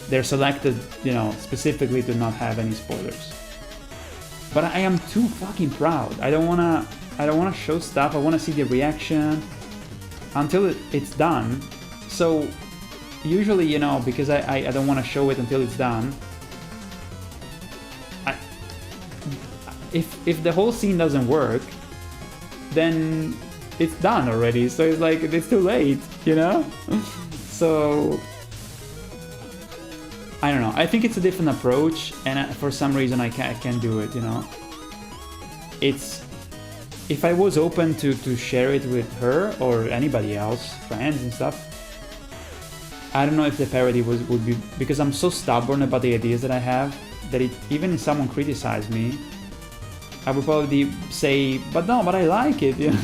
They're selected, you know, specifically to not have any spoilers. But I am too fucking proud. I don't wanna show stuff. I wanna see the reaction until it's done. So usually, you know, because I don't want to show it until it's done. If the whole scene doesn't work, then it's done already. So it's like it's too late, you know. So I don't know. I think it's a different approach, and for some reason I can't do it. You know, it's if I was open to share it with her or anybody else, friends and stuff. I don't know if the parody would be, because I'm so stubborn about the ideas that I have, that even if someone criticized me, I would probably say, but I like it, you know?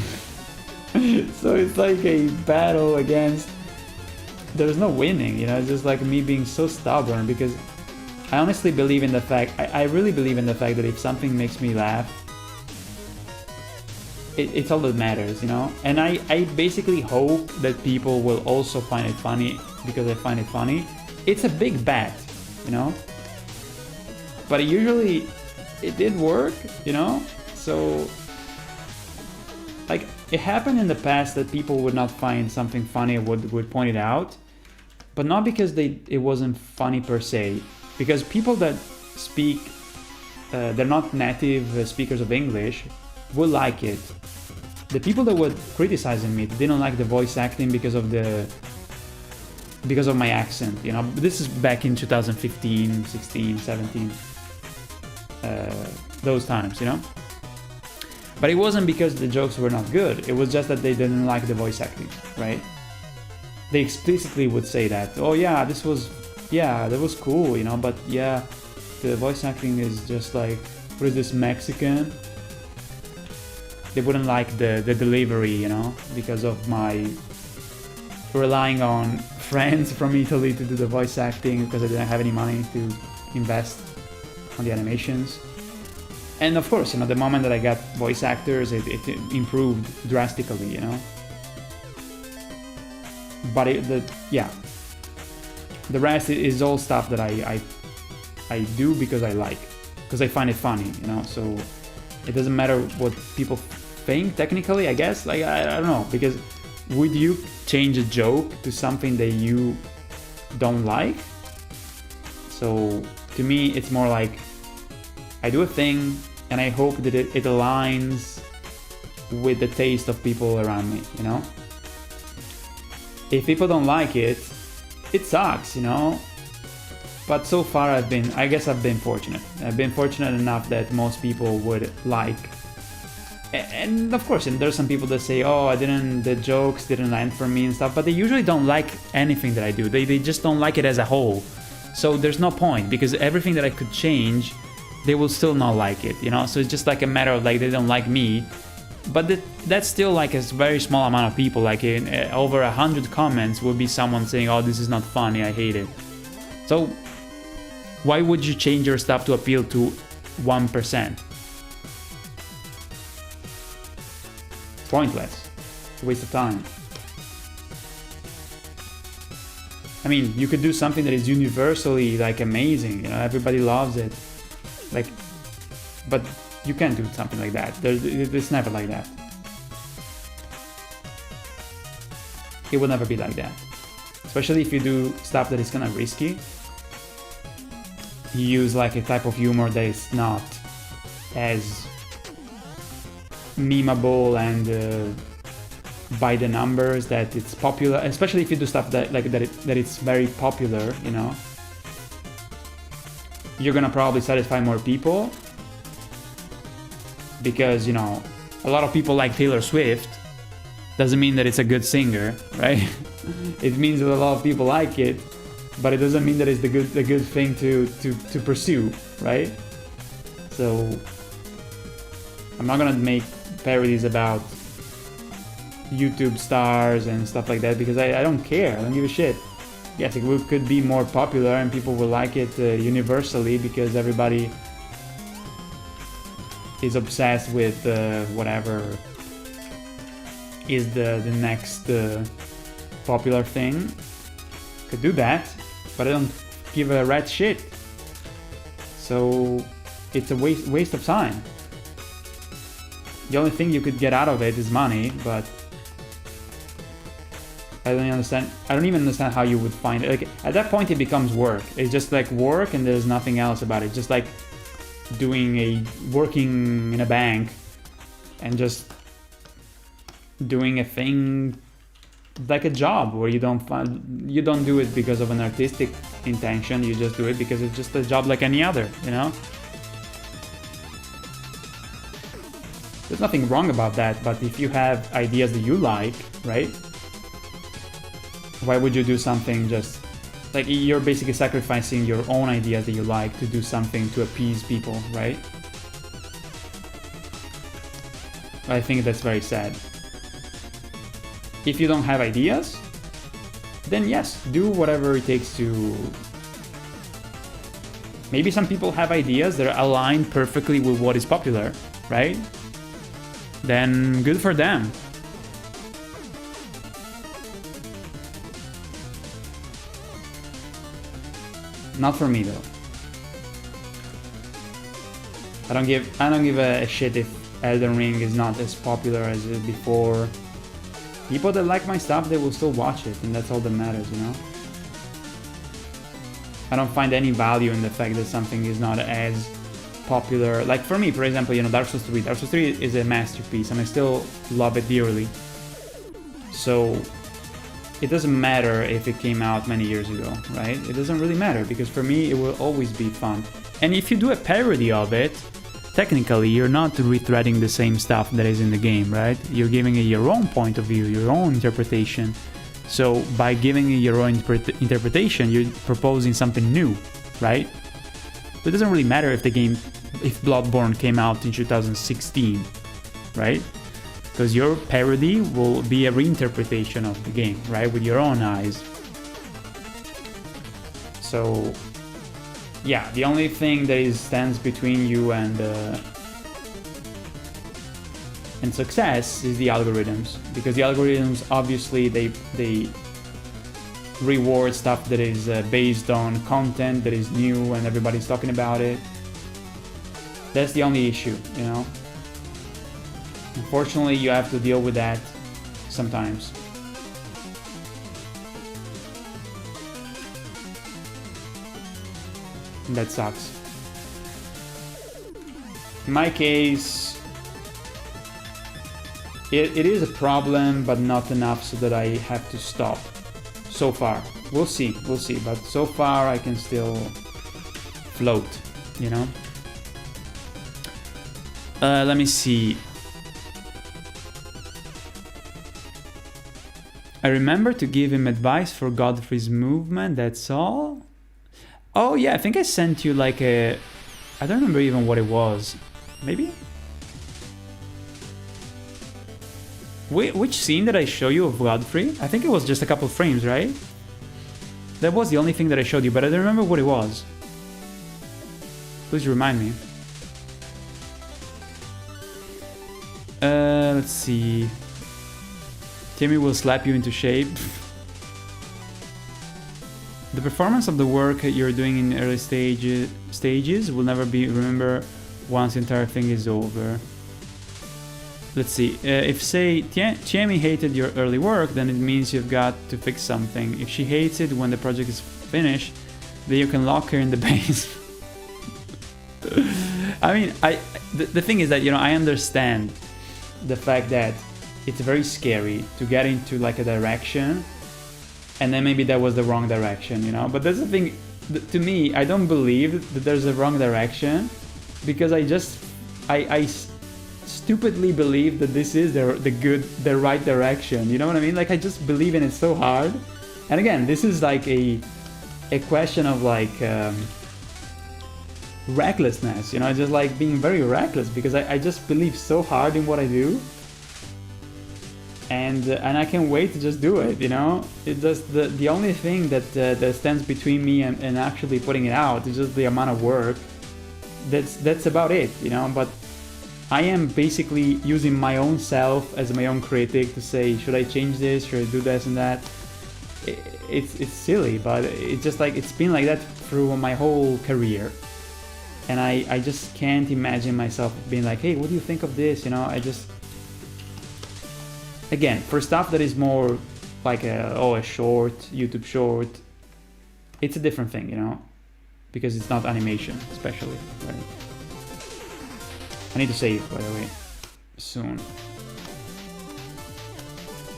So it's like a battle against, there's no winning, you know? It's just like me being so stubborn, because I honestly believe in the fact, I really believe in the fact that if something makes me laugh, it's all that matters, you know? And I basically hope that people will also find it funny because I find it funny. It's a big bet, you know? But usually it did work, you know? So, like, it happened in the past that people would not find something funny and would point it out, but not because it wasn't funny per se. Because people that speak, they're not native speakers of English, will like it. The people that were criticizing me didn't like the voice acting because of my accent, you know. This is back in 2015, 16, 17, those times, you know. But it wasn't because the jokes were not good. It was just that they didn't like the voice acting, right? They explicitly would say that, oh yeah, that was cool, you know, but yeah, the voice acting is just like, what is this, Mexican? They wouldn't like the delivery, you know, because of my relying on friends from Italy to do the voice acting, because I didn't have any money to invest on the animations. And of course, you know, the moment that I got voice actors, it improved drastically, you know. But the rest is all stuff that I do because I like, because I find it funny, you know. So it doesn't matter what people think technically, I guess. Like I don't know, because would you change a joke to something that you don't like? So to me, it's more like I do a thing and I hope that it aligns with the taste of people around me, you know? If people don't like it, it sucks, you know? But so far I guess I've been fortunate. I've been fortunate enough that most people would like. And of course, and there's some people that say, oh, the jokes didn't land for me and stuff, but they usually don't like anything that I do. They just don't like it as a whole. So there's no point, because everything that I could change, they will still not like it, you know? So it's just like a matter of like, they don't like me, but that's still like a very small amount of people. Like in over 100 comments will be someone saying, oh, this is not funny, I hate it. So why would you change your stuff to appeal to 1%? Pointless. It's a waste of time. I mean, you could do something that is universally like amazing, you know, everybody loves it. Like, but you can't do something like that. It's never like that. It will never be like that. Especially if you do stuff that is kind of risky. You use like a type of humor that is not as memeable and by the numbers that it's popular, especially if you do stuff that it's very popular, you know. You're gonna probably satisfy more people because, you know, a lot of people like Taylor Swift. Doesn't mean that it's a good singer, right? It means that a lot of people like it, but it doesn't mean that it's the good thing to pursue, right? So I'm not gonna make parodies about YouTube stars and stuff like that because I don't care. I don't give a shit. Yes, it could be more popular and people will like it universally because everybody is obsessed with whatever is the next popular thing. Could do that, but I don't give a rat shit. So it's a waste of time. The only thing you could get out of it is money, but I don't understand. I don't even understand how you would find it. Like at that point, it becomes work. It's just like work, and there's nothing else about it. Just like working in a bank, and just doing a thing like a job where you don't do it because of an artistic intention. You just do it because it's just a job like any other. You know. There's nothing wrong about that, but if you have ideas that you like, right? Why would you do something just like you're basically sacrificing your own ideas that you like to do something to appease people, right? I think that's very sad. If you don't have ideas, then yes, do whatever it takes to... Maybe some people have ideas that are aligned perfectly with what is popular, right? Then good for them. Not for me though. I don't give a shit if Elden Ring is not as popular as it before. People that like my stuff, they will still watch it, and that's all that matters, you know? I don't find any value in the fact that something is not as popular. Like for me, for example, you know, Dark Souls 3. Dark Souls 3 is a masterpiece, and I still love it dearly. So it doesn't matter if it came out many years ago, right? It doesn't really matter, because for me, it will always be fun. And if you do a parody of it, technically, you're not retreading the same stuff that is in the game, right? You're giving it your own point of view, your own interpretation. So by giving it your own interpretation, you're proposing something new, right? It doesn't really matter if if Bloodborne came out in 2016, right? Because your parody will be a reinterpretation of the game, right? With your own eyes. So, yeah, the only thing that stands between you and success is the algorithms. Because the algorithms, obviously, they reward stuff that is based on content that is new and everybody's talking about it. That's the only issue, you know? Unfortunately, you have to deal with that sometimes. And that sucks. In my case, it is a problem, but not enough so that I have to stop. So far. We'll see. But so far, I can still float, you know? Let me see. I remember to give him advice for Godfrey's movement, that's all? Oh yeah, I think I sent you like a... I don't remember even what it was. Maybe? Which scene did I show you of Godfrey? I think it was just a couple of frames, right? That was the only thing that I showed you, but I don't remember what it was. Please remind me. Let's see... Timmy will slap you into shape. The performance of the work you're doing in early stages will never be remembered once the entire thing is over. Let's see. If, say, Timmy hated your early work, then it means you've got to fix something. If she hates it when the project is finished, then you can lock her in the base. I mean, the thing is that, you know, I understand the fact that it's very scary to get into like a direction and then maybe that was the wrong direction, you know? But that's the thing, to me, I don't believe that there's a wrong direction because I stupidly believe that this is the right direction, you know what I mean? Like I just believe in it so hard. And again, this is like a question of like recklessness, you know, just like being very reckless, because I just believe so hard in what I do, and I can't wait to just do it, you know. It just the only thing that stands between me and actually putting it out is just the amount of work. That's about it, you know. But I am basically using my own self as my own critic to say, should I change this, should I do this and that. It's silly, but it's just like, it's been like that through my whole career. And I just can't imagine myself being like, hey, what do you think of this? You know, I just, again, for stuff that is more like a short, YouTube short, it's a different thing, you know, because it's not animation, especially, right? I need to save, by the way, soon.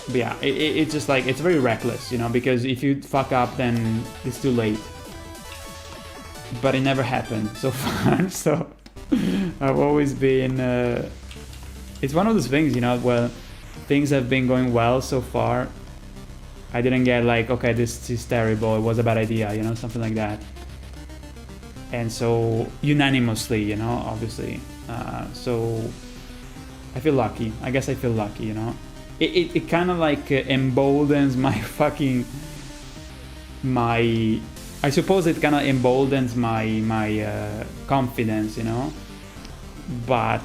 But yeah, it's just like, it's very reckless, you know, because if you fuck up, then it's too late. But it never happened so far, so I've always been... it's one of those things, you know, where things have been going well so far. I didn't get like, okay, this is terrible, it was a bad idea, you know, something like that. And so, unanimously, you know, obviously. So, I feel lucky. I guess I feel lucky, you know. It kind of like emboldens my fucking... I suppose it kind of emboldens my confidence, you know. But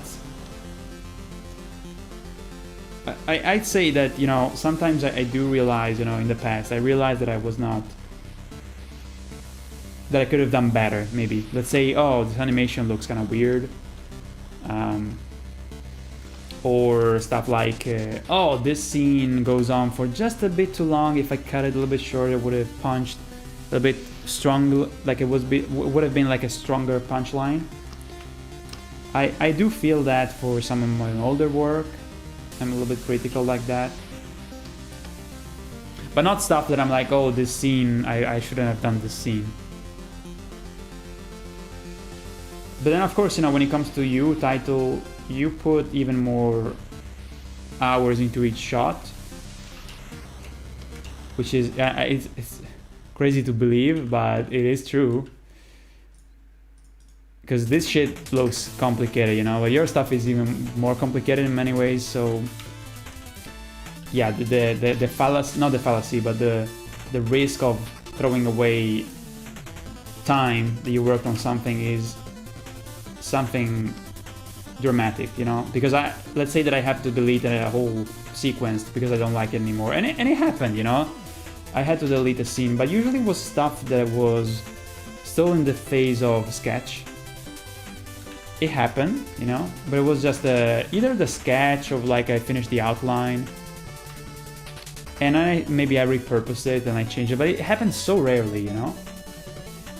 I'd say that, you know, sometimes I do realize, you know, in the past, I realized that I was not... that I could have done better, maybe. Let's say, oh, this animation looks kind of weird. Or stuff like, oh, this scene goes on for just a bit too long. If I cut it a little bit shorter, it would have punched a little bit stronger, like it would have been like a stronger punchline. I do feel that for some of my older work. I'm a little bit critical like that. But not stuff that I'm like, oh, this scene, I shouldn't have done this scene. But then, of course, you know, when it comes to you, Title, you put even more hours into each shot, which is it's crazy to believe, but it is true. Because this shit looks complicated, you know, but your stuff is even more complicated in many ways. So yeah, the fallacy, not the fallacy, but the risk of throwing away time that you worked on something is something dramatic, you know, because let's say that I have to delete a whole sequence because I don't like it anymore, and it happened, you know. I had to delete a scene, but usually it was stuff that was still in the phase of sketch. It happened, you know, but it was just either the sketch of like I finished the outline and maybe I repurposed it and I changed it, but it happens so rarely, you know.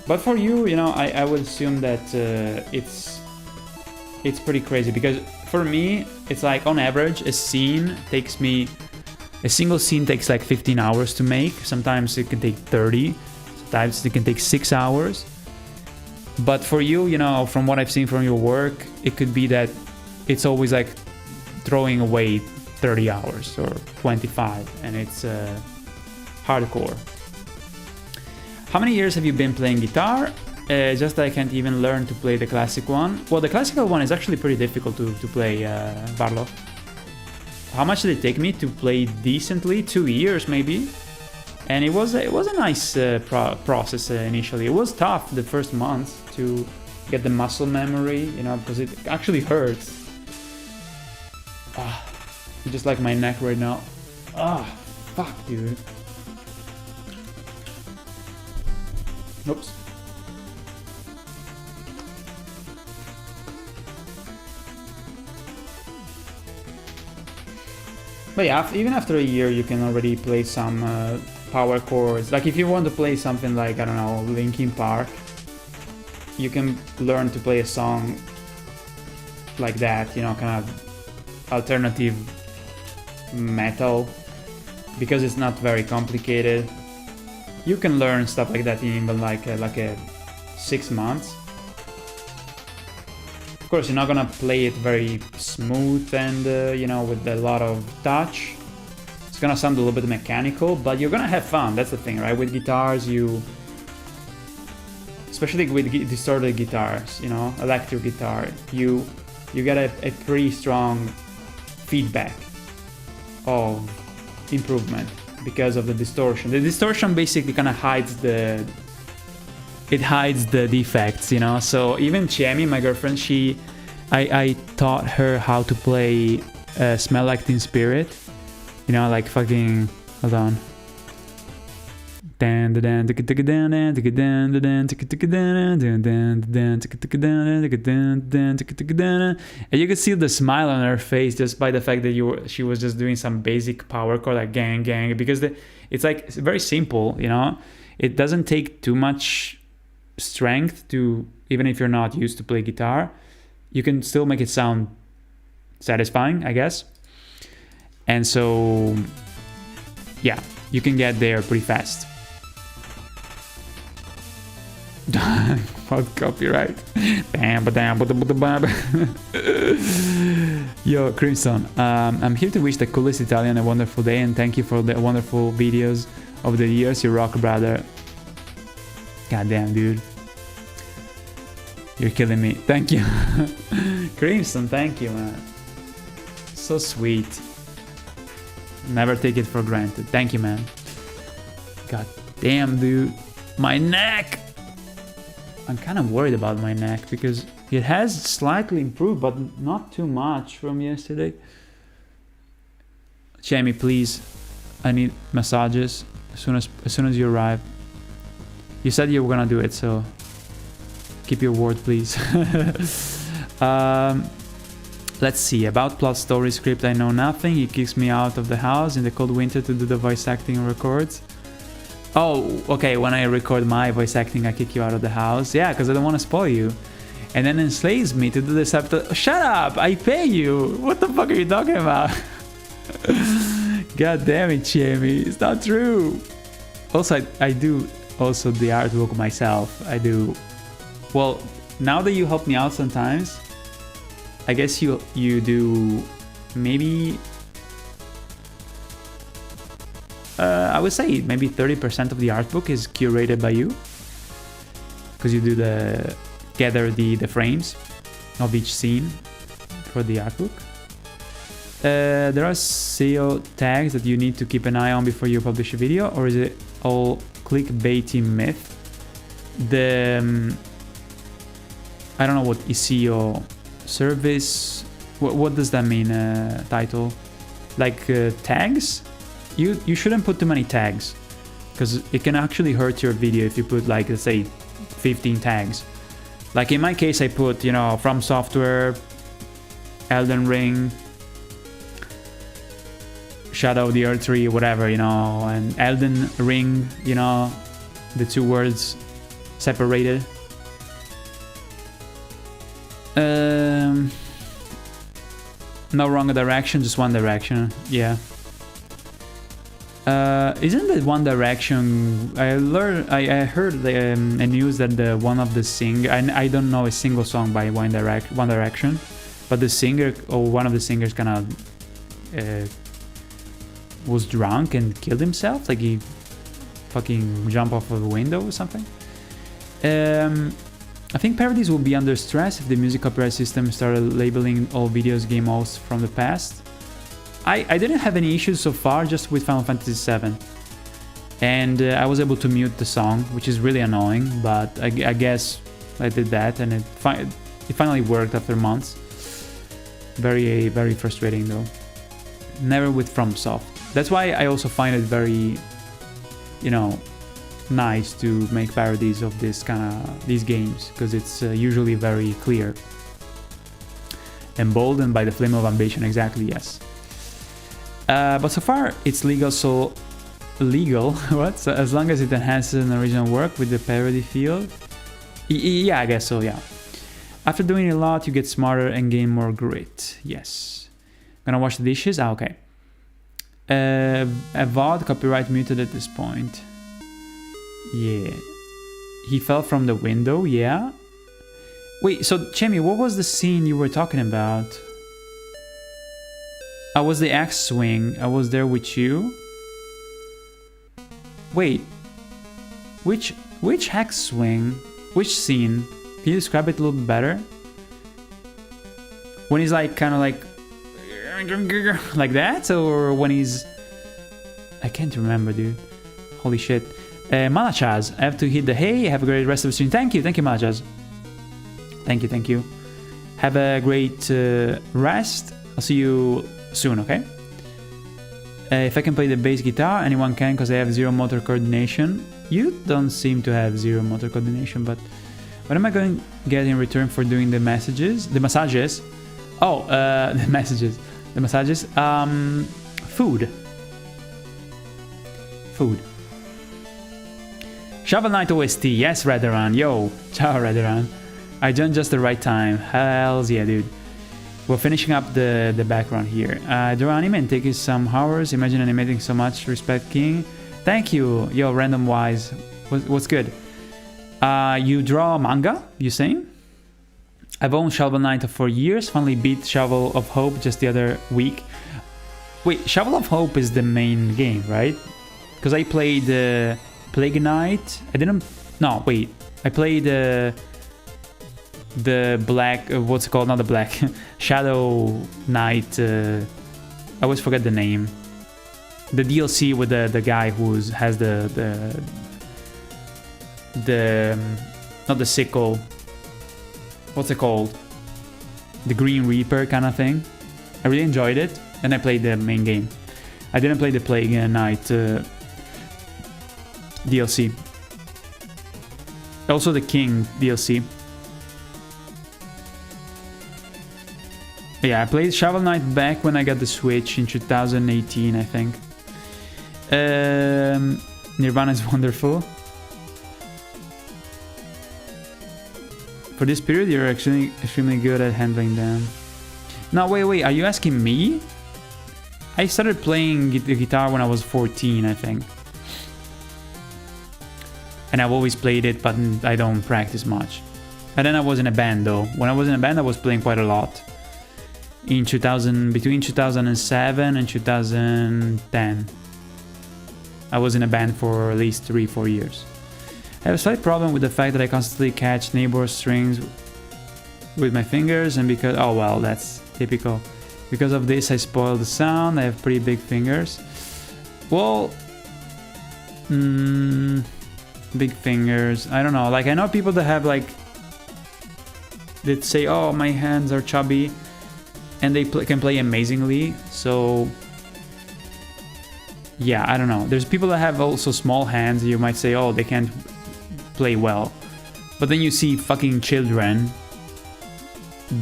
But for you, you know, I would assume that it's pretty crazy, because for me, it's like on average, a single scene takes like 15 hours to make. Sometimes it can take 30, sometimes it can take 6 hours. But for you, you know, from what I've seen from your work, it could be that it's always like throwing away 30 hours or 25, and it's hardcore. How many years have you been playing guitar? Just that I can't even learn to play the classic one. Well, the classical one is actually pretty difficult to play, Barlow. How much did it take me to play decently? 2 years, maybe. And it was a nice process initially. It was tough the first month to get the muscle memory, you know, because it actually hurts. Just like my neck right now. Fuck, dude. Oops. But yeah, even after a year, you can already play some power chords. Like if you want to play something like, I don't know, Linkin Park, you can learn to play a song like that, you know, kind of alternative metal, because it's not very complicated. You can learn stuff like that in even like 6 months. Of course, you're not gonna play it very smooth and you know, with a lot of touch. It's gonna sound a little bit mechanical, but you're gonna have fun. That's the thing, right? With guitars, especially with distorted guitars, you know, electric guitar, you get a pretty strong feedback of improvement because of the distortion. The distortion basically kind of hides the defects, you know. So even Chemi, my girlfriend, I taught her how to play Smell Like Teen Spirit, you know, like fucking, hold on. And you can see the smile on her face just by the fact that she was just doing some basic power chord like gang gang, because it's like very simple, you know. It doesn't take too much strength to, even if you're not used to play guitar, you can still make it sound satisfying, I guess. And so yeah, you can get there pretty fast. What copyright? Yo, Crimson, I'm here to wish the coolest Italian a wonderful day and thank you for the wonderful videos of the years. You rock, brother. Goddamn, dude. You're killing me. Thank you. Crimson, thank you, man. So sweet. Never take it for granted. Thank you, man. God damn, dude. My neck! I'm kind of worried about my neck because it has slightly improved, but not too much from yesterday. Jamie, please. I need massages as soon as you arrive. You said you were gonna do it, so keep your word, please. Let's see. About plot, story, script, I know nothing. He kicks me out of the house in the cold winter to do the voice acting records. Oh, okay, when I record my voice acting, I kick you out of the house. Yeah, because I don't want to spoil you. And then enslaves me to do the subtitle. Shut up! I pay you! What the fuck are you talking about? God damn it, Jamie. It's not true. Also, I do also the artwork myself. I do. Well, now that you help me out sometimes, I guess you do maybe... I would say maybe 30% of the art book is curated by you, because you do gather the frames of each scene for the art book. There are SEO tags that you need to keep an eye on before you publish a video, or is it all clickbaity myth? I don't know what SEO service. What does that mean? Title, like tags. You shouldn't put too many tags, because it can actually hurt your video if you put, like, let's say 15 tags. Like in my case, I put, you know, From Software, Elden Ring, Shadow of the Earth Tree, whatever, you know, and Elden Ring, you know, the two words separated. No wrong direction, just one direction. Yeah. Isn't it One Direction? I heard a news that one of the singer, I don't know a single song by One Direction, but the singer, or one of the singers, kind of was drunk and killed himself. Like he fucking jumped off of a window or something. I think parodies will be under stress if the music copyright system started labeling all videos game hosts from the past. I didn't have any issues so far, just with Final Fantasy VII. And I was able to mute the song, which is really annoying, but I guess I did that, and it finally worked after months. Very, very frustrating though. Never with FromSoft. That's why I also find it very, you know, nice to make parodies of these games, because it's usually very clear. Emboldened by the flame of ambition, exactly, yes. But so far it's legal, so what? So as long as it enhances an original work with the parody field. Yeah, I guess so, yeah. After doing a lot, you get smarter and gain more grit. Yes. Gonna wash the dishes? Ah, okay. A VOD copyright muted at this point. Yeah. He fell from the window, yeah. Wait, so Chemi, what was the scene you were talking about? I was the axe swing. I was there with you. Wait, which axe swing? Which scene? Can you describe it a little bit better? When he's like kind of like that, or when he's... I can't remember, dude. Holy shit. Malachaz, I have to hit the hey. Have a great rest of the stream. Thank you, Malachaz. Thank you. Have a great rest. I'll see you soon, okay? If I can play the bass guitar, anyone can, because I have zero motor coordination. You don't seem to have zero motor coordination, but what am I going to get in return for doing the messages? The massages? Oh, the messages. The massages. Food. Shovel Knight OST. Yes, Redaran. Yo. Ciao, Redaran. I joined just the right time. Hells yeah, dude. We're finishing up the background here. Draw anime and take some hours. Imagine animating so much. Respect King. Thank you. Yo, Random Wise. What's good? You draw manga, you saying? I've owned Shovel Knight for years. Finally beat Shovel of Hope just the other week. Wait, Shovel of Hope is the main game, right? Because I played Plague Knight. I didn't... No, wait. I played the black... what's it called? Not the black. Shadow Knight. I always forget the name. The DLC with the guy who has the not the sickle. What's it called? The Green Reaper kind of thing. I really enjoyed it, and I played the main game. I didn't play the Plague Knight DLC. Also the King DLC. But yeah, I played Shovel Knight back when I got the Switch in 2018, I think. Nirvana is wonderful. For this period, you're actually extremely good at handling them. No, wait, are you asking me? I started playing the guitar when I was 14, I think. And I've always played it, but I don't practice much. And then I was in a band, though. When I was in a band, I was playing quite a lot. In between 2007 and 2010. I was in a band for at least 3-4 years. I have a slight problem with the fact that I constantly catch neighbor strings with my fingers, and because... oh well, that's typical. Because of this, I spoil the sound. I have pretty big fingers. Well... big fingers. I don't know. Like, I know people that have, like... that say, oh, my hands are chubby. And they can play amazingly, so... yeah, I don't know. There's people that have also small hands. You might say, oh, they can't play well. But then you see fucking children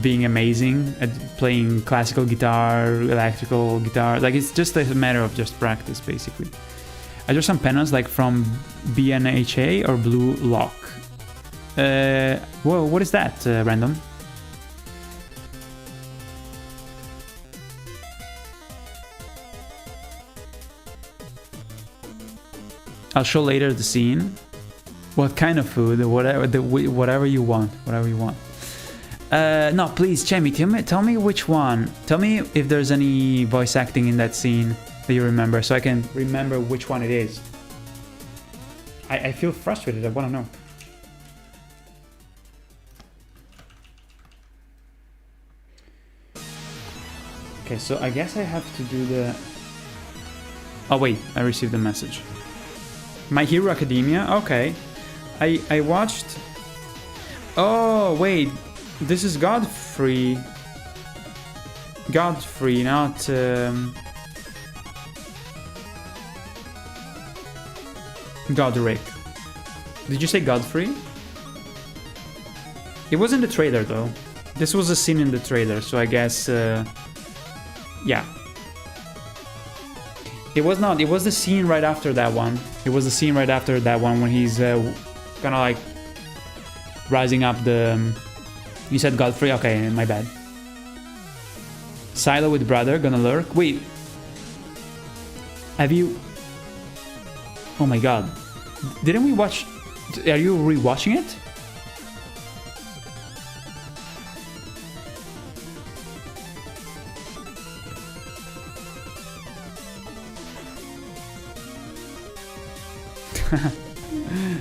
being amazing at playing classical guitar, electrical guitar. Like, it's just a matter of just practice, basically. I drew some penance, like from BNHA or Blue Lock. Whoa, what is that, Random? I'll show later the scene. What kind of food? Whatever you want. Whatever you want. No, please, Chemi, tell me which one. Tell me if there's any voice acting in that scene that you remember, so I can remember which one it is. I feel frustrated. I want to know. Okay, so I guess I have to do the... oh wait, I received the message. My Hero Academia? Okay. I watched... oh, wait. This is Godfrey. Godfrey, not... Godric. Did you say Godfrey? It was in the trailer, though. This was a scene in the trailer, so I guess... yeah. It was not. It was the scene right after that one. It was the scene right after that one when he's kind of like rising up the... you said Godfrey? Okay, my bad. Silo with brother, gonna lurk. Wait. Have you... oh my god. Didn't we watch... are you rewatching it?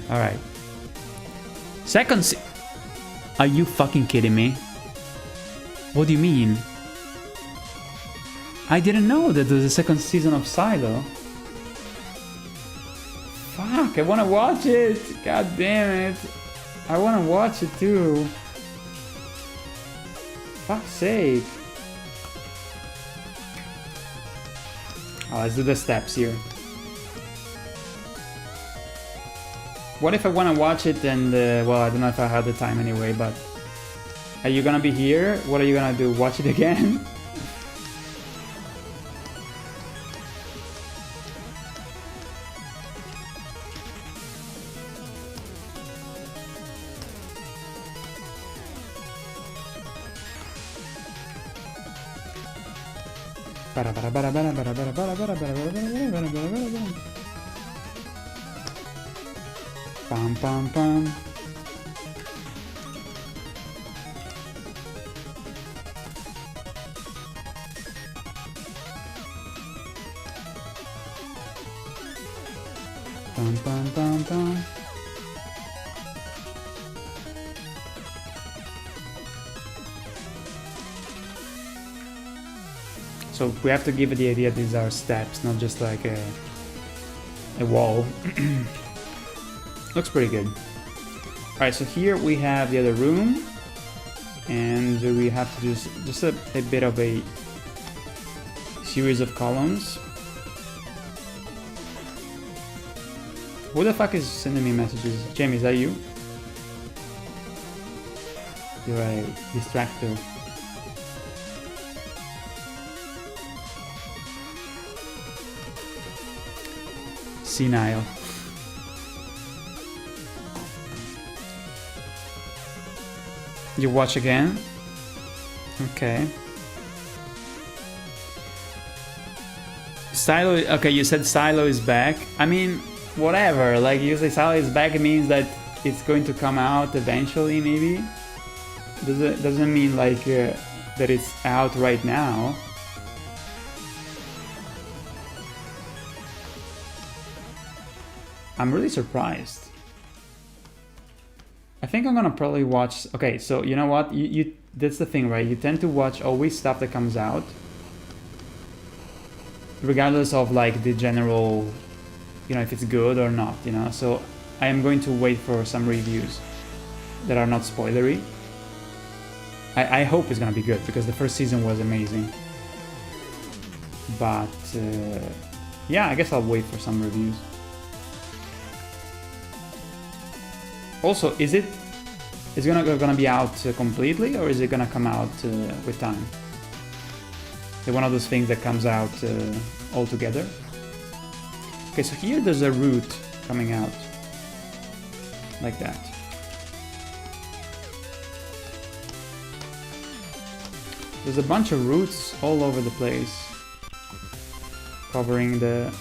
Alright. Second se- Are you fucking kidding me? What do you mean? I didn't know that there's a second season of Silo. Fuck, I wanna watch it! God damn it! I wanna watch it too. Fuck's sake. Oh, let's do the steps here. What if I want to watch it and, well, I don't know if I have the time anyway, but... Are you gonna be here? What are you gonna do? Watch it again? Pam pam pam. Pam pam pam pam. So we have to give it the idea these are steps, not just like a wall. Looks pretty good. Alright, so here we have the other room. And we have to do just a bit of a series of columns. Who the fuck is sending me messages? Jamie, is that you? You're a distractor. Senile. You watch again? Okay. Silo, okay, you said Silo is back. I mean, whatever, like you say Silo is back, it means that it's going to come out eventually, maybe? Doesn't mean like that it's out right now. I'm really surprised. I think I'm gonna probably watch... Okay, so you know what? You that's the thing, right? You tend to watch always stuff that comes out. Regardless of like the general... You know, if it's good or not, you know? So I am going to wait for some reviews that are not spoilery. I hope it's gonna be good, because the first season was amazing. But... yeah, I guess I'll wait for some reviews. Also, is it gonna be out completely, or is it gonna come out with time? Is it one of those things that comes out all together? Okay, so here there's a root coming out, like that. There's a bunch of roots all over the place, covering the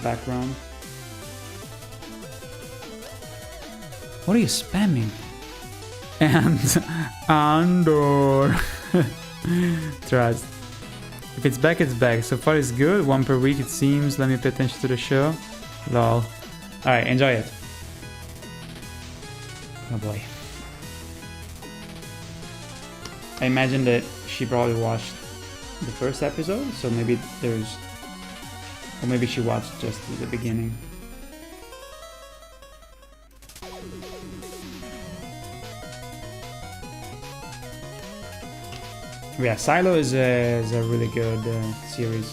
background. What are you spamming? And Andor. Trust. If it's back, it's back. So far it's good. 1 per week it seems. Let me pay attention to the show. Lol. Alright, enjoy it. Oh boy. I imagine that she probably watched the first episode, so maybe there's... Or maybe she watched just the beginning. Yeah, Silo is a really good series.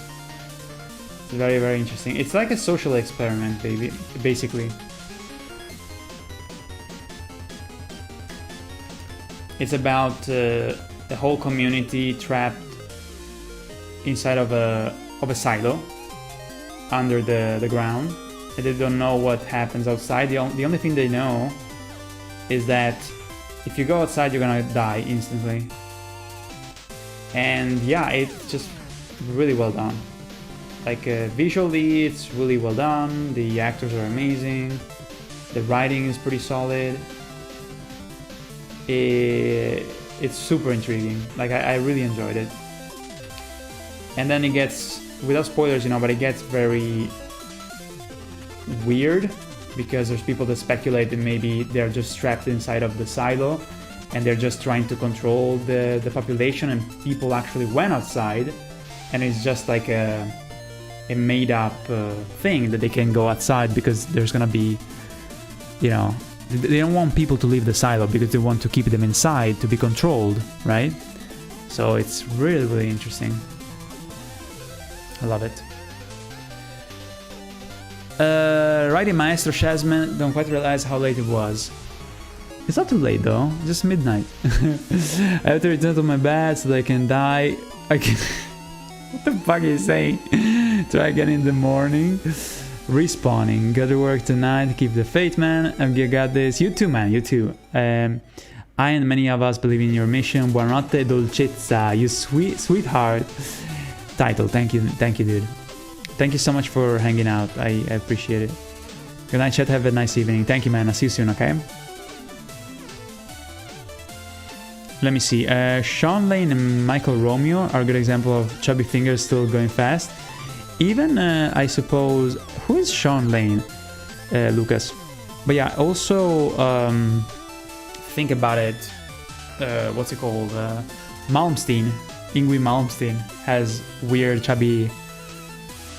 It's very, very interesting. It's like a social experiment, baby, basically. It's about the whole community trapped inside of a silo under the ground, and they don't know what happens outside. The only thing they know is that if you go outside, you're gonna die instantly. And yeah, it's just really well done. Like visually, it's really well done. The actors are amazing. The writing is pretty solid. It's super intriguing. Like I really enjoyed it. And then it gets, without spoilers, you know, but it gets very weird because there's people that speculate that maybe they're just trapped inside of the silo and they're just trying to control the population, and people actually went outside and it's just like a made up thing that they can go outside because there's gonna be, you know, they don't want people to leave the silo because they want to keep them inside to be controlled, right? So it's really, really interesting. I love it. Writing Maestro Shazman, don't quite realize how late it was. It's not too late though, it's just midnight. I have to return to my bed so that I can die. I can... What the fuck are you saying? Try again in the morning. Respawning. Gotta work tonight, keep the faith, man. You got this. You too, man, you too. I and many of us believe in your mission. Buonanotte dolcezza, you sweetheart. Title, thank you, dude. Thank you so much for hanging out. I appreciate it. Good night, chat. Have a nice evening. Thank you, man. I'll see you soon, okay? Let me see. Sean Lane and Michael Romeo are a good example of chubby fingers still going fast. Even, I suppose... Who is Sean Lane? Lucas. But yeah, also... think about it. What's it called? Malmsteen. Yngwie Malmsteen has weird, chubby...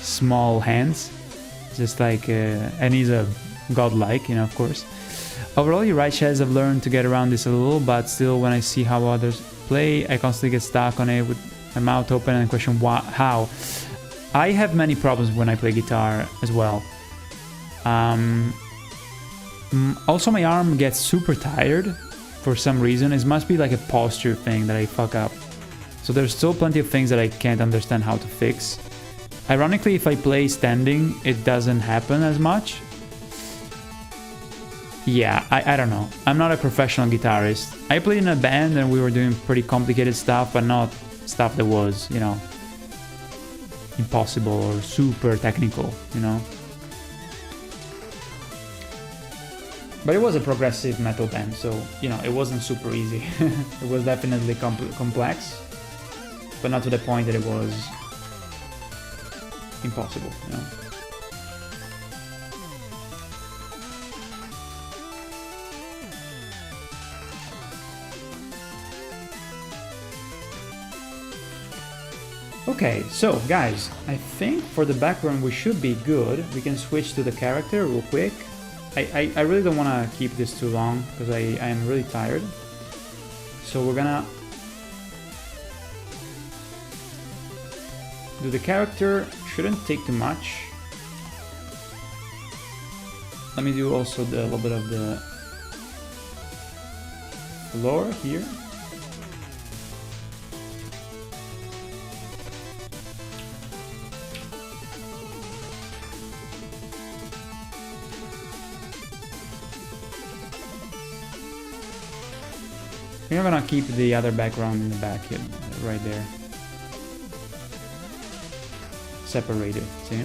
small hands, just like and he's a godlike, you know, of course. Overall, you're right, Chaz. I've learned to get around this a little, but still when I see how others play, I constantly get stuck on it with my mouth open and question how. I have many problems when I play guitar as well. Also my arm gets super tired for some reason. It must be like a posture thing that I fuck up. So there's still plenty of things that I can't understand how to fix. Ironically, if I play standing, it doesn't happen as much. Yeah, I don't know. I'm not a professional guitarist. I played in a band and we were doing pretty complicated stuff, but not stuff that was, you know, impossible or super technical, you know. But it was a progressive metal band, so, you know, it wasn't super easy. It was definitely complex, but not to the point that it was impossible, you know. Okay, so guys, I think for the background we should be good. We can switch to the character real quick. I really don't want to keep this too long because I am really tired. So we're gonna do the character. Shouldn't take too much. Let me do also a little bit of the floor here. We're gonna keep the other background in the back here, right there. Separated, see?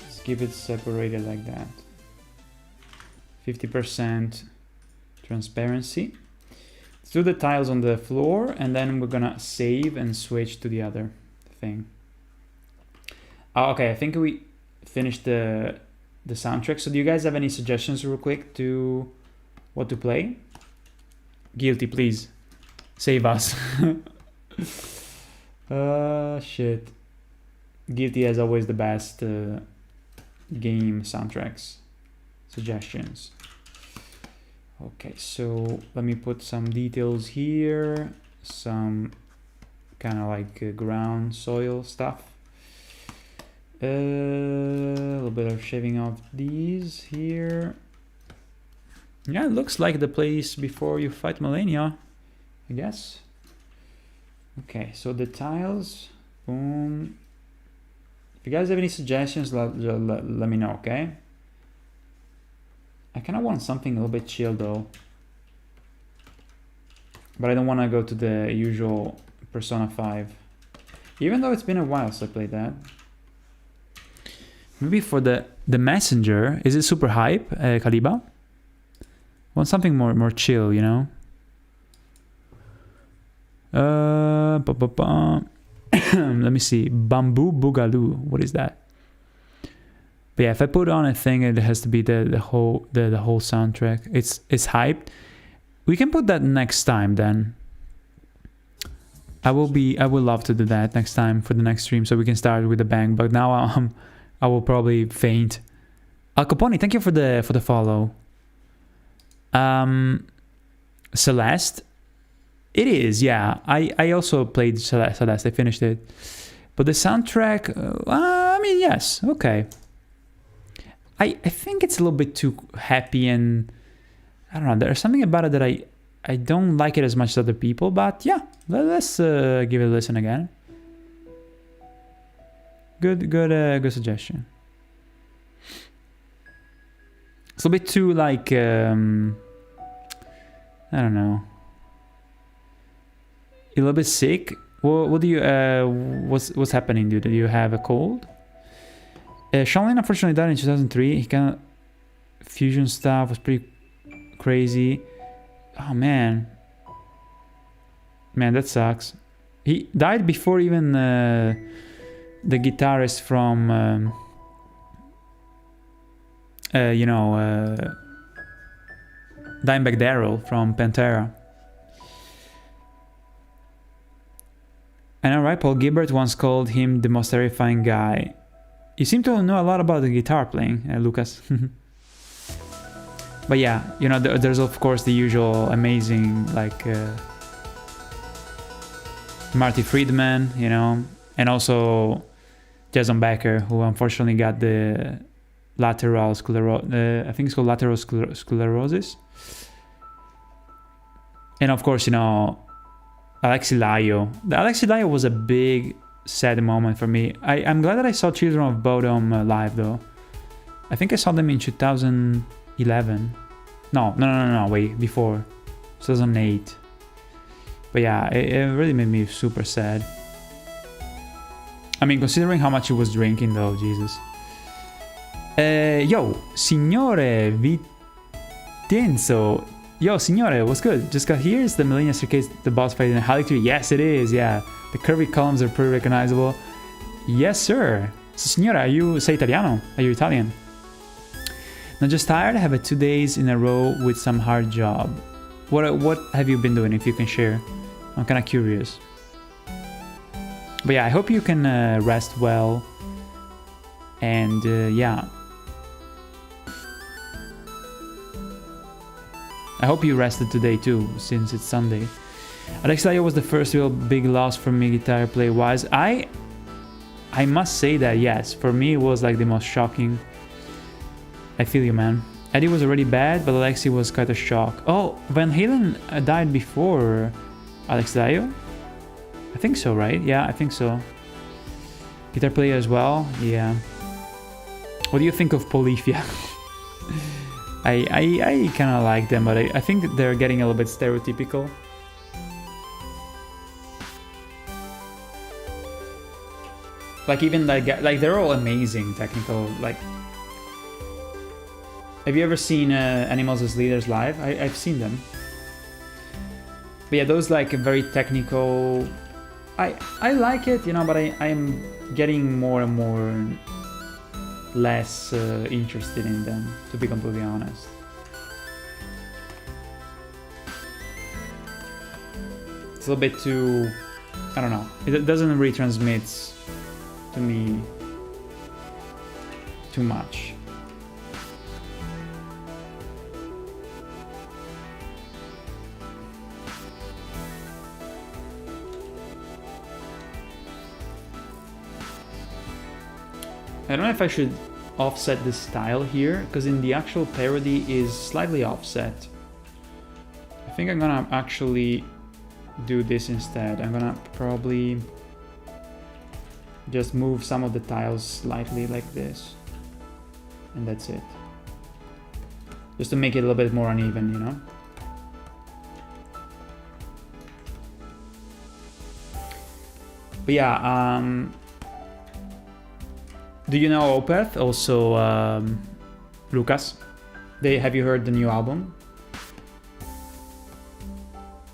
Let's keep it separated like that. 50% transparency. Let's do the tiles on the floor and then we're gonna save and switch to the other thing. Oh, okay, I think we finished the soundtrack. So do you guys have any suggestions real quick to what to play? Guilty, please. Save us. Shit. Guilty has always the best game soundtracks suggestions. Okay, so let me put some details here. Some kind of like ground soil stuff. A little bit of shaving off these here. Yeah, it looks like the place before you fight Melania, I guess. Okay, so the tiles. Boom. If you guys have any suggestions, let me know, okay? I kind of want something a little bit chill though. But I don't want to go to the usual Persona 5. Even though it's been a while since I played that. Maybe for the messenger, is it super hype, Kaliba? Want something more chill, you know? Let me see. Bamboo Boogaloo. What is that? But yeah, if I put on a thing, it has to be the whole soundtrack. It's hyped. We can put that next time then. I would love to do that next time for the next stream, so we can start with a bang. But now I will probably faint. Al Capone, thank you for the follow. Celeste. It is, yeah. I also played Celeste. I finished it. But the soundtrack, I mean, yes, okay. I think it's a little bit too happy, and I don't know. There's something about it that I don't like it as much as other people. But yeah, let's give it a listen again. Good suggestion. It's a bit too like I don't know. You're a little bit sick. What do you what's happening, dude? Do you have a cold? Shaolin unfortunately died in 2003. He kind of fusion stuff was pretty crazy. Oh man, that sucks. He died before even the guitarist from Dimebag Darrell from Pantera. I know, right? Paul Gilbert once called him the most terrifying guy. You seem to know a lot about the guitar playing, Lucas. But yeah, you know, there's of course the usual amazing, like Marty Friedman, you know, and also Jason Becker, who unfortunately got the lateral sclerosis. I think it's called lateral sclerosis. And of course, you know, Alexi Laio. Alexi Laio was a big sad moment for me. I'm glad that I saw Children of Bodom live though. I think I saw them in 2011. No, wait, before. 2008. But yeah, it really made me super sad. I mean, considering how much he was drinking though, Jesus. Yo, Signore Vitenzo. Yo, Signore, what's good? Just got here. Is the Millennium Circade the boss fight in the Halley 3? Yes, it is, yeah. The curvy columns are pretty recognizable. Yes, sir. So, Signora, sei Italiano? Are you Italian? Not just tired, I have 2 days in a row with some hard job. What have you been doing, if you can share? I'm kind of curious. But yeah, I hope you can rest well. And yeah. I hope you rested today too, since it's Sunday. Alexia was the first real big loss for me guitar play wise. I must say that yes, for me it was like the most shocking. I feel you, man. Eddie was already bad, but Alexi was quite a shock. Oh, Van Halen died before Alex Dio? I think so, right? Yeah, I think so. Guitar player as well? Yeah. What do you think of Polyphia? I kind of like them, but I think they're getting a little bit stereotypical. Like even like they're all amazing technical. Like, have you ever seen Animals as Leaders live? I've seen them. But yeah, those like very technical. I like it, you know, but I'm getting more and more less interested in them, to be completely honest. It's a little bit too, I don't know, it doesn't really transmit to me too much. I don't know if I should offset this style here, because in the actual parody is slightly offset. I think I'm gonna actually do this instead. I'm gonna probably just move some of the tiles slightly like this. And that's it. Just to make it a little bit more uneven, you know? But yeah, do you know Opeth? Also, Lucas? Have you heard the new album?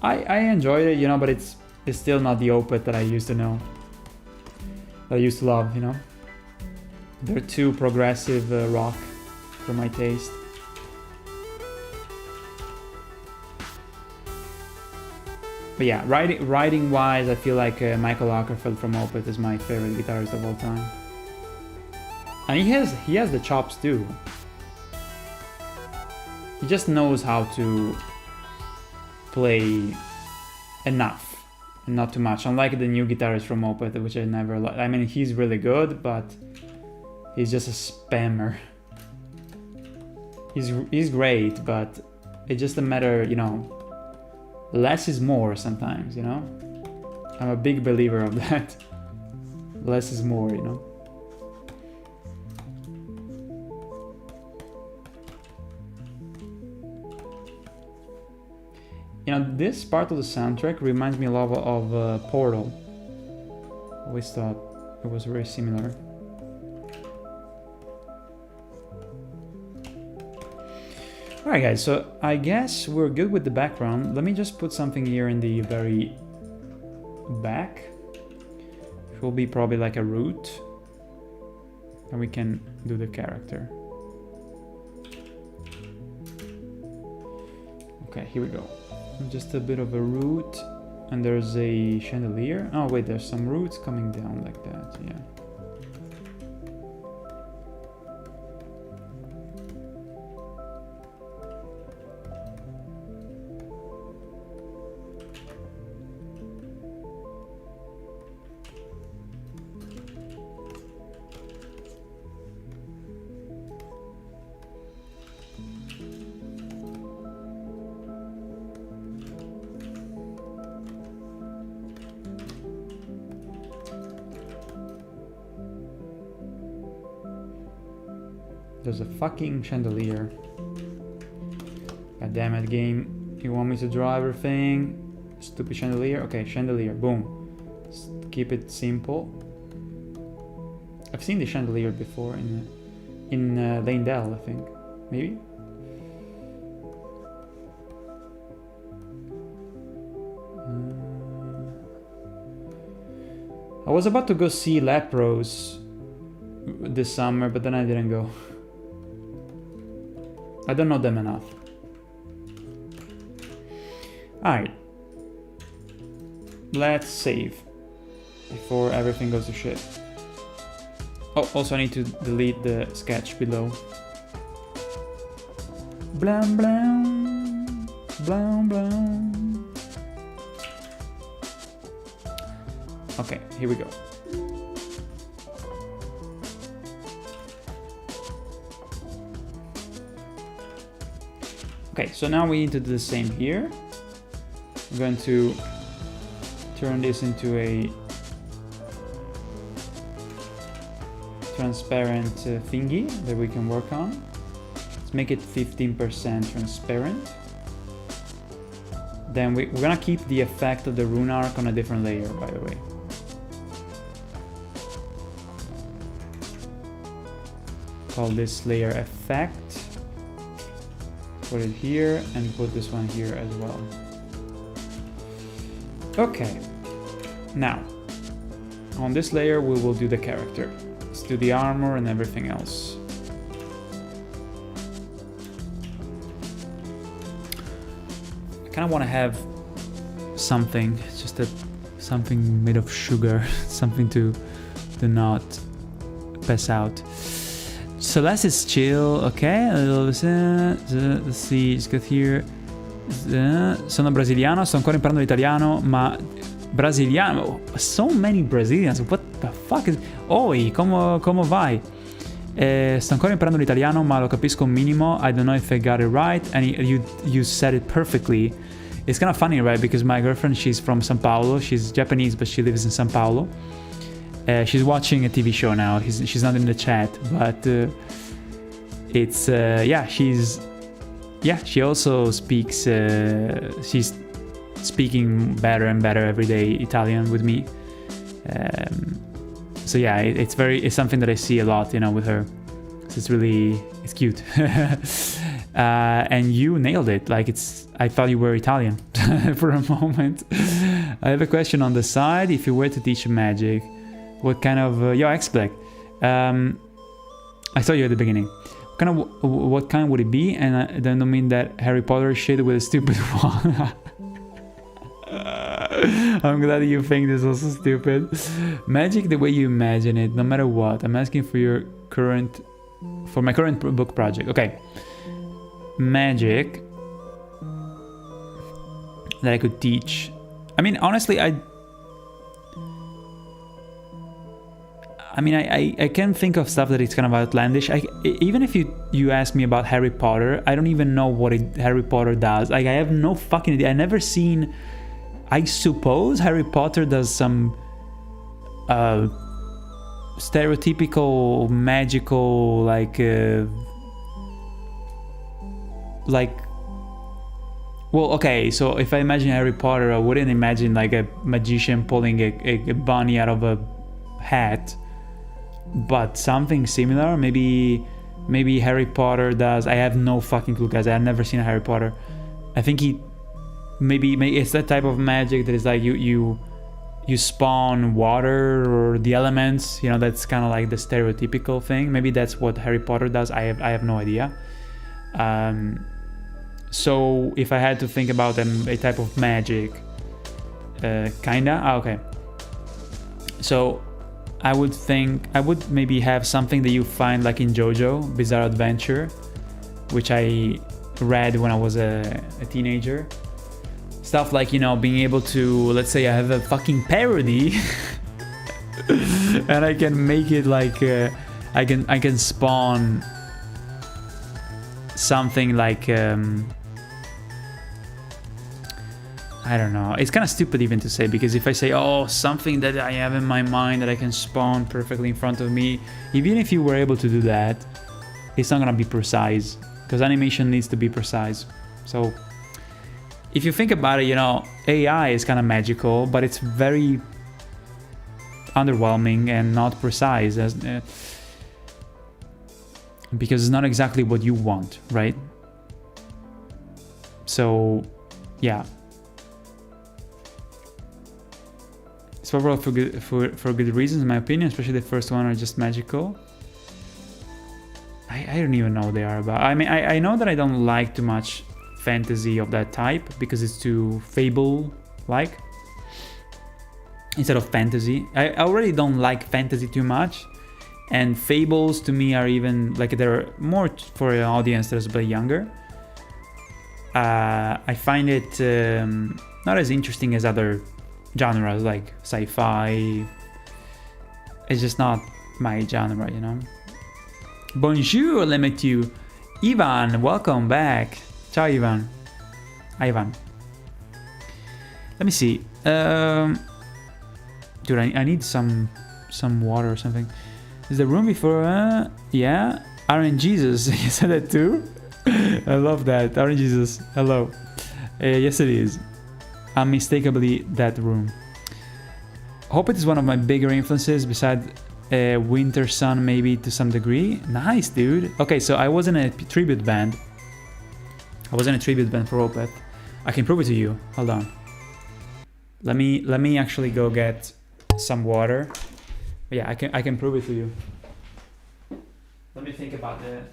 I enjoyed it, you know, but it's still not the Opeth that I used to know. that I used to love, you know? They're too progressive rock for my taste. But yeah, writing wise, I feel like Michael Åkerfeldt from Opeth is my favorite guitarist of all time. And he has the chops too. He just knows how to play enough and not too much. Unlike the new guitarist from Opeth, which I never liked. I mean, he's really good, but he's just a spammer. He's great, but it's just a matter, you know, less is more sometimes, you know? I'm a big believer of that. Less is more, you know? You know, this part of the soundtrack reminds me a lot of Portal. I always thought it was very similar. Alright guys, so I guess we're good with the background. Let me just put something here in the very back. It will be probably like a root. And we can do the character. Okay, here we go. Just a bit of a root. And there's a chandelier. Oh wait, there's some roots coming down like that, yeah. There's a fucking chandelier. God damn it, game. You want me to draw everything? Stupid chandelier? Okay, chandelier. Boom. Just keep it simple. I've seen the chandelier before in Landell, I think. Maybe? I was about to go see Lepros this summer, but then I didn't go. I don't know them enough. Alright. Let's save before everything goes to shit. Oh, also I need to delete the sketch below. Blam blam. Blam blam. Okay, here we go. Okay, so now we need to do the same here. I'm going to turn this into a transparent thingy that we can work on. Let's make it 15% transparent. Then we're gonna keep the effect of the rune arc on a different layer, by the way. Call this layer effect. Put it here and put this one here as well. Okay, now on this layer we will do the character. Let's do the armor and everything else. I kind of want to have something, just something made of sugar, something to not pass out. Celeste is chill, okay, a little bit, let's see, just got here. Sono brasiliano, sto ancora imparando l'italiano, ma brasiliano, so many Brazilians, what the fuck is... Oi, como vai? Sto ancora imparando l'italiano, ma lo capisco un minimo, I don't know if I got it right, and you said it perfectly. It's kind of funny, right, because my girlfriend, she's from São Paulo, she's Japanese, but she lives in São Paulo. She's watching a TV show now. She's not in the chat, but it's she also speaks. She's speaking better and better every day Italian with me. So yeah, it's something that I see a lot, you know, with her. So it's cute. And you nailed it. Like I thought you were Italian for a moment. I have a question on the side. If you were to teach magic, What kind of yo X-Black? I saw you at the beginning. What kind would it be? And I don't mean that Harry Potter shit with a stupid one. I'm glad you think this was stupid. Magic the way you imagine it, no matter what. I'm asking for my current book project. Okay. Magic that I could teach. I mean, honestly, I can think of stuff that is kind of outlandish. Even if you ask me about Harry Potter, I don't even know what Harry Potter does. Like, I have no fucking idea. I never seen. I suppose Harry Potter does some stereotypical magical like. Well, okay. So if I imagine Harry Potter, I wouldn't imagine like a magician pulling a bunny out of a hat. But something similar, maybe Harry Potter does. I have no fucking clue, guys. I have never seen a Harry Potter. I think maybe it's that type of magic that is like you spawn water or the elements. You know, that's kind of like the stereotypical thing. Maybe that's what Harry Potter does. I have no idea. So if I had to think about a type of magic, kinda okay. So. I would maybe have something that you find like in JoJo Bizarre Adventure, which I read when I was a teenager. Stuff like, you know, being able to, let's say I have a fucking parody and I can make it like I can spawn something like I don't know. It's kind of stupid even to say, because if I say, oh, something that I have in my mind that I can spawn perfectly in front of me, even if you were able to do that, it's not gonna be precise, because animation needs to be precise. So if you think about it, you know, AI is kind of magical, but it's very underwhelming and not precise, because it's not exactly what you want, right? So yeah. It's overall for good reasons, in my opinion, especially the first one are just magical. I don't even know what they are about. I mean, I know that I don't like too much fantasy of that type because it's too fable-like instead of fantasy. I already don't like fantasy too much, and fables to me are even like they're more for an audience that's a bit younger. I find it not as interesting as other genres like sci-fi. It's just not my genre, you know. Bonjour, limit you. Ivan, welcome back. Ciao, Ivan. Hi, Ivan. Let me see. Dude, I need some water or something. Is the room before? Yeah. Aaron Jesus, you said that too? I love that. Aaron Jesus, hello. Yes, it is. Unmistakably that room. Hope it is one of my bigger influences besides Winter Sun, maybe to some degree. Nice, dude. Okay, so I was in a tribute band. I was in a tribute band for Opeth. I can prove it to you. Hold on. Let me actually go get some water. Yeah, I can prove it to you. Let me think about that.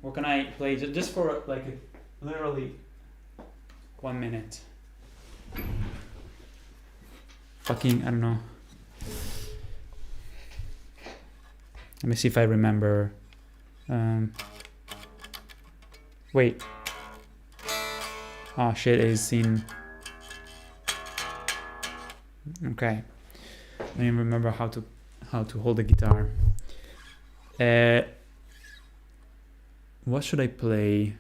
What can I play just for like literally 1 minute? Fucking, I don't know. Let me see if I remember. Wait. Oh shit, it's seen. Okay. I don't even remember how to hold the guitar. What should I play?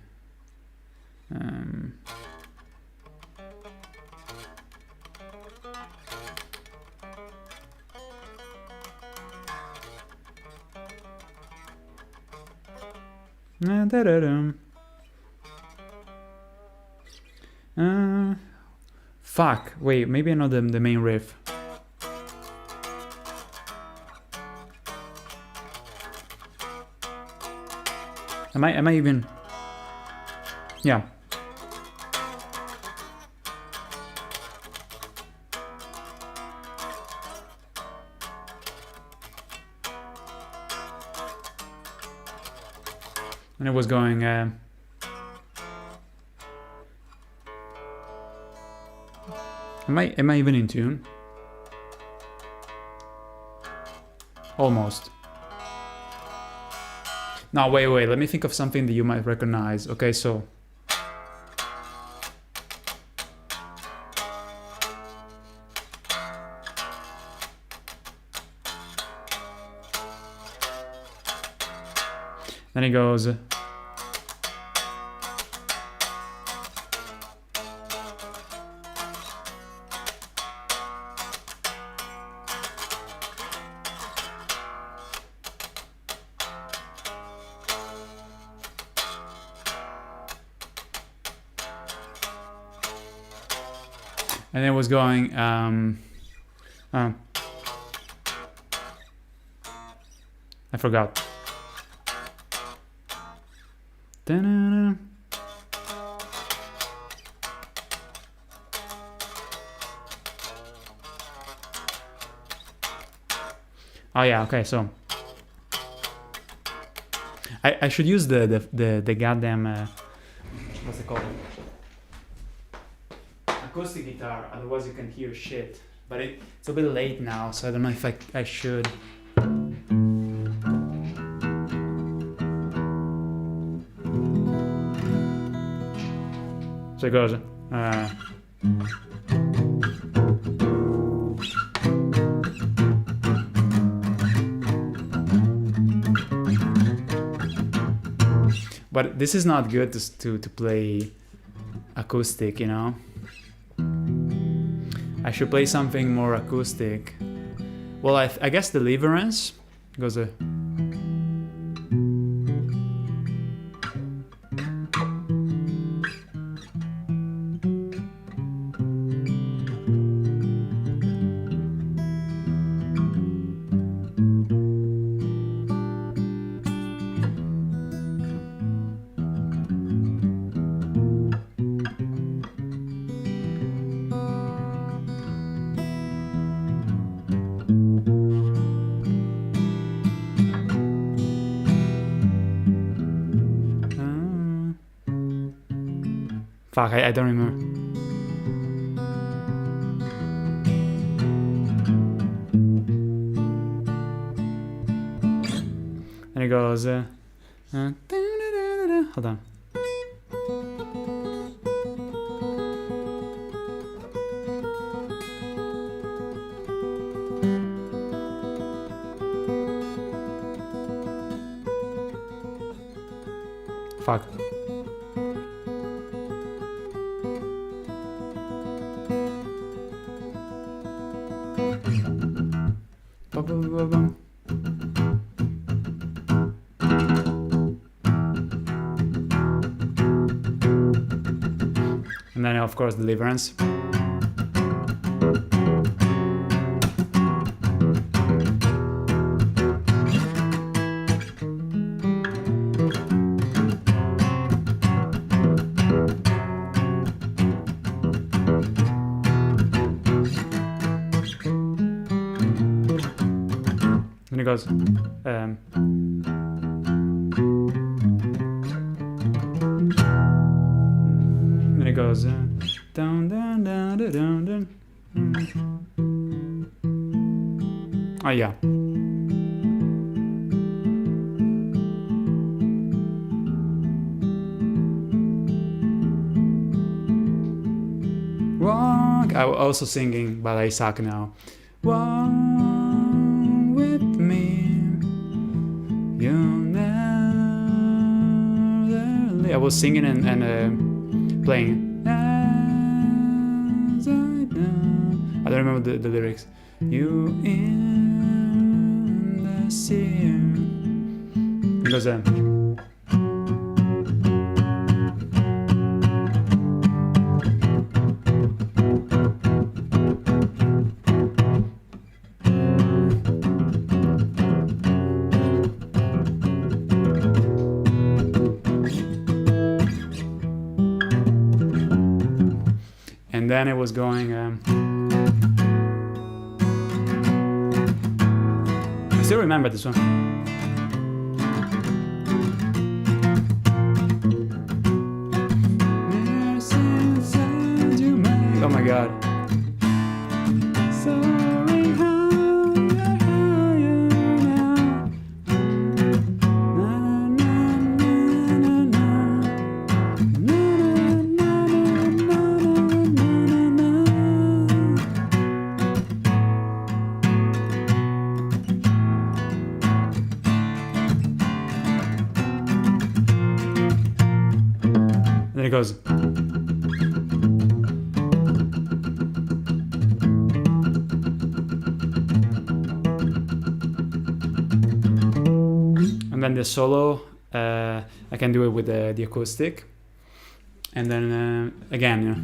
Fuck. Wait, maybe I know the main riff. Am I even? Yeah. it was going. Am I even in tune? Almost. No, wait. Let me think of something that you might recognize. Okay, so. Then it goes. And it was going. I forgot. Da-na-na. Oh yeah, okay, so I should use the goddamn what's it called? Acoustic guitar, otherwise you can hear shit. But it's a bit late now, so I don't know if I should. So it goes. But this is not good to play acoustic, you know. I should play something more acoustic. Well, I guess Deliverance goes a. Fuck, I don't remember. And it goes. Hold on. Fuck. And then of course Deliverance. And it goes and it goes down down down down down. Oh yeah. Walk. I was also singing, but I suck now. Walk with me. You'll never. I was singing and playing. As I know. I don't remember the lyrics. You in the sea. Because and then it was going. I still remember this one. god. Soaring higher, higher now. Na, na, na, na, na. Then it goes. And then the solo, I can do it with the acoustic. And then again, you know.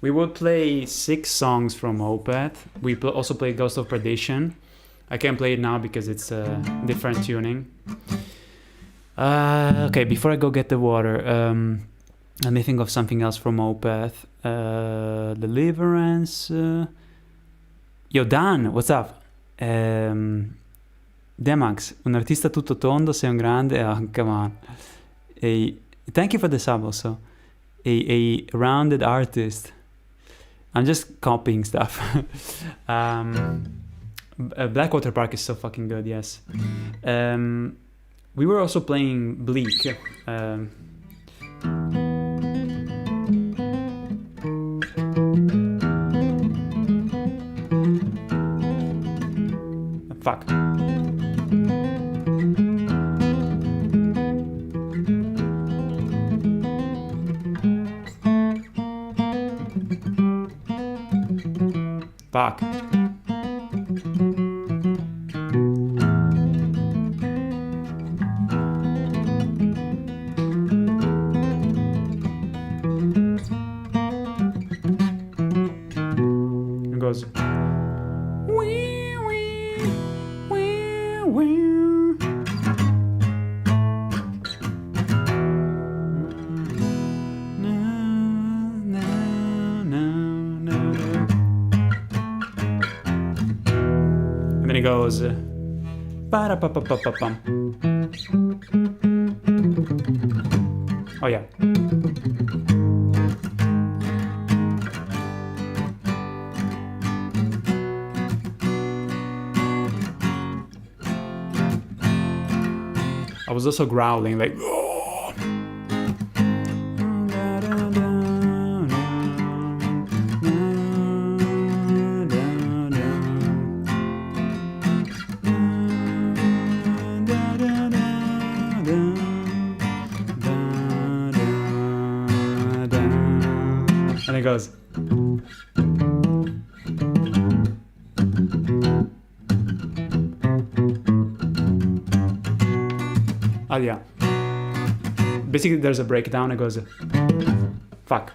We would play 6 songs from Opeth. We also played Ghost of Perdition. I can't play it now because it's different tuning. Okay, before I go get the water, let me think of something else from Opeth. Deliverance. Yo, Dan, what's up? Demax, un artista tutto tondo, sei un grande. Oh, come on. Thank you for the sub also. A rounded artist. I'm just copying stuff. Blackwater Park is so fucking good, yes. We were also playing Bleak. Fuck. Fuck. It goes. Wee, wee, wee, wee. No, no, no, no. And then it goes. Ba-da-pa-pa-pa-pa-pum. Oh yeah. I was also growling like. And it goes. Oh yeah. Basically there's a breakdown, it goes. Fuck.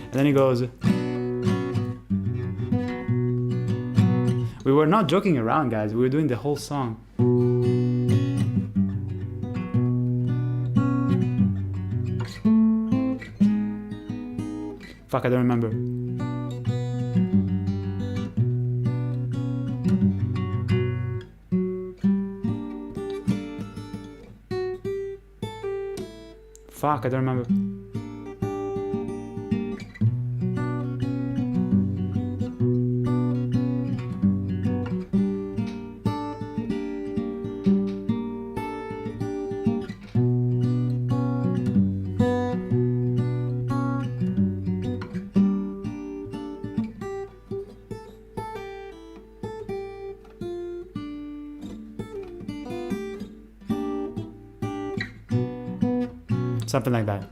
And then he goes. We were not joking around, guys. We were doing the whole song. Fuck, I don't remember. Fuck, I don't remember. something like that.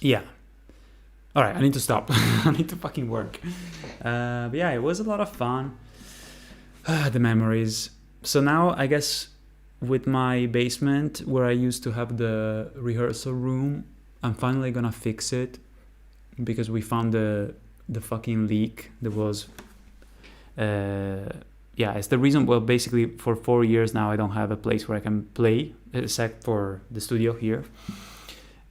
Yeah. All right, I need to stop. I need to fucking work. But yeah, it was a lot of fun. The memories. So now I guess with my basement where I used to have the rehearsal room, I'm finally gonna fix it because we found the fucking leak that was. Yeah, it's the reason. Well, basically for 4 years now I don't have a place where I can play except for the studio here.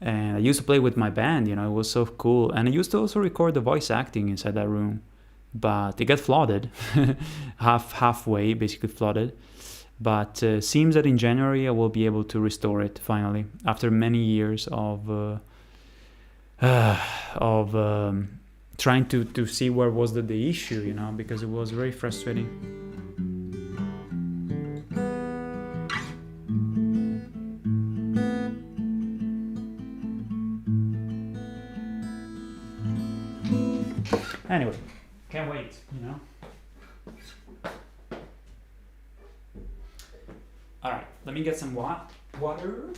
And I used to play with my band, you know, it was so cool. And I used to also record the voice acting inside that room, but it got flooded, halfway, basically flooded. But seems that in January I will be able to restore it finally after many years of trying to see where was the issue, you know, because it was very frustrating. Anyway, can't wait, you know. All right, let me get some water.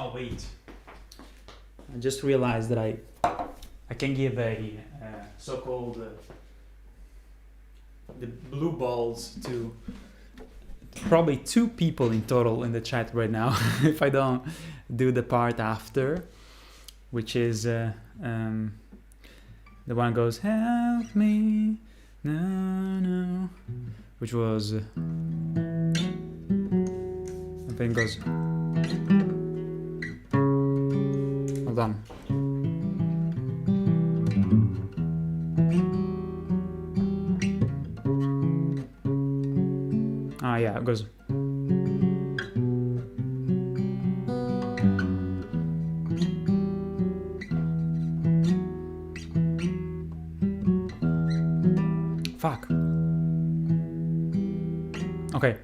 Oh wait, I just realized that I can give a so-called the blue balls to probably 2 people in total in the chat right now if I don't do the part after, which is the one goes help me no, which was I think goes. Hold on. Ah, yeah, it goes. Fuck. Okay.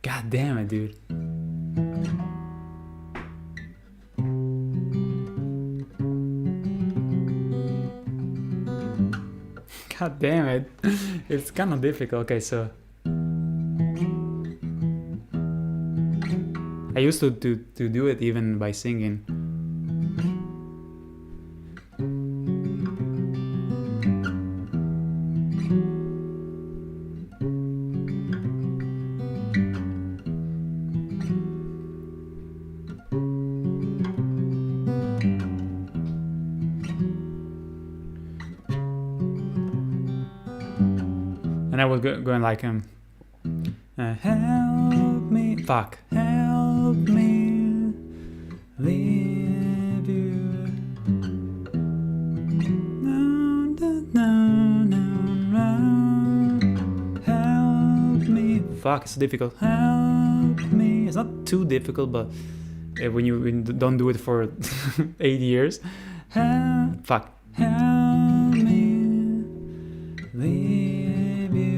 God damn it, dude. God damn it. It's kind of difficult. Okay, so I used to do it even by singing. And I was going like help me, fuck, help me leave you. No, help me. Fuck, it's difficult. Help me. It's not too difficult, but when you don't do it for 8 years, fuck, help me leave you.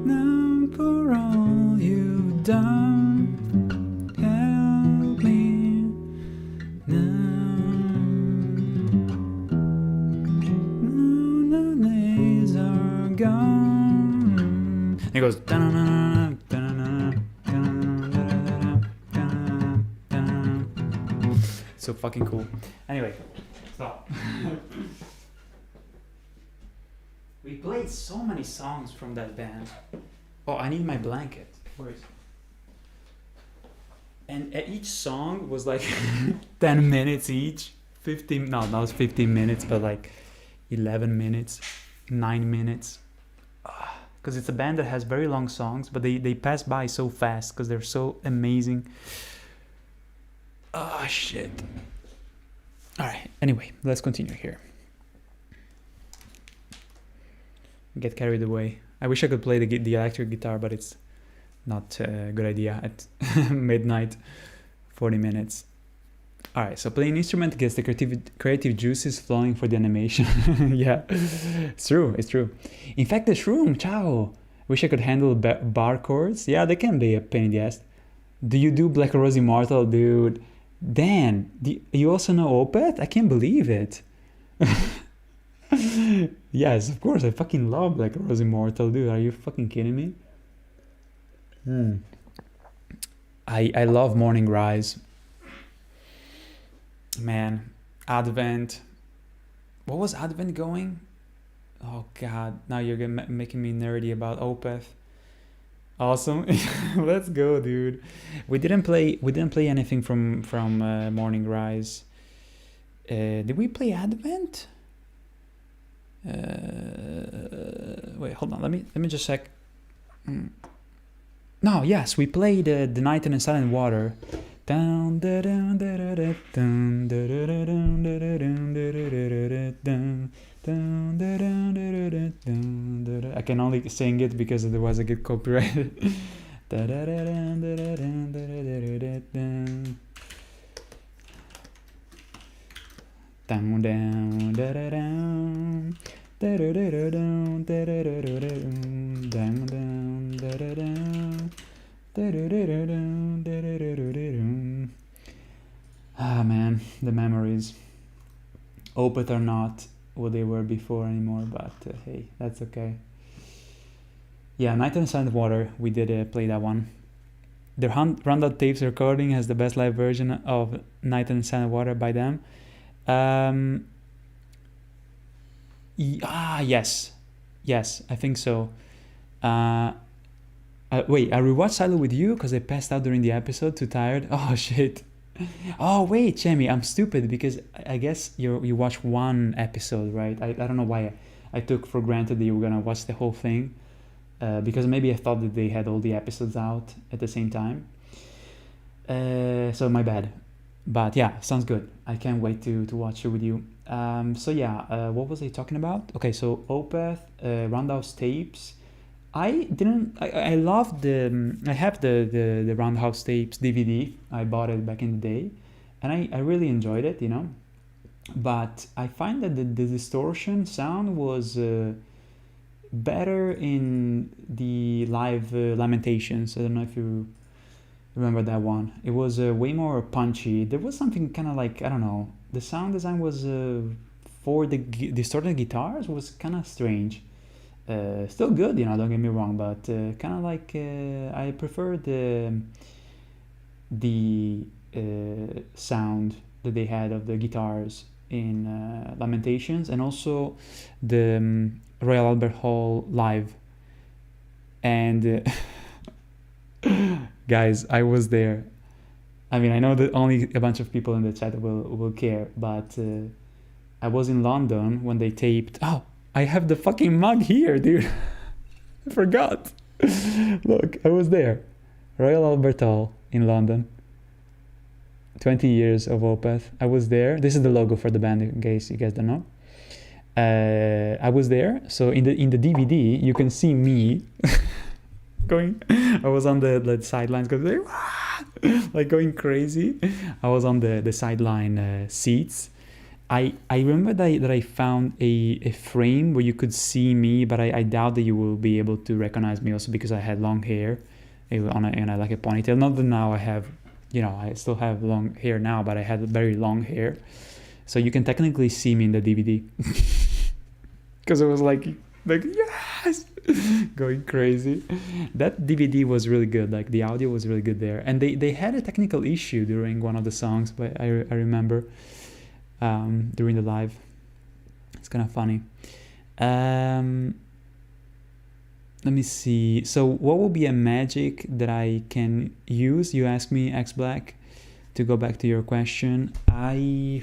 Now for all you've done, help me now. No days are gone. And it goes. So fucking cool. Anyway, stop. We played so many songs from that band. Oh, I need my blanket. Where is it? And each song was like 10 minutes each. 15, no, that was 15 minutes, but like 11 minutes, 9 minutes. Because it's a band that has very long songs, but they pass by so fast because they're so amazing. Oh, shit. Alright, anyway, let's continue here. Get carried away. I wish I could play the electric guitar, but it's not a good idea at midnight, 40 minutes. Alright, so playing instrument gets the creative juices flowing for the animation. Yeah, it's true. In fact, the shroom, ciao. Wish I could handle bar chords. Yeah, they can be a pain in the ass. Do you do Black Rose Immortal, dude? Dan, you also know Opeth? I can't believe it. Yes, of course, I fucking love Black Rose Immortal, dude. Are you fucking kidding me? I love Morning Rise. Man, Advent. What was Advent going? Oh god, now you're making me nerdy about Opeth. Awesome. Let's go, dude. We didn't play anything from Morning Rise. Did we play Advent? Wait, hold on. Let me just check. No, yes, we played The Night in the Silent Water. I can only sing it because otherwise I get copyrighted. Ah man, the memories. Opeth are not what they were before anymore, but hey, that's okay. Yeah, Night in the Silent Water, we did play that one. The Roundout Tapes recording has the best live version of Night in the Silent Water by them. Yes, I think so. Wait, I rewatched Silo with you because I passed out during the episode, too tired. Oh shit. Oh wait, Chemi, I'm stupid because I guess you watched one episode, right? I don't know why I took for granted that you were gonna watch the whole thing, because maybe I thought that they had all the episodes out at the same time. So my bad. But yeah, sounds good. I can't wait to watch it with you. So yeah, what was I talking about? Okay, so Opeth, Roundhouse Tapes. I love I have the Roundhouse Tapes DVD. I bought it back in the day, and I really enjoyed it, you know. But I find that the distortion sound was better in the live Lamentations. I don't know if you remember that one. It was way more punchy. There was something kind of like, I don't know, the sound design was for the distorted guitars was kind of strange. Still good, you know, don't get me wrong, but kind of like I prefer the sound that they had of the guitars in Lamentations, and also the Royal Albert Hall live. And guys, I was there. I mean, I know that only a bunch of people in the chat will care, but I was in London when they taped. Oh, I have the fucking mug here, dude. I forgot. Look, I was there. Royal Albert Hall in London. 20 years of Opeth. I was there. This is the logo for the band, in case you guys don't know. I was there. So in the DVD, you can see me going. I was on the sidelines going like going crazy. I was on the sideline seats. I remember that I found a frame where you could see me, but I doubt that you will be able to recognize me, also because I had long hair and I like a ponytail. Not that now I have, you know, I still have long hair now, but I had very long hair. So you can technically see me in the DVD. Because it was like yes, going crazy. That DVD was really good. Like the audio was really good there. And they had a technical issue during one of the songs, but I remember during the live. It's kind of funny. Let me see. So what will be a magic that I can use? You ask me, X Black. To go back to your question, I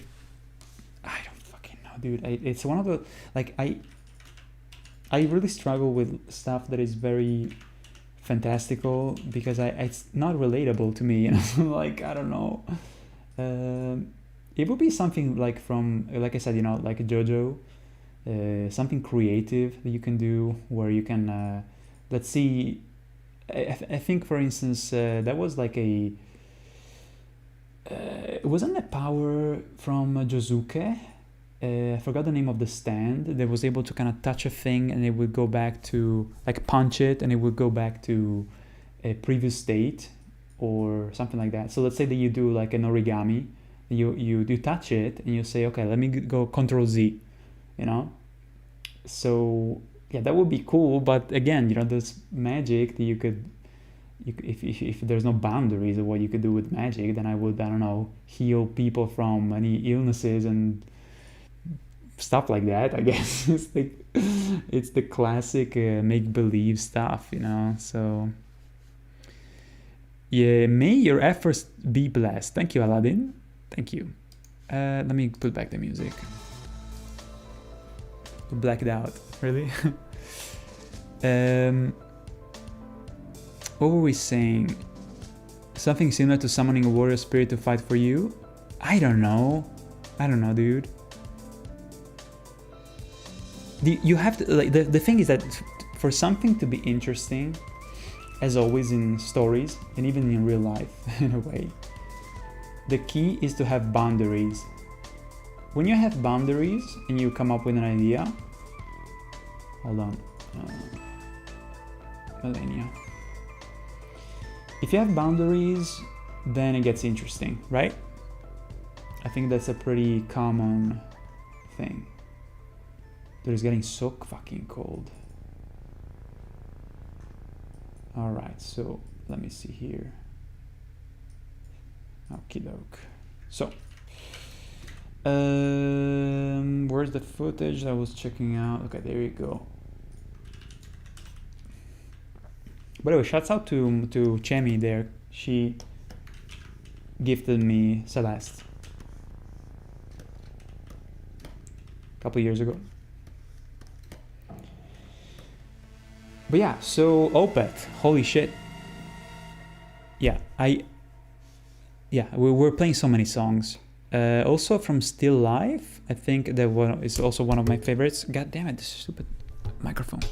don't fucking know, dude. It's one of the, like, I really struggle with stuff that is very fantastical because it's not relatable to me, you know. Like, I don't know. It would be something like from, like I said, you know, like JoJo, something creative that you can do where you can, let's see. I think, for instance, that was like a. It wasn't a power from Josuke. I forgot the name of the stand that was able to kind of touch a thing and it would go back to, like, punch it and it would go back to a previous state or something like that. So let's say that you do like an origami, you touch it and you say, okay, let me go Control Z, you know. So yeah, that would be cool. But again, you know, there's magic that you could. If there's no boundaries of what you could do with magic, then I don't know, heal people from any illnesses and stuff like that, I guess. It's the classic make-believe stuff, you know. So yeah, may your efforts be blessed. Thank you, Aladdin. Thank you. Let me put back the music. Blacked out, really. What were we saying? Something similar to summoning a warrior spirit to fight for you? I don't know, dude. You have to, like, the thing is that for something to be interesting, as always in stories and even in real life in a way, the key is to have boundaries. When you have boundaries and you come up with an idea, hold on, Millennia. If you have boundaries, then it gets interesting, right? I think that's a pretty common thing. It is getting so fucking cold. All right, so let me see here. Okie doke. So, where's the footage I was checking out? Okay, there you go. By the way, shouts out to Chemi there. She gifted me Celeste a couple years ago. But yeah, so Opeth, holy shit. Yeah, we're playing so many songs. Also from Still Life, I think that one is also one of my favorites. God damn it, this stupid microphone.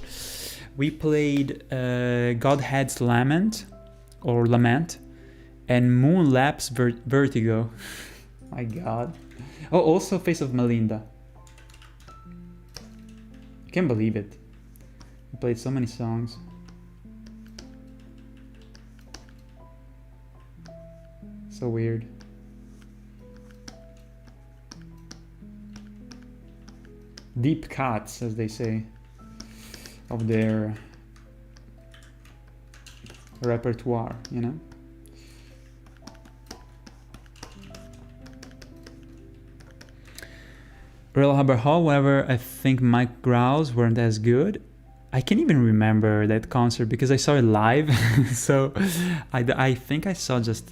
We played Godhead's Lament, or Lament, and Moonlapse Vertigo. My god. Oh, also Face of Melinda. I can't believe it. We played so many songs. So weird. Deep cuts, as they say, of their repertoire, you know? Real Haber, however, I think Mike Growls weren't as good. I can't even remember that concert because I saw it live. So I think I saw just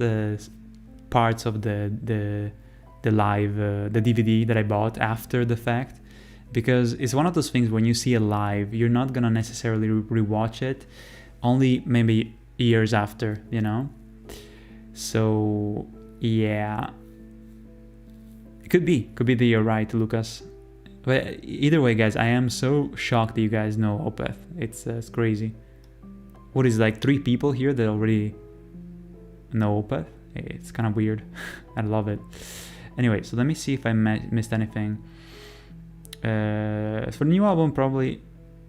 parts of the live, the DVD that I bought after the fact. Because it's one of those things when you see it live, you're not gonna necessarily rewatch it, only maybe years after, you know? So, yeah. It could be that you're right, Lucas. But either way, guys, I am so shocked that you guys know Opeth. It's crazy. What is, like 3 people here that already know Opeth? It's kind of weird. I love it. Anyway, so let me see if I missed anything. For the new album, probably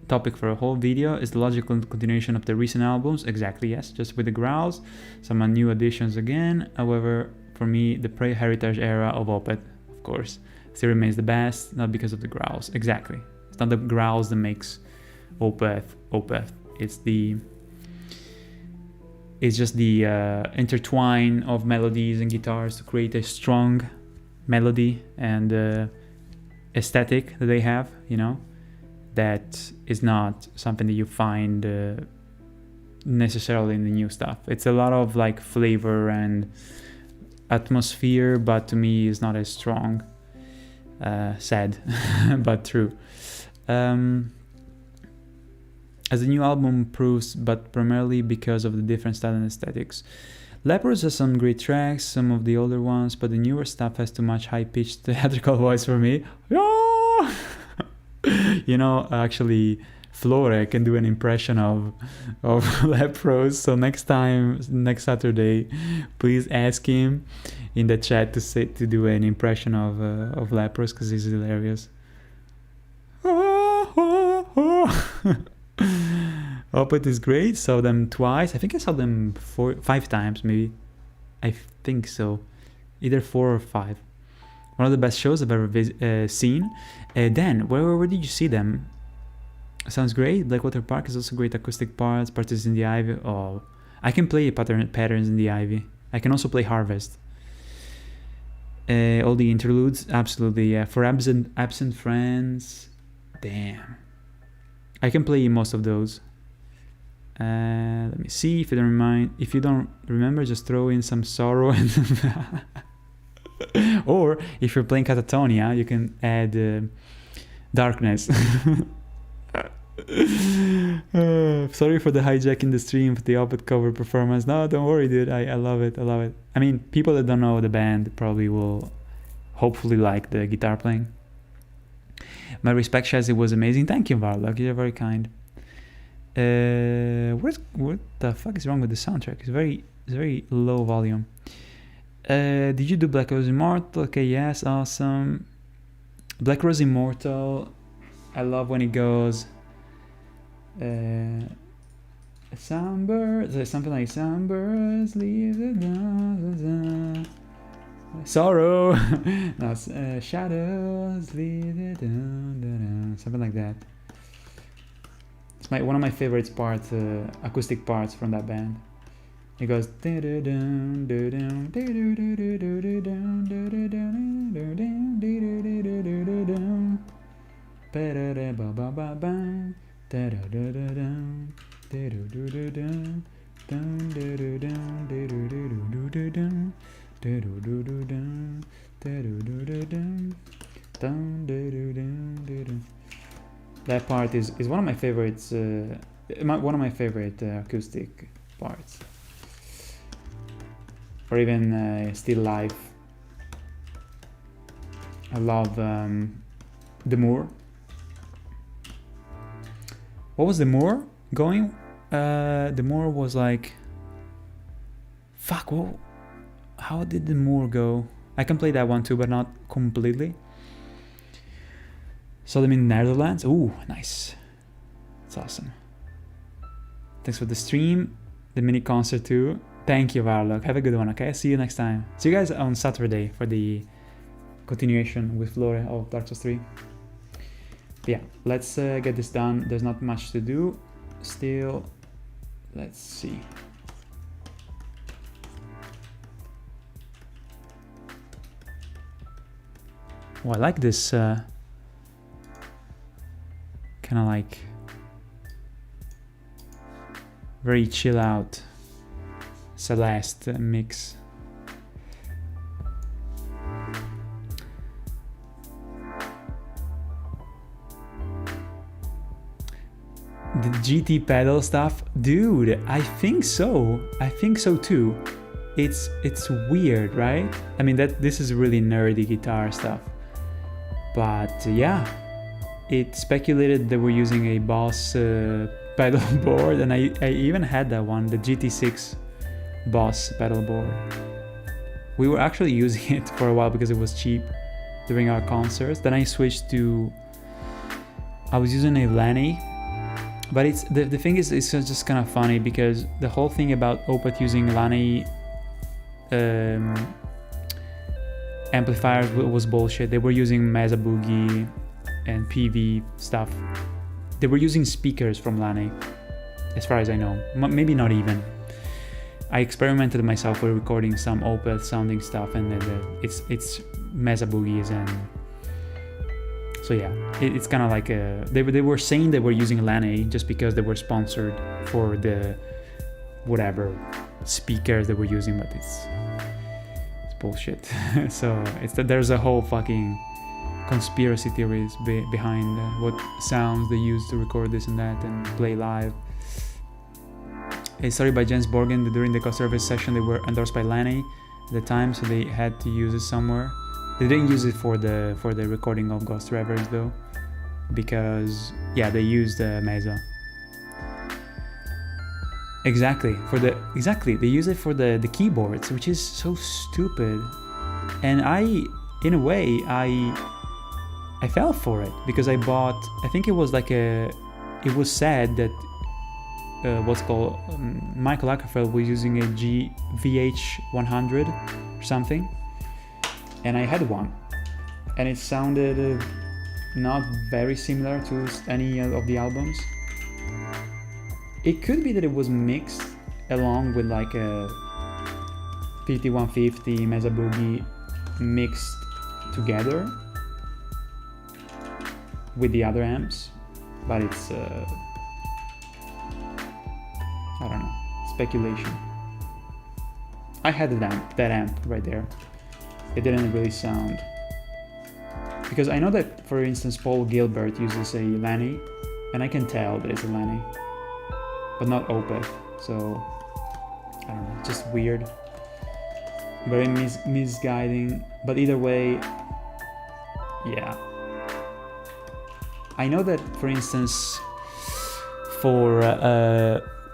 topic for a whole video is the logical continuation of the recent albums. Exactly, yes, just with the growls, some new additions again. However, for me, the pre-heritage era of Opeth, of course, still remains the best, not because of the growls. Exactly, it's not the growls that makes Opeth. It's just the intertwine of melodies and guitars to create a strong melody and aesthetic that they have, you know. that is not something that you find necessarily in the new stuff. It's a lot of like flavor and atmosphere, but to me is not as strong. Sad, but true. As the new album proves, but primarily because of the different style and aesthetics. Leprous has some great tracks, some of the older ones, but the newer stuff has too much high-pitched theatrical voice for me. You know, actually, Flore can do an impression of Leprous. So next Saturday, please ask him in the chat to do an impression of Leprous, because he's hilarious. Opeth is great. Saw them twice. I think I saw them 5 times, maybe. I think so. Either 4 or 5. One of the best shows I've ever seen. Dan, where did you see them? Sounds great. Blackwater Park is also great acoustic parts. Parties in the Ivy. Oh, I can play Patterns in the Ivy. I can also play Harvest. All the interludes, absolutely. Yeah. For absent friends, damn. I can play most of those. Let me see. If you don't remember, just throw in some sorrow and or if you're playing Catatonia, you can add darkness. Sorry for the hijacking the stream for the Opeth cover performance. No, don't worry, dude. I love it. I mean, people that don't know the band probably will hopefully like the guitar playing. My respect, Shaz, it was amazing. Thank you, Varlock. You're very kind. What the fuck is wrong with the soundtrack? It's very low volume. Did you do Black Rose Immortal? Okay, yes, awesome. Black Rose Immortal, I love when it goes Sunbirds, something like Sunbirds leave the dawn, sorrow. No, shadows leave the dawn, something like that. It's one of my favorite parts, acoustic parts from that band. It goes. That part is one of my favorites. One of my favorite acoustic parts. Or even Still Life. I love the Moor. What was the Moor going? The Moor was like... Fuck, whoa. How did the Moor go? I can play that one too, but not completely. Saw them in the Netherlands. Ooh, nice. That's awesome. Thanks for the stream. The mini concert too. Thank you, Varlock. Have a good one, okay? See you next time. See you guys on Saturday for the continuation with Flore of Dark Souls 3. But yeah, let's get this done. There's not much to do still. Let's see. Oh, I like this kind of like very chill out Celeste mix. The GT pedal stuff, dude, I think so too. It's weird, right? I mean, this is really nerdy guitar stuff, but yeah, it speculated they were using a Boss pedal board, and I even had that one, the GT6 Boss pedal board. We were actually using it for a while because it was cheap during our concerts. Then I switched to, I was using a Lanny, but it's the thing is, it's just kind of funny because the whole thing about Opeth using Lanny amplifiers was bullshit. They were using Mesa Boogie and PV stuff. They were using speakers from Lanny, as far as I know. Maybe not even. I experimented myself with recording some Opeth sounding stuff, and it's Mesa Boogies, and So yeah, it's kind of like they were saying they were using Lane just because they were sponsored for the whatever speakers they were using, but it's bullshit. So there's a whole fucking conspiracy theories behind what sounds they use to record this and that and play live. A story by Jens Borgen: during the Ghost Service session, they were endorsed by Lane at the time, so they had to use it somewhere. They didn't use it for the recording of Ghost Reveries though, because yeah, they used Mesa. Exactly, they use it for the keyboards, which is so stupid. And in a way, I fell for it because I bought, I think it was it was said that what's called Michael Ackerfeld was using a VH100 or something, and I had one, and it sounded not very similar to any of the albums. It could be that it was mixed along with like a 5150 Mesa Boogie mixed together with the other amps, but it's I don't know, speculation. I had that amp right there. It didn't really sound, because I know that, for instance, Paul Gilbert uses a Lane, and I can tell that it's a Lane, but not Opeth. So I don't know, just weird, very misguiding. But either way, yeah. I know that, for instance, for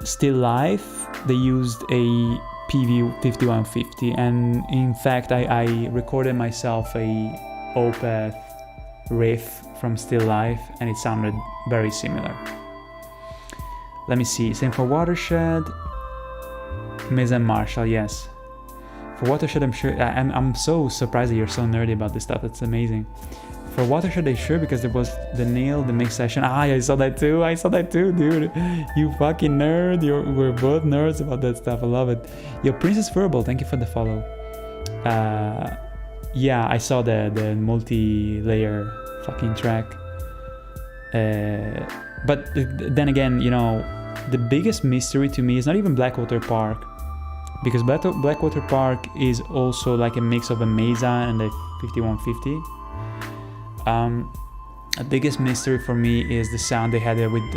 Still Life, they used a PV5150, and in fact I recorded myself a Opeth riff from Still Life, and it sounded very similar. Let me see, same for Watershed, Mesa and Marshall, yes. For Watershed, I'm sure, I'm so surprised that you're so nerdy about this stuff, that's amazing. For Watershed, they sure, because there was the mix session. I saw that too, dude. You fucking nerd. We're both nerds about that stuff. I love it. Yo, Princess Verbal, thank you for the follow. Yeah, I saw the multi-layer fucking track. But then again, you know, the biggest mystery to me is not even Blackwater Park, because Blackwater Park is also like a mix of a Mesa and a 5150. The biggest mystery for me is the sound they had with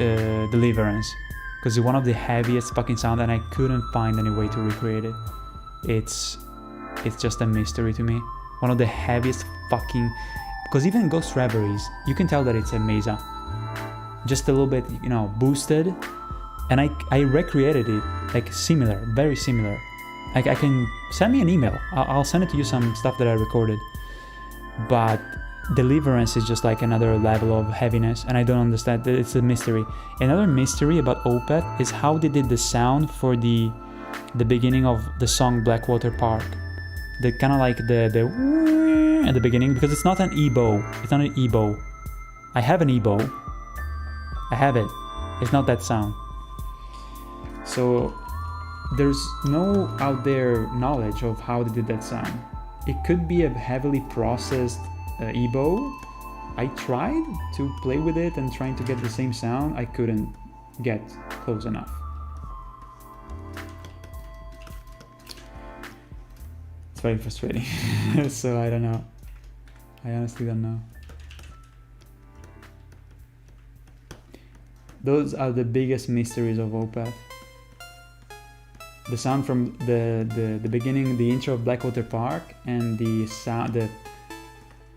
Deliverance, because it's one of the heaviest fucking sound, and I couldn't find any way to recreate it. It's just a mystery to me. One of the heaviest fucking, because even Ghost Reveries, you can tell that it's a Mesa, just a little bit, you know, boosted, and I recreated it like similar, very similar. I can send me an email. I'll send it to you, some stuff that I recorded, but Deliverance is just like another level of heaviness, and I don't understand. It's a mystery. Another mystery about Opeth is how they did the sound for the beginning of the song Blackwater Park. The kind of like the at the beginning, because it's not an EBow. It's not an EBow. I have an EBow. I have it. It's not that sound. So there's no out there knowledge of how they did that sound. It could be a heavily processed EBow. I tried to play with it and trying to get the same sound. I couldn't get close enough. It's very frustrating. So I don't know. I honestly don't know. Those are the biggest mysteries of Opeth. The sound from the beginning, the intro of Blackwater Park, and the sound,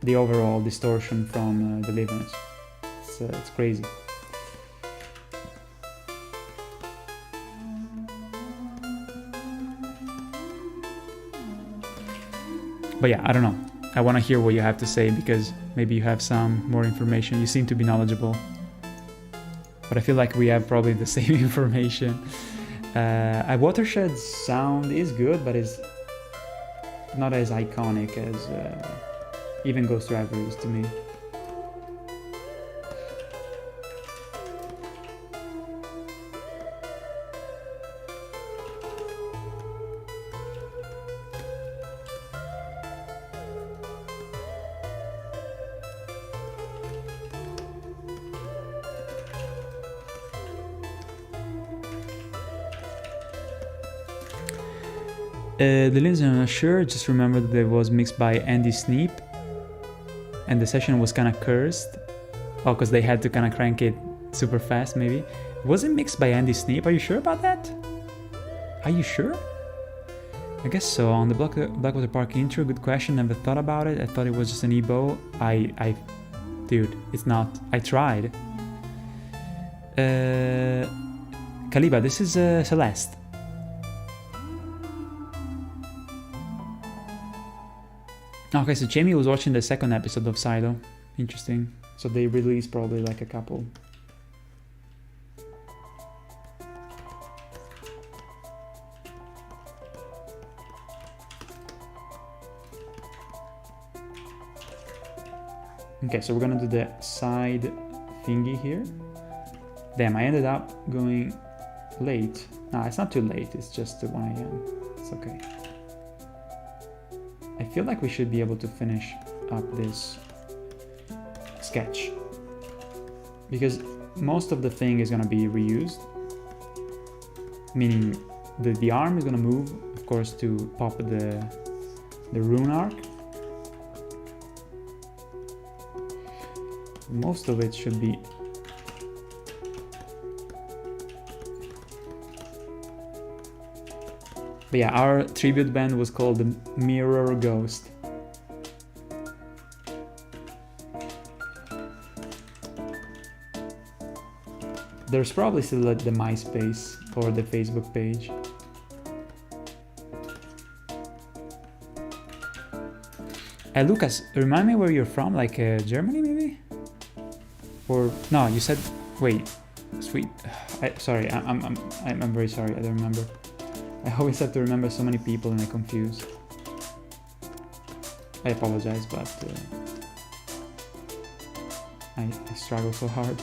the overall distortion from Deliverance. It's crazy. But yeah, I don't know. I want to hear what you have to say, because maybe you have some more information. You seem to be knowledgeable. But I feel like we have probably the same information. Watershed's sound is good, but it's not as iconic as even Ghost Driver is to me. The lyrics I'm not sure, just remember that it was mixed by Andy Sneap and the session was kind of cursed. Oh, because they had to kind of crank it super fast maybe. Was it mixed by Andy Sneap? Are you sure about that? Are you sure? I guess so. On the Blackwater Park intro, good question, never thought about it. I thought it was just an EBO. Dude, it's not. I tried. Kaliba, this is Celeste. Okay, so Jamie was watching the second episode of Silo. Interesting. So they released probably like a couple. Okay, so we're gonna do the side thingy here. Damn, I ended up going late. Nah, it's not too late, it's just 1 AM. It's okay. I feel like we should be able to finish up this sketch. Because most of the thing is gonna be reused. Meaning the arm is gonna move, of course, to pop the rune arc. Most of it should be but yeah, our tribute band was called the Mirror Ghost. There's probably still the MySpace or the Facebook page. Hey Lucas, remind me where you're from, like Germany maybe? Or no, you said wait, sweet. Sorry, I'm very sorry. I don't remember. I always have to remember so many people and I confuse. I apologize, but I struggle so hard.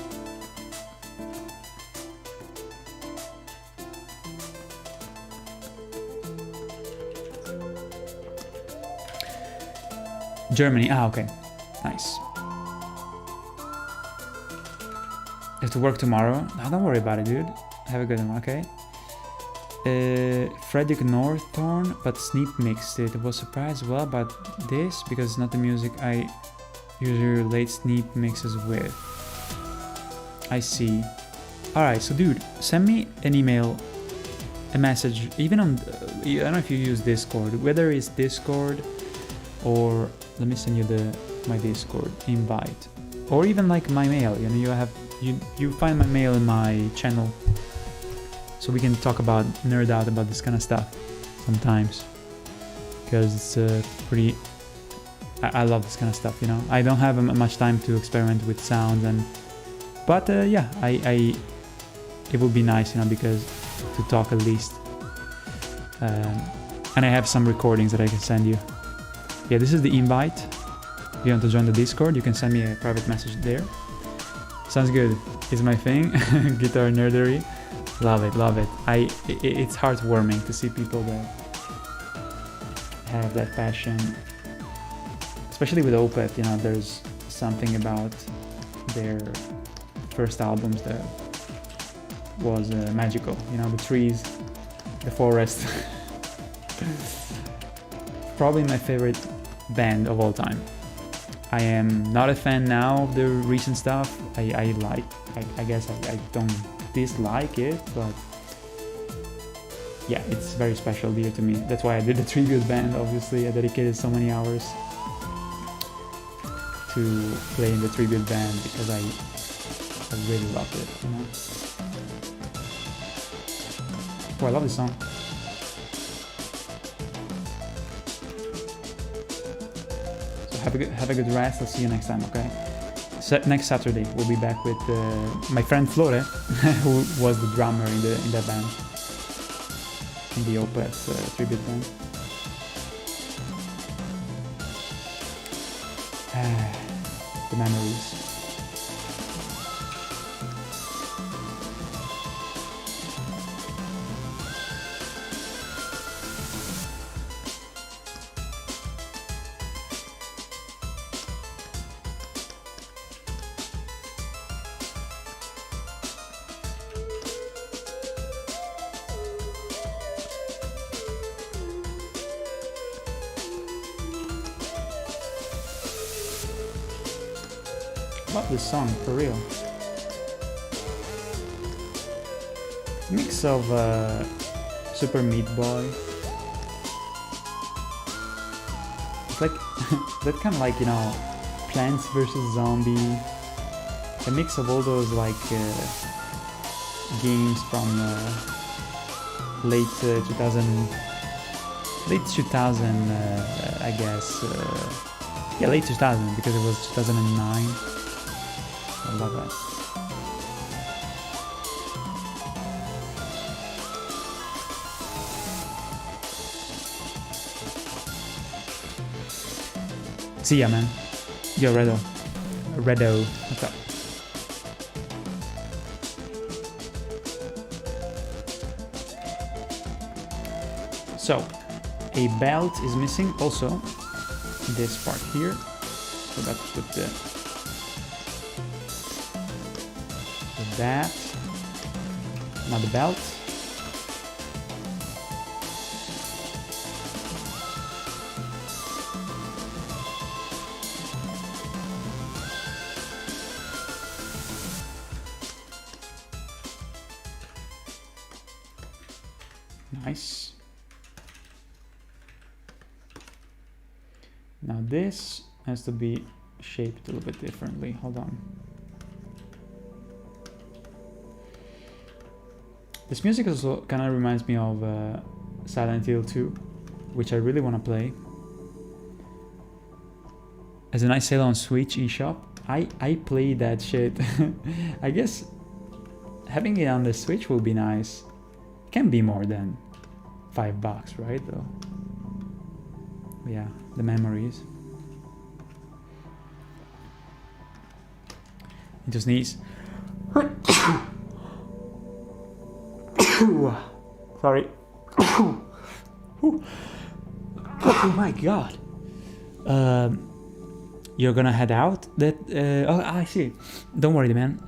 Germany. Ah, okay. Nice. You have to work tomorrow? No, don't worry about it, dude. Have a good one, okay? Frederick Northorn, but Sneap mixed it. I was surprised well about this because it's not the music I usually relate Sneap mixes with. I see. Alright, so dude, send me an email, a message, even on, I don't know if you use Discord, whether it's Discord or, let me send you my Discord invite, or even like my mail, you know, you find my mail in my channel. So we can talk about, nerd out about this kind of stuff sometimes. Because it's pretty... I love this kind of stuff, you know. I don't have much time to experiment with sounds and... But yeah, it would be nice, you know, because to talk at least. And I have some recordings that I can send you. Yeah, this is the invite. If you want to join the Discord, you can send me a private message there. Sounds good. It's my thing. Guitar nerdery. Love it, love it. It's heartwarming to see people that have that passion, especially with Opeth. You know, there's something about their first albums that was magical. You know, the trees, the forest. Probably my favorite band of all time. I am not a fan now of the recent stuff. I guess I don't dislike it, but yeah, it's very special dear to me. That's why I did the tribute band. Obviously, I dedicated so many hours to play in the tribute band because I really loved it, you know. Oh, I love this song. So have a good rest. I'll see you next time, okay? Next Saturday we'll be back with my friend Flore, who was the drummer in that band, in the Opeth tribute band. The memories. Love this song, for real. Mix of Super Meat Boy. It's like that kind of like, you know, Plants vs Zombie. A mix of all those like games from late 2000, I guess. Yeah, late 2000 because it was 2009. I love that. See ya, man. Yo, Redo. What's up? So, a belt is missing also. This part here. Forgot to put that. Another belt. Nice. Now this has to be shaped a little bit differently. Hold on. This music also kind of reminds me of Silent Hill 2, which I really want to play. As a nice sale on Switch eShop, I play that shit. I guess having it on the Switch will be nice. It can be more than $5, right? Though. Yeah, the memories. It just needs. Sorry. Oh my god. You're gonna head out? That oh, I see. Don't worry, man.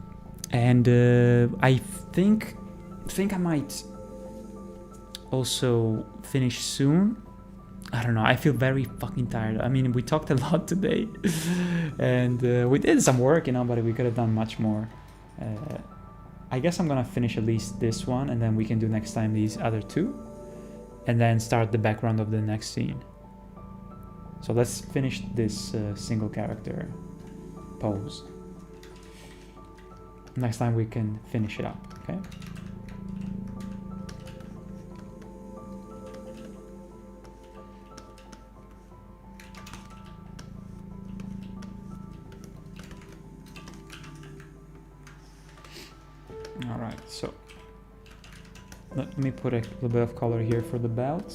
And I think I might also finish soon. I don't know. I feel very fucking tired. I mean, we talked a lot today, and we did some work, you know, but we could have done much more. I guess I'm gonna finish at least this one, and then we can do next time these other two, and then start the background of the next scene. So let's finish this single character pose. Next time we can finish it up, okay? Alright, so let me put a little bit of color here for the belt.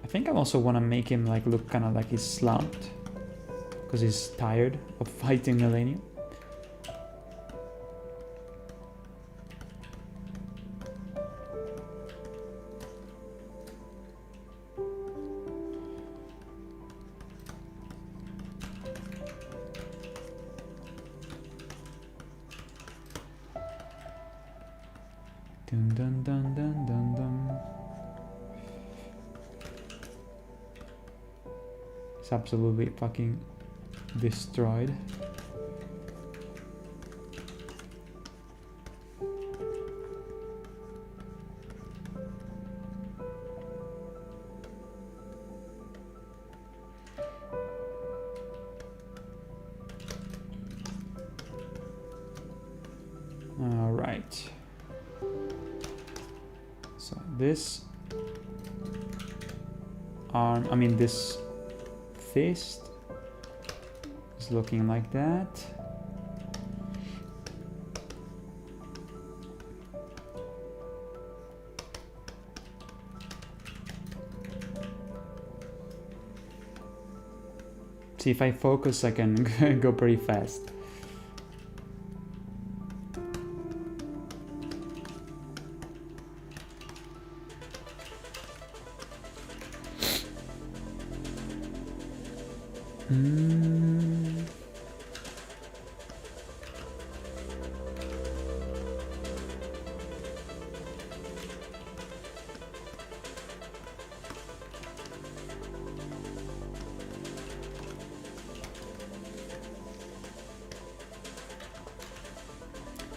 I think I also want to make him like look kind of like he's slumped because he's tired of fighting Millennium. Dun dun dun dun dun dun. It's absolutely fucking destroyed. All right. So this arm, I mean this fist is looking like that. See, if I focus, I can go pretty fast.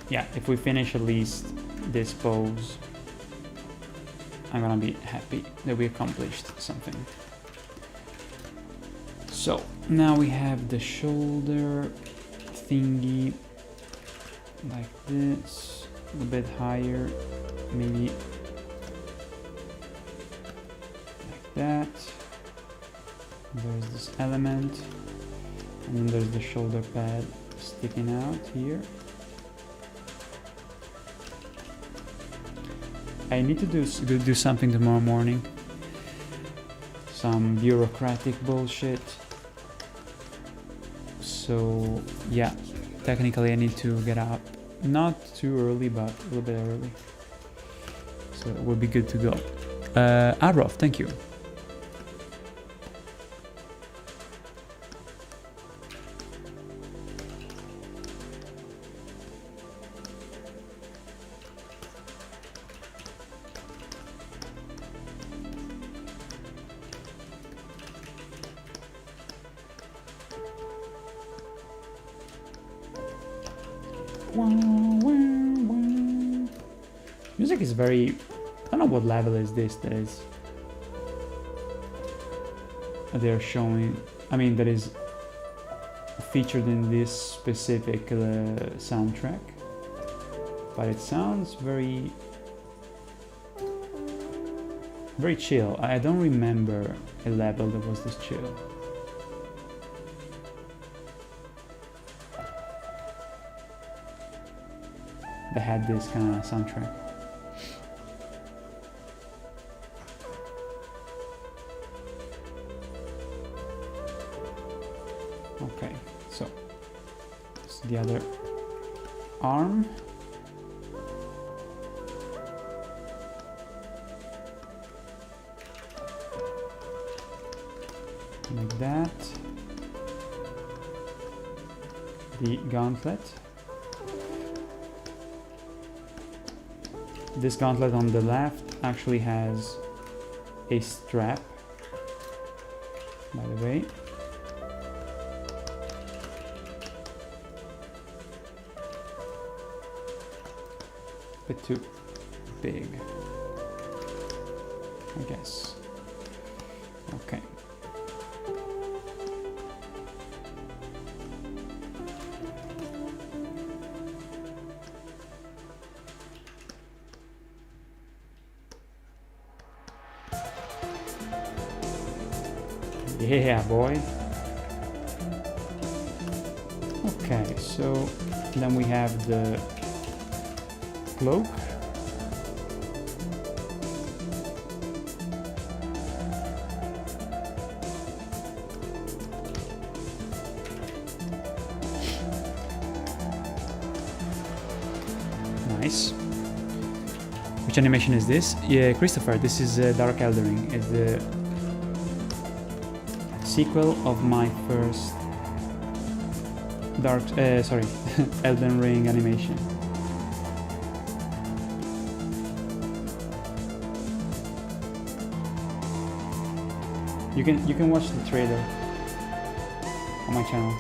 yeah, if we finish at least this pose, I'm gonna be happy that we accomplished something. So now we have the shoulder thingy like this, a bit higher, maybe like that. There's this element, and then there's the shoulder pad sticking out here. I need to do something tomorrow morning. Some bureaucratic bullshit. So yeah, technically I need to get up. Not too early, but a little bit early. So it will be good to go. Arov, thank you. Music is very, I don't know what level is this that is they're showing, I mean that is featured in this specific soundtrack, but it sounds very chill. I don't remember a level that was this chill. That had this kind of soundtrack. Okay, so this is the other arm. Like that. The gauntlet. This gauntlet on the left actually has a strap, by the way. A bit too big, I guess. Okay. Yeah, boy. Okay, so then we have the cloak. Nice. Which animation is this? Yeah, Christopher, this is Dark Eldering. It's the sequel of my first Elden Ring animation. You can watch the trailer on my channel.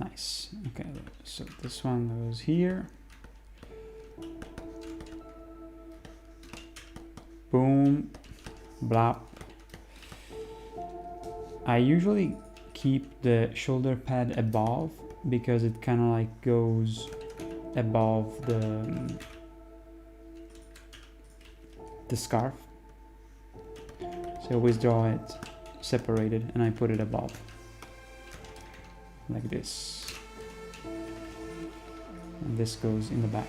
Nice. Okay, so this one goes here. Boom. Blop. I usually keep the shoulder pad above because it kind of like goes above the scarf. So I always draw it separated and I put it above like this, and this goes in the back.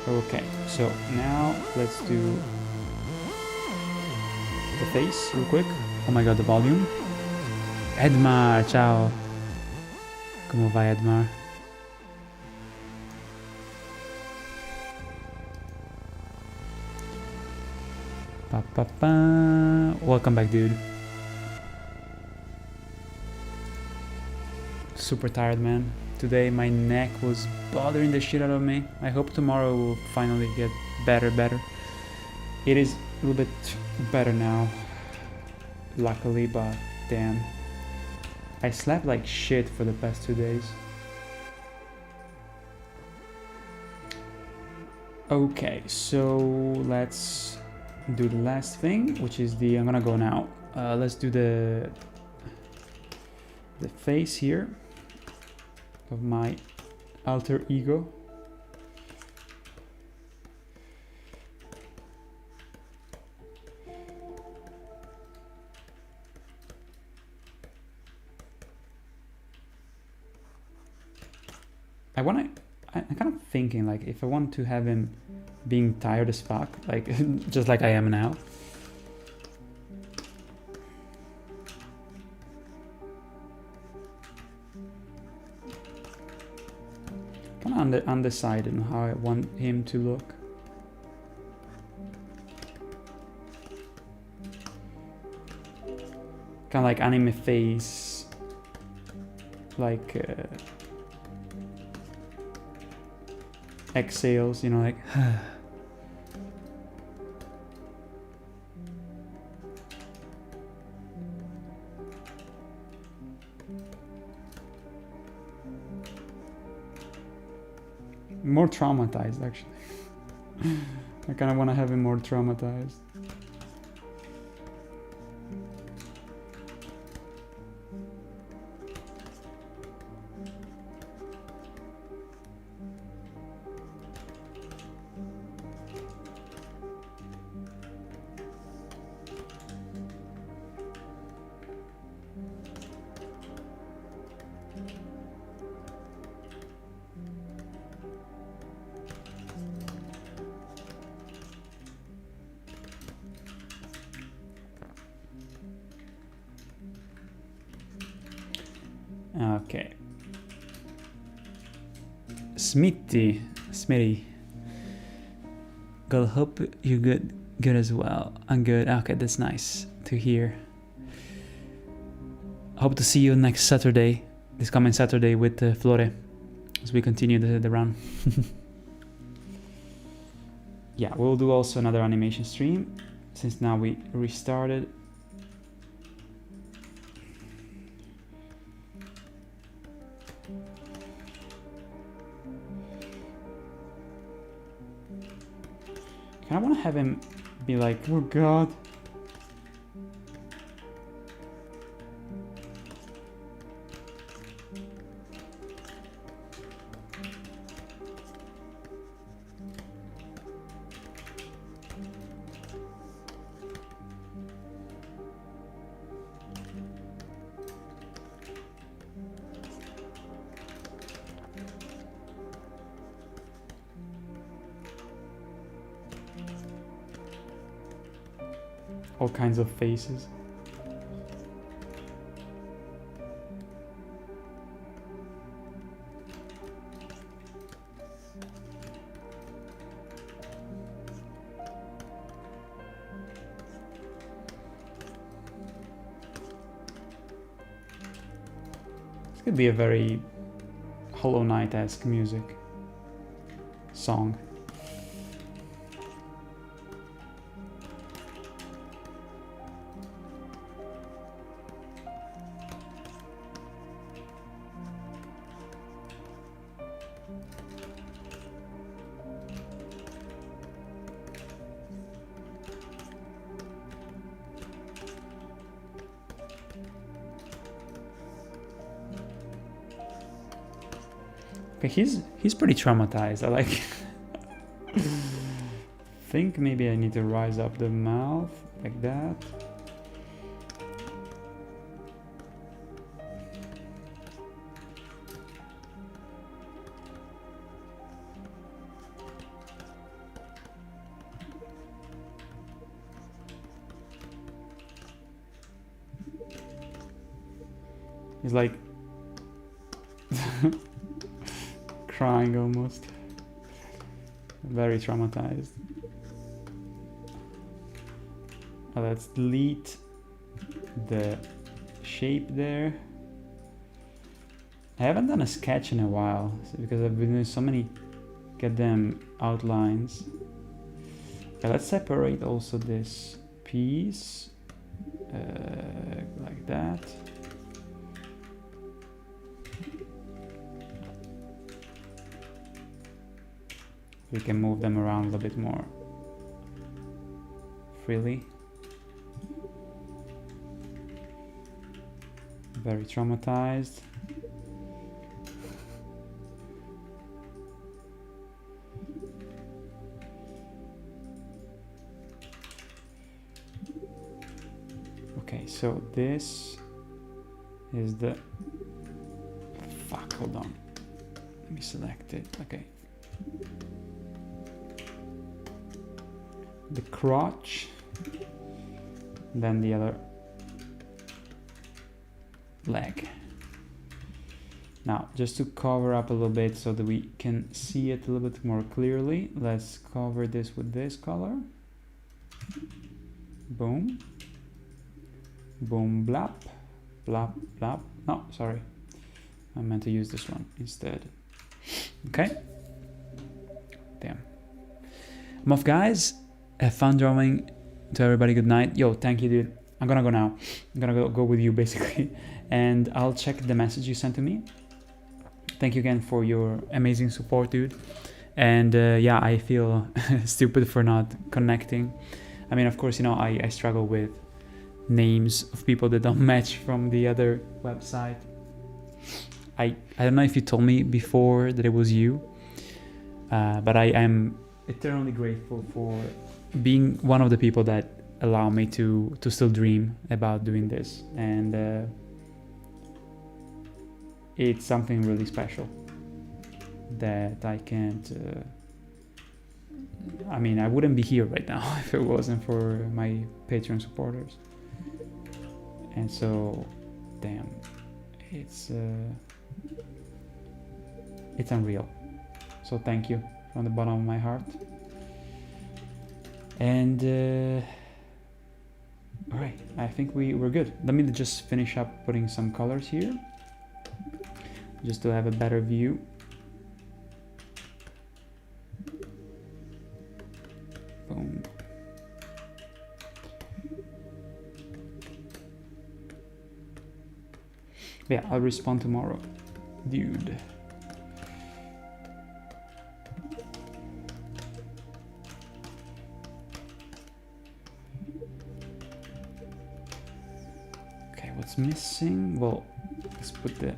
Okay, so now let's do the face real quick. Oh my god, the volume. Edmar, ciao. Come vai, Edmar? Pa, pa, pa. Welcome back, dude. Super tired, man. Today my neck was bothering the shit out of me. I hope tomorrow will finally get better. It is a little bit better now, luckily, but damn. I slept like shit for the past 2 days. Okay, so let's do the last thing, which is I'm gonna go now. Let's do the face here of my alter ego. I'm kind of thinking like if I want to have him being tired as fuck, like just like I am now. Kind of undecided on how I want him to look. Kind of like anime face, like exhales, you know, like more traumatized, actually. I kind of want to have him more traumatized. Okay. Smitty. God, hope you're good as well. I'm good. Okay, that's nice to hear. Hope to see you next Saturday, this coming Saturday with Flore, as we continue the run. Yeah, we'll do also another animation stream, since now we restarted. I want to have him be like, oh god. All kinds of faces. This could be a very Hollow Knight-esque music song. Okay, he's pretty traumatized. I like. Think maybe I need to rise up the mouth like that. He's like crying almost. Very traumatized. Let's delete the shape there. I haven't done a sketch in a while because I've been doing so many goddamn outlines. Okay, let's separate also this piece like that. We can move them around a little bit more freely. Very traumatized. Okay, so this is the... Fuck, hold on. Let me select it. Okay. The crotch, then the other leg. Now, just to cover up a little bit so that we can see it a little bit more clearly, let's cover this with this color. Boom. Boom, blap. Blap, blap. No, sorry. I meant to use this one instead. Okay. Damn. I'm off, guys. Have fun drawing. To everybody, good night. Yo, thank you, dude. I'm gonna go now. I'm gonna go with you, basically. And I'll check the message you sent to me. Thank you again for your amazing support, dude. And yeah, I feel stupid for not connecting. I mean, of course, you know, I struggle with names of people that don't match from the other website. I don't know if you told me before that it was you, but I am eternally grateful for being one of the people that allow me to still dream about doing this, and it's something really special that I can't I mean, I wouldn't be here right now if it wasn't for my Patreon supporters. And so, damn, it's unreal. So thank you from the bottom of my heart. And all right, I think we're good. Let me just finish up putting some colors here, just to have a better view. Boom. Yeah, I'll respond tomorrow, dude. Okay, what's missing? Well, let's put the...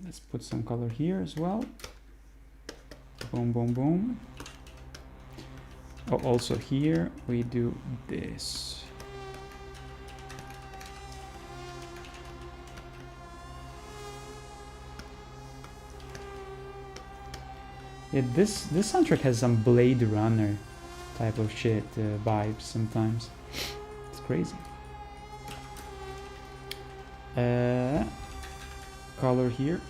Let's put some color here as well. Boom, boom, boom. Oh, also here we do this. Yeah, this soundtrack has some Blade Runner type of shit vibes sometimes. It's crazy. Color here.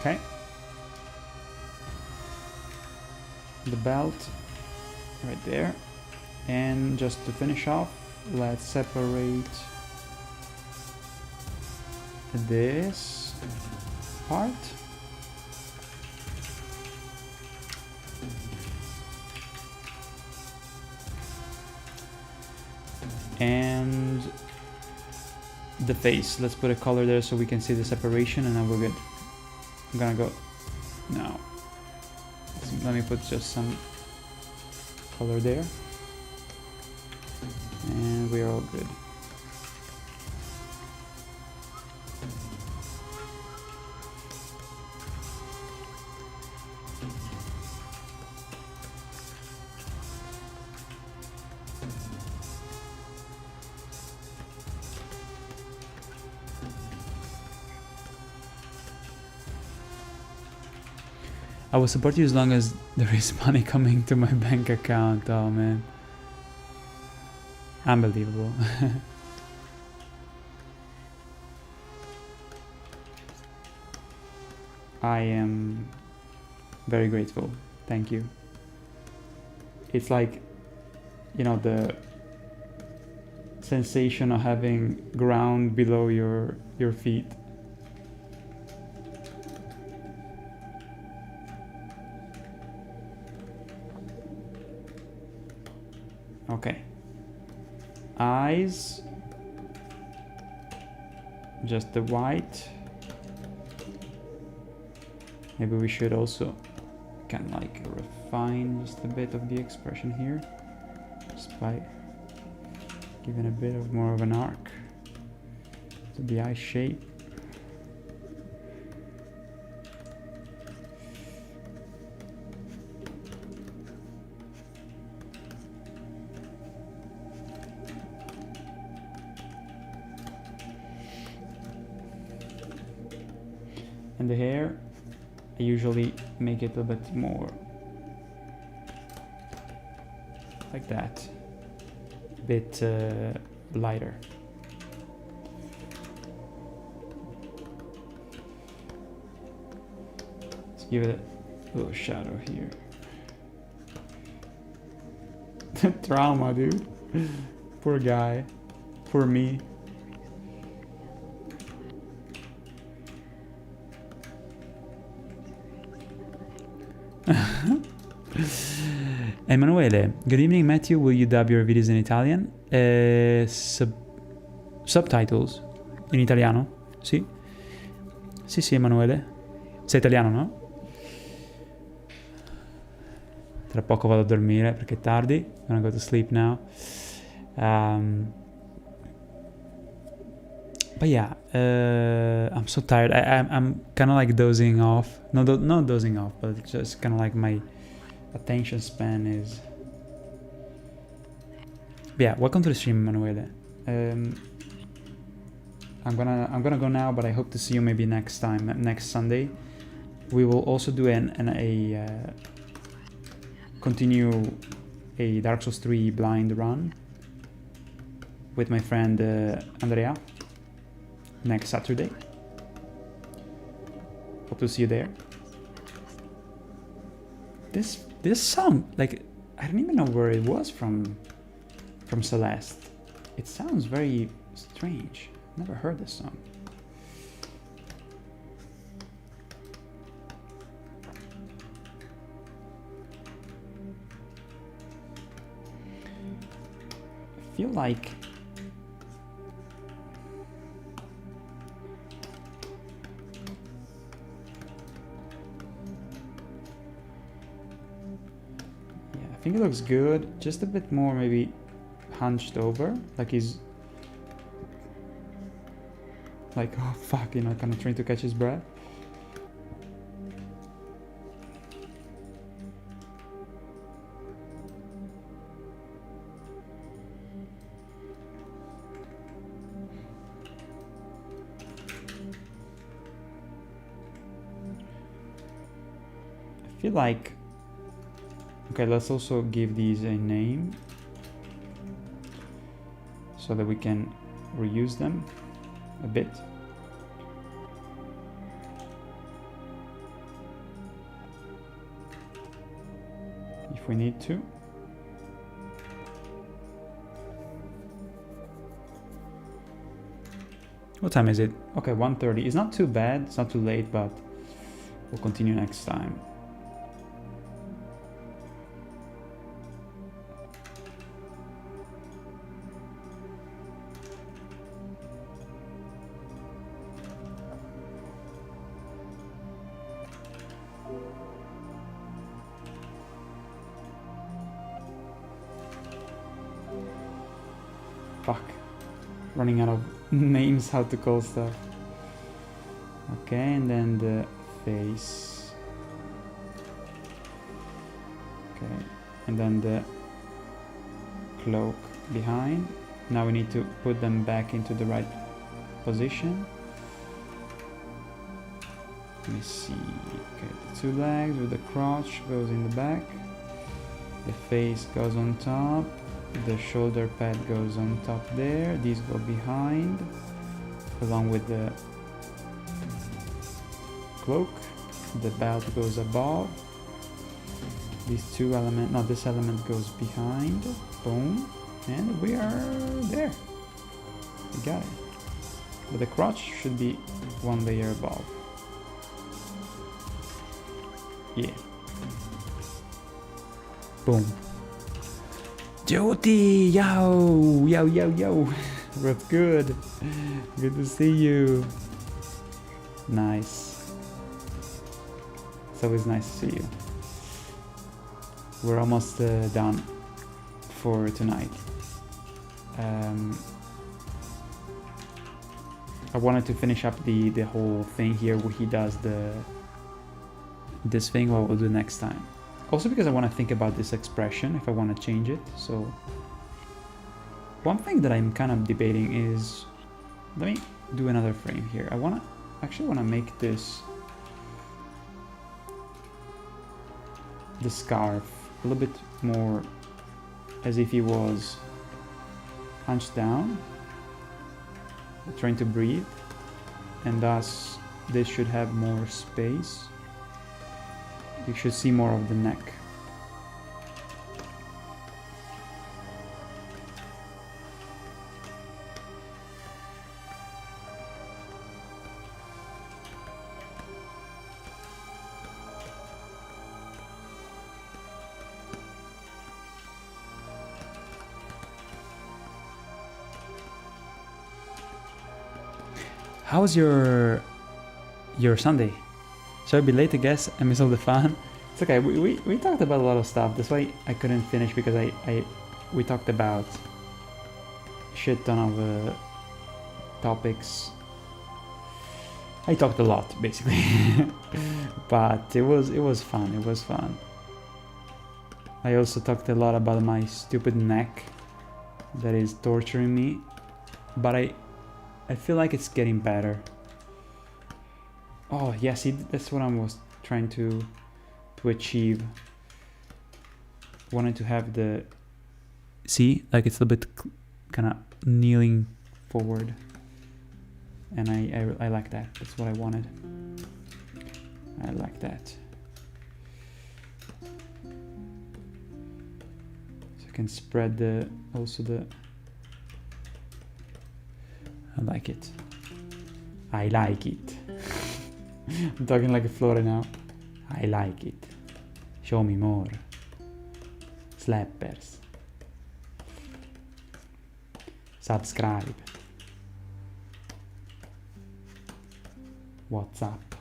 Okay. the belt right there. And just to finish off, let's separate this part. And the face, let's put a color there so we can see the separation, and then we're good. I'm gonna go now. Let me put just some color there, and we're all good. I will support you as long as there is money coming to my bank account. Oh man. Unbelievable. I am very grateful. Thank you. It's like, you know, the sensation of having ground below your feet. Okay. Eyes. Just the white. Maybe we should also kind of like refine just a bit of the expression here. Just by giving a bit of more of an arc to the eye shape. And the hair, I usually make it a bit more like that, a bit lighter. Let's give it a little shadow here. Trauma, dude. Poor guy. Poor me. Emanuele, good evening Matthew, will you dub your videos in Italian? Subtitles in italiano? Sì? Sì, sì, Emanuele. Sei italiano, no? Tra poco vado a dormire perché è tardi. I'm gonna go to sleep now. But yeah, I'm so tired. I'm kind of like dozing off. No, not dozing off, but it's just kind of like my attention span is. But yeah, welcome to the stream, Emanuele. I'm gonna go now, but I hope to see you maybe next time, next Sunday. We will also do continue a Dark Souls 3 blind run with my friend Andrea next Saturday. Hope to see you there. This song, like, I don't even know where it was from Celeste. It sounds very strange. Never heard this song. I feel like I think it looks good, just a bit more maybe hunched over, like he's like, oh fuck, you know, kind of trying to catch his breath. I feel like, okay, let's also give these a name so that we can reuse them a bit. if we need to. What time is it? Okay, 1:30. It's not too bad, it's not too late, but we'll continue next time. Fuck. Running out of names how to call stuff. Okay, and then the face. Okay, and then the cloak behind. Now we need to put them back into the right position. Let me see. Okay, the two legs with the crotch goes in the back. The face goes on top. The shoulder pad goes on top there. These go behind, along with the cloak. The belt goes above. These two elements, no, this element goes behind. Boom. And we are there. We got it. But the crotch should be one layer above. Yeah. Boom. Jyoti! Yo! Yo, yo, yo! What's good? Good to see you. Nice. It's always nice to see you. We're almost done for tonight. I wanted to finish up the whole thing here where he does this thing, what we'll do next time. Also because I want to think about this expression, if I want to change it. So one thing that I'm kind of debating is, let me do another frame here. I actually want to make this the scarf a little bit more as if he was hunched down, trying to breathe, and thus this should have more space. You should see more of the neck. How's your Sunday? Should I be late, I guess? I miss all the fun. It's okay, we talked about a lot of stuff. That's why I couldn't finish, because we talked about shit ton of topics. I talked a lot, basically. But it was fun, it was fun. I also talked a lot about my stupid neck that is torturing me. But I feel like it's getting better. Oh yeah, see, that's what I was trying to achieve. Wanted to have the, see, like it's a bit kind of kneeling forward, and I like that. That's what I wanted. I like that. So I can spread the I like it. I like it. I'm talking like a Florida now. I like it. Show me more. Slappers. Subscribe. What's up?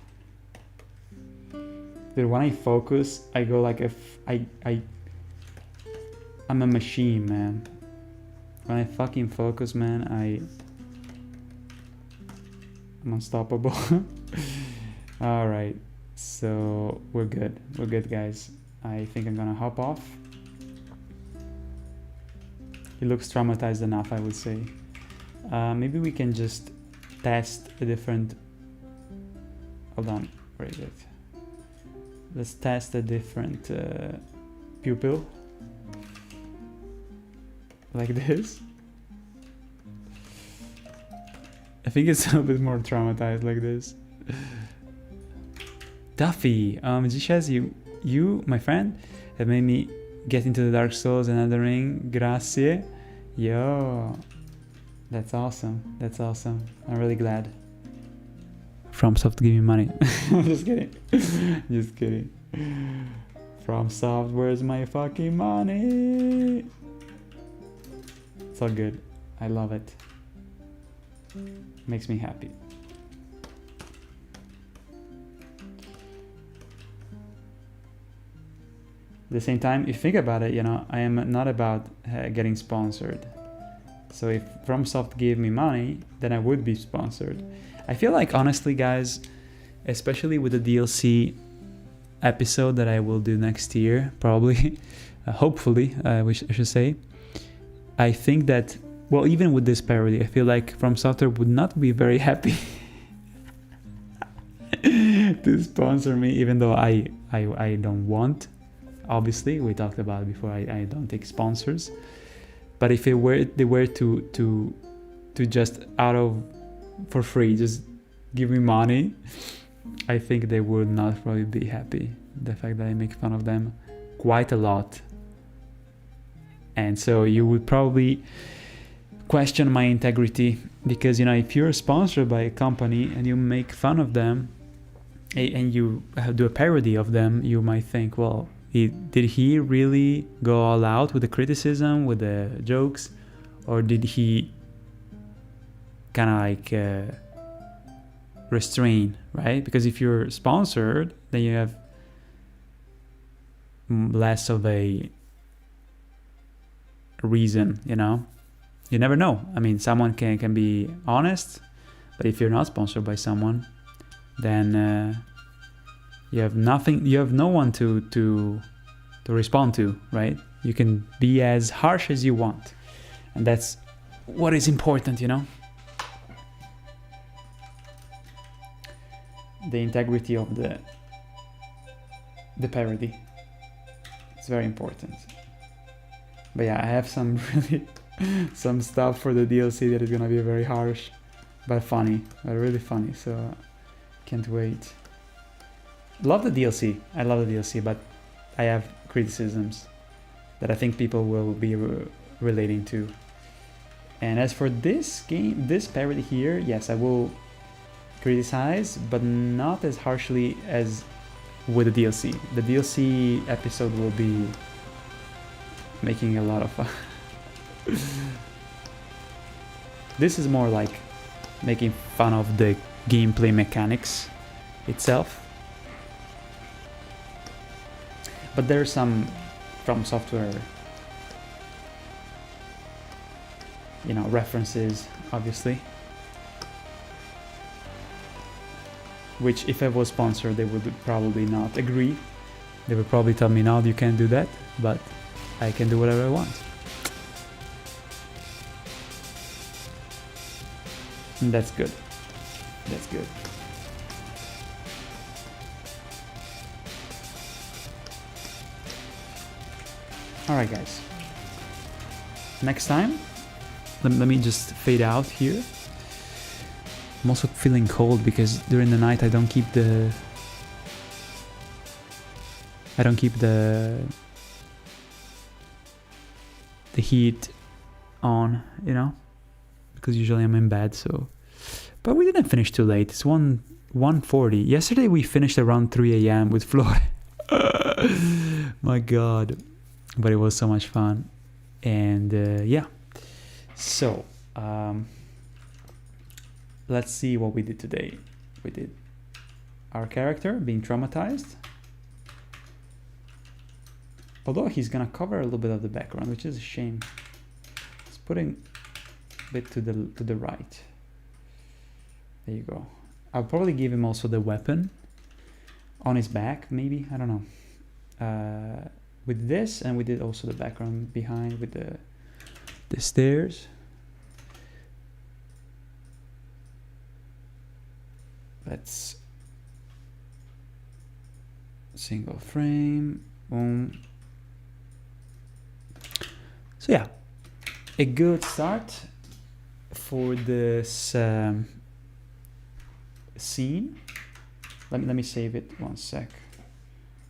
Dude, when I focus, I go like I'm a machine, man. When I fucking focus, man, I'm unstoppable. Alright, so we're good. We're good, guys. I think I'm gonna hop off. He looks traumatized enough, I would say. Maybe we can just test a different... Hold on, where is it? Let's test a different pupil. Like this. I think it's a bit more traumatized like this. Duffy, G says you, my friend, have made me get into the Dark Souls and Elden Ring. Grazie. Yo. That's awesome. That's awesome. I'm really glad. FromSoft give me money. Just kidding. Just kidding. FromSoft, where's my fucking money? It's all good. I love it. Makes me happy. At the same time, if you think about it, you know, I am not about getting sponsored. So if FromSoft gave me money, then I would be sponsored. I feel like, honestly, guys, especially with the DLC episode that I will do next year, probably, hopefully, which I should say, I think that, well, even with this parody, I feel like FromSoftware would not be very happy to sponsor me, even though I don't want. Obviously, we talked about it before. I don't take sponsors, but if they were to just out of for free just give me money, I think they would not probably be happy. The fact that I make fun of them quite a lot, and so you would probably question my integrity, because, you know, if you're sponsored by a company and you make fun of them and you do a parody of them, you might think, well, did he really go all out with the criticism, with the jokes, or did he kind of like restrain, right? Because if you're sponsored, then you have less of a reason, you know? You never know. I mean, someone can be honest, but if you're not sponsored by someone, then you have nothing, you have no one to respond to, right? You can be as harsh as you want, and that's what is important, you know? The integrity of the parody. It's very important. But yeah, I have some really some stuff for the DLC that is gonna be very harsh, but funny, but really funny. So can't wait. Love the DLC. I love the DLC, but I have criticisms that I think people will be relating to. And as for this game, this parody here, yes, I will criticize, but not as harshly as with the DLC. The DLC episode will be making a lot of fun. This is more like making fun of the gameplay mechanics itself. But there's some FromSoftware, you know, references, obviously. Which, if I was sponsored, they would probably not agree. They would probably tell me, no, you can't do that, but I can do whatever I want. And that's good. That's good. Alright, guys. Next time, let me just fade out here. I'm also feeling cold because during the night I don't keep the heat on, you know, because usually I'm in bed. So, but we didn't finish too late. It's 1:40. Yesterday we finished around 3 a.m. with Floor. My God, but it was so much fun, and yeah. So let's see what we did today. We did our character being traumatized. Although he's gonna cover a little bit of the background, which is a shame. It's putting a bit to the right. There you go. I'll probably give him also the weapon on his back, maybe, I don't know. With this, and we did also the background behind with the stairs. Let's single frame, boom. So yeah, a good start for this scene. Let me save it 1 sec,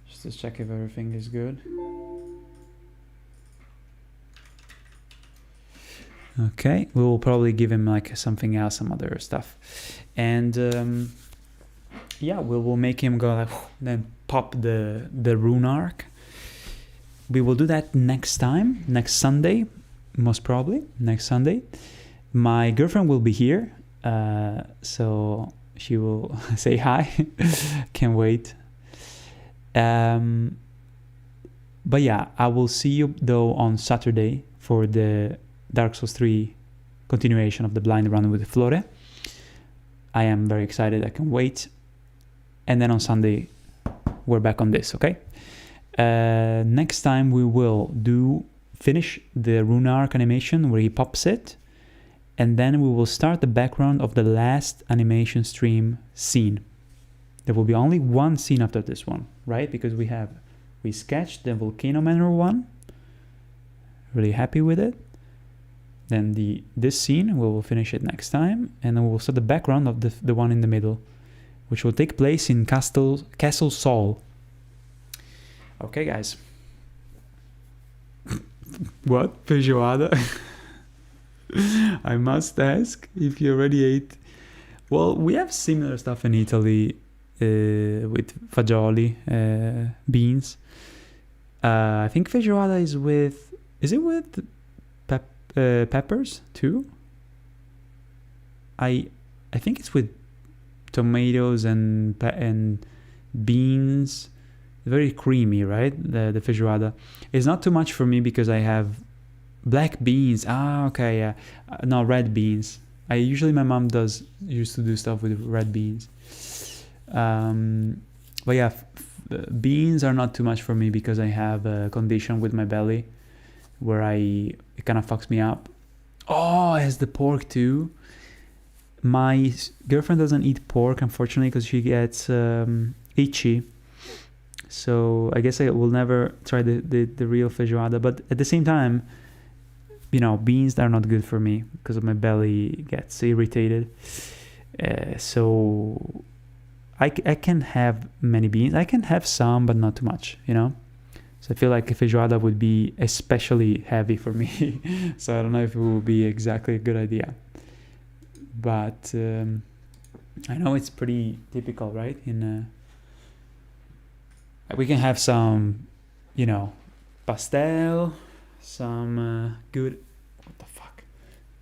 just to check if everything is good. Okay, we will probably give him like something else, some other stuff, and yeah, we will make him go like then pop the rune arc. We will do that next time, next Sunday, most probably next Sunday. My girlfriend will be here, so she will say hi. Can't wait. But yeah, I will see you though on Saturday for the Dark Souls 3 continuation of the blind run with Flore. I am very excited. I can wait. And then on Sunday, we're back on this, okay? Next time we will finish the rune arc animation where he pops it, and then we will start the background of the last animation stream scene. There will be only one scene after this one, right? Because we sketched the Volcano Manor one. Really happy with it. Then this scene, we will finish it next time, and then we will start the background of the one in the middle, which will take place in Castle Sol. Okay, guys. What? Feijoada? I must ask if you already ate. Well, we have similar stuff in Italy with fagioli, beans. I think feijoada is with... Is it with peppers too? I think it's with tomatoes and beans. Very creamy, right? The feijoada. It's not too much for me because I have black beans. Okay, yeah. No, red beans. Usually my mom used to do stuff with red beans. But yeah, beans are not too much for me because I have a condition with my belly where it kind of fucks me up. Oh, it has the pork too. My girlfriend doesn't eat pork, unfortunately, because she gets itchy. So I guess I will never try the real feijoada. But at the same time, beans are not good for me because of my belly gets irritated. So I can have many beans. I can have some, but not too much, So I feel like a feijoada would be especially heavy for me. So I don't know if it will be exactly a good idea. But I know it's pretty typical, right? We can have some, pastel, some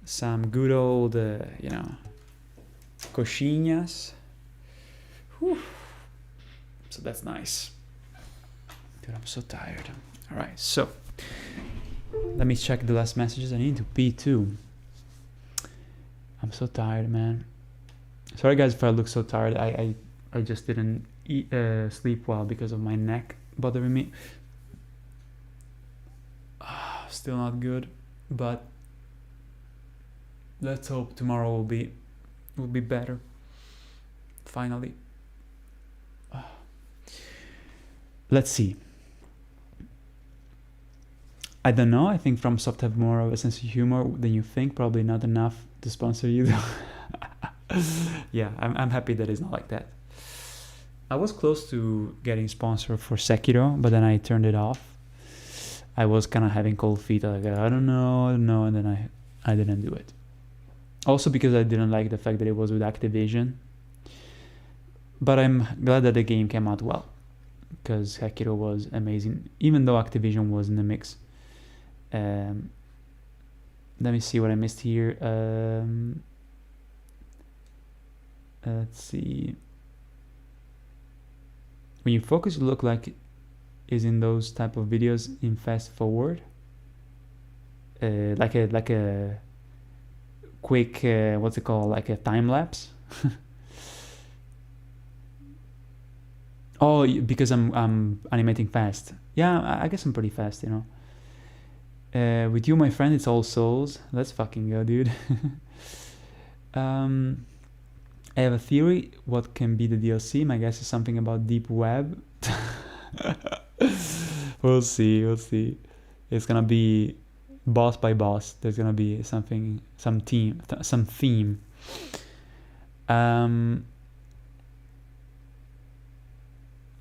some good old, coxinhas. Whew. So that's nice. Dude, I'm so tired. All right, so let me check the last messages. I need to pee too. I'm so tired, man. Sorry guys if I look so tired. I just didn't sleep well because of my neck bothering me. Still not good, but let's hope tomorrow will be better. Finally. Let's see. I don't know. I think FromSoft have more of a sense of humor than you think. Probably not enough to sponsor you though. Yeah, I'm happy that it's not like that. I was close to getting sponsored for Sekiro, but then I turned it off. I was kind of having cold feet. I don't know, and then I didn't do it. Also because I didn't like the fact that it was with Activision. But I'm glad that the game came out well, because Sekiro was amazing, even though Activision was in the mix. Let me see what I missed here. Let's see. When you focus, you look like is in those type of videos in fast forward, like a quick what's it called, like a time lapse. Oh, because I'm animating fast. Yeah, I guess I'm pretty fast, with you, my friend, it's all souls. Let's fucking go, dude. I have a theory what can be the DLC. My guess is something about deep web. We'll see. It's gonna be boss by boss. There's gonna be some theme.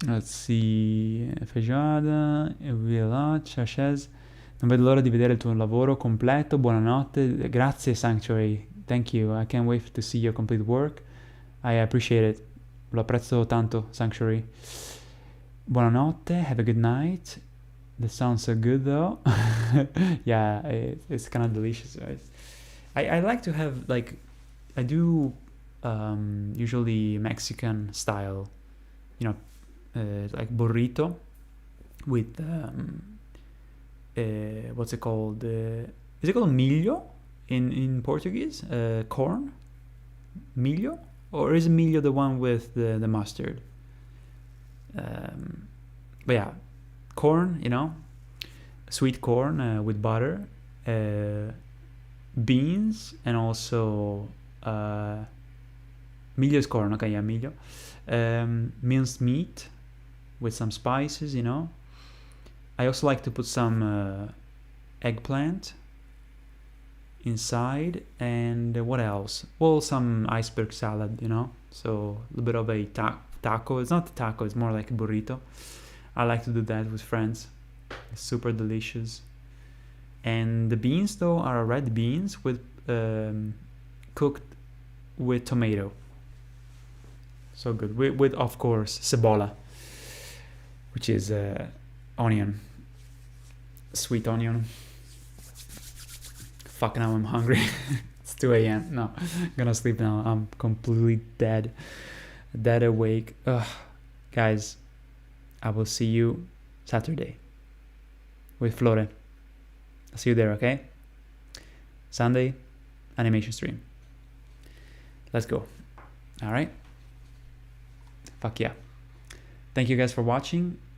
Let's see. Feijoada, Vila, Chachez. Non vedo l'ora di vedere il tuo lavoro completo. Buonanotte. Grazie Sanctuary. Thank you. I can't wait to see your complete work. I appreciate it. Lo apprezzo tanto, Sanctuary. Buonanotte. Have a good night. That sounds so good though. Yeah, it's kind of delicious, right? I like to have, like, I do usually Mexican style, you know, like burrito with what's it called? Is it called milho in Portuguese? Corn, milho, or is milho the one with the mustard? But yeah, corn, you know, sweet corn with butter, beans, and also milho is corn. Okay, yeah, milho. Minced meat with some spices, you know. I also like to put some eggplant inside, and what else? Well, some iceberg salad, you know. So a little bit of a taco. It's not a taco, it's more like a burrito. I like to do that with friends. It's super delicious. And the beans though are red beans with cooked with tomato. So good. With of course cebola, which is onion, sweet onion. Fuck, now I'm hungry. It's 2 a.m. No, I'm gonna sleep now. I'm completely dead awake. Ugh. Guys, I will see you Saturday with Flore. I'll see you there, okay? Sunday, animation stream. Let's go. All right? Fuck yeah. Thank you guys for watching.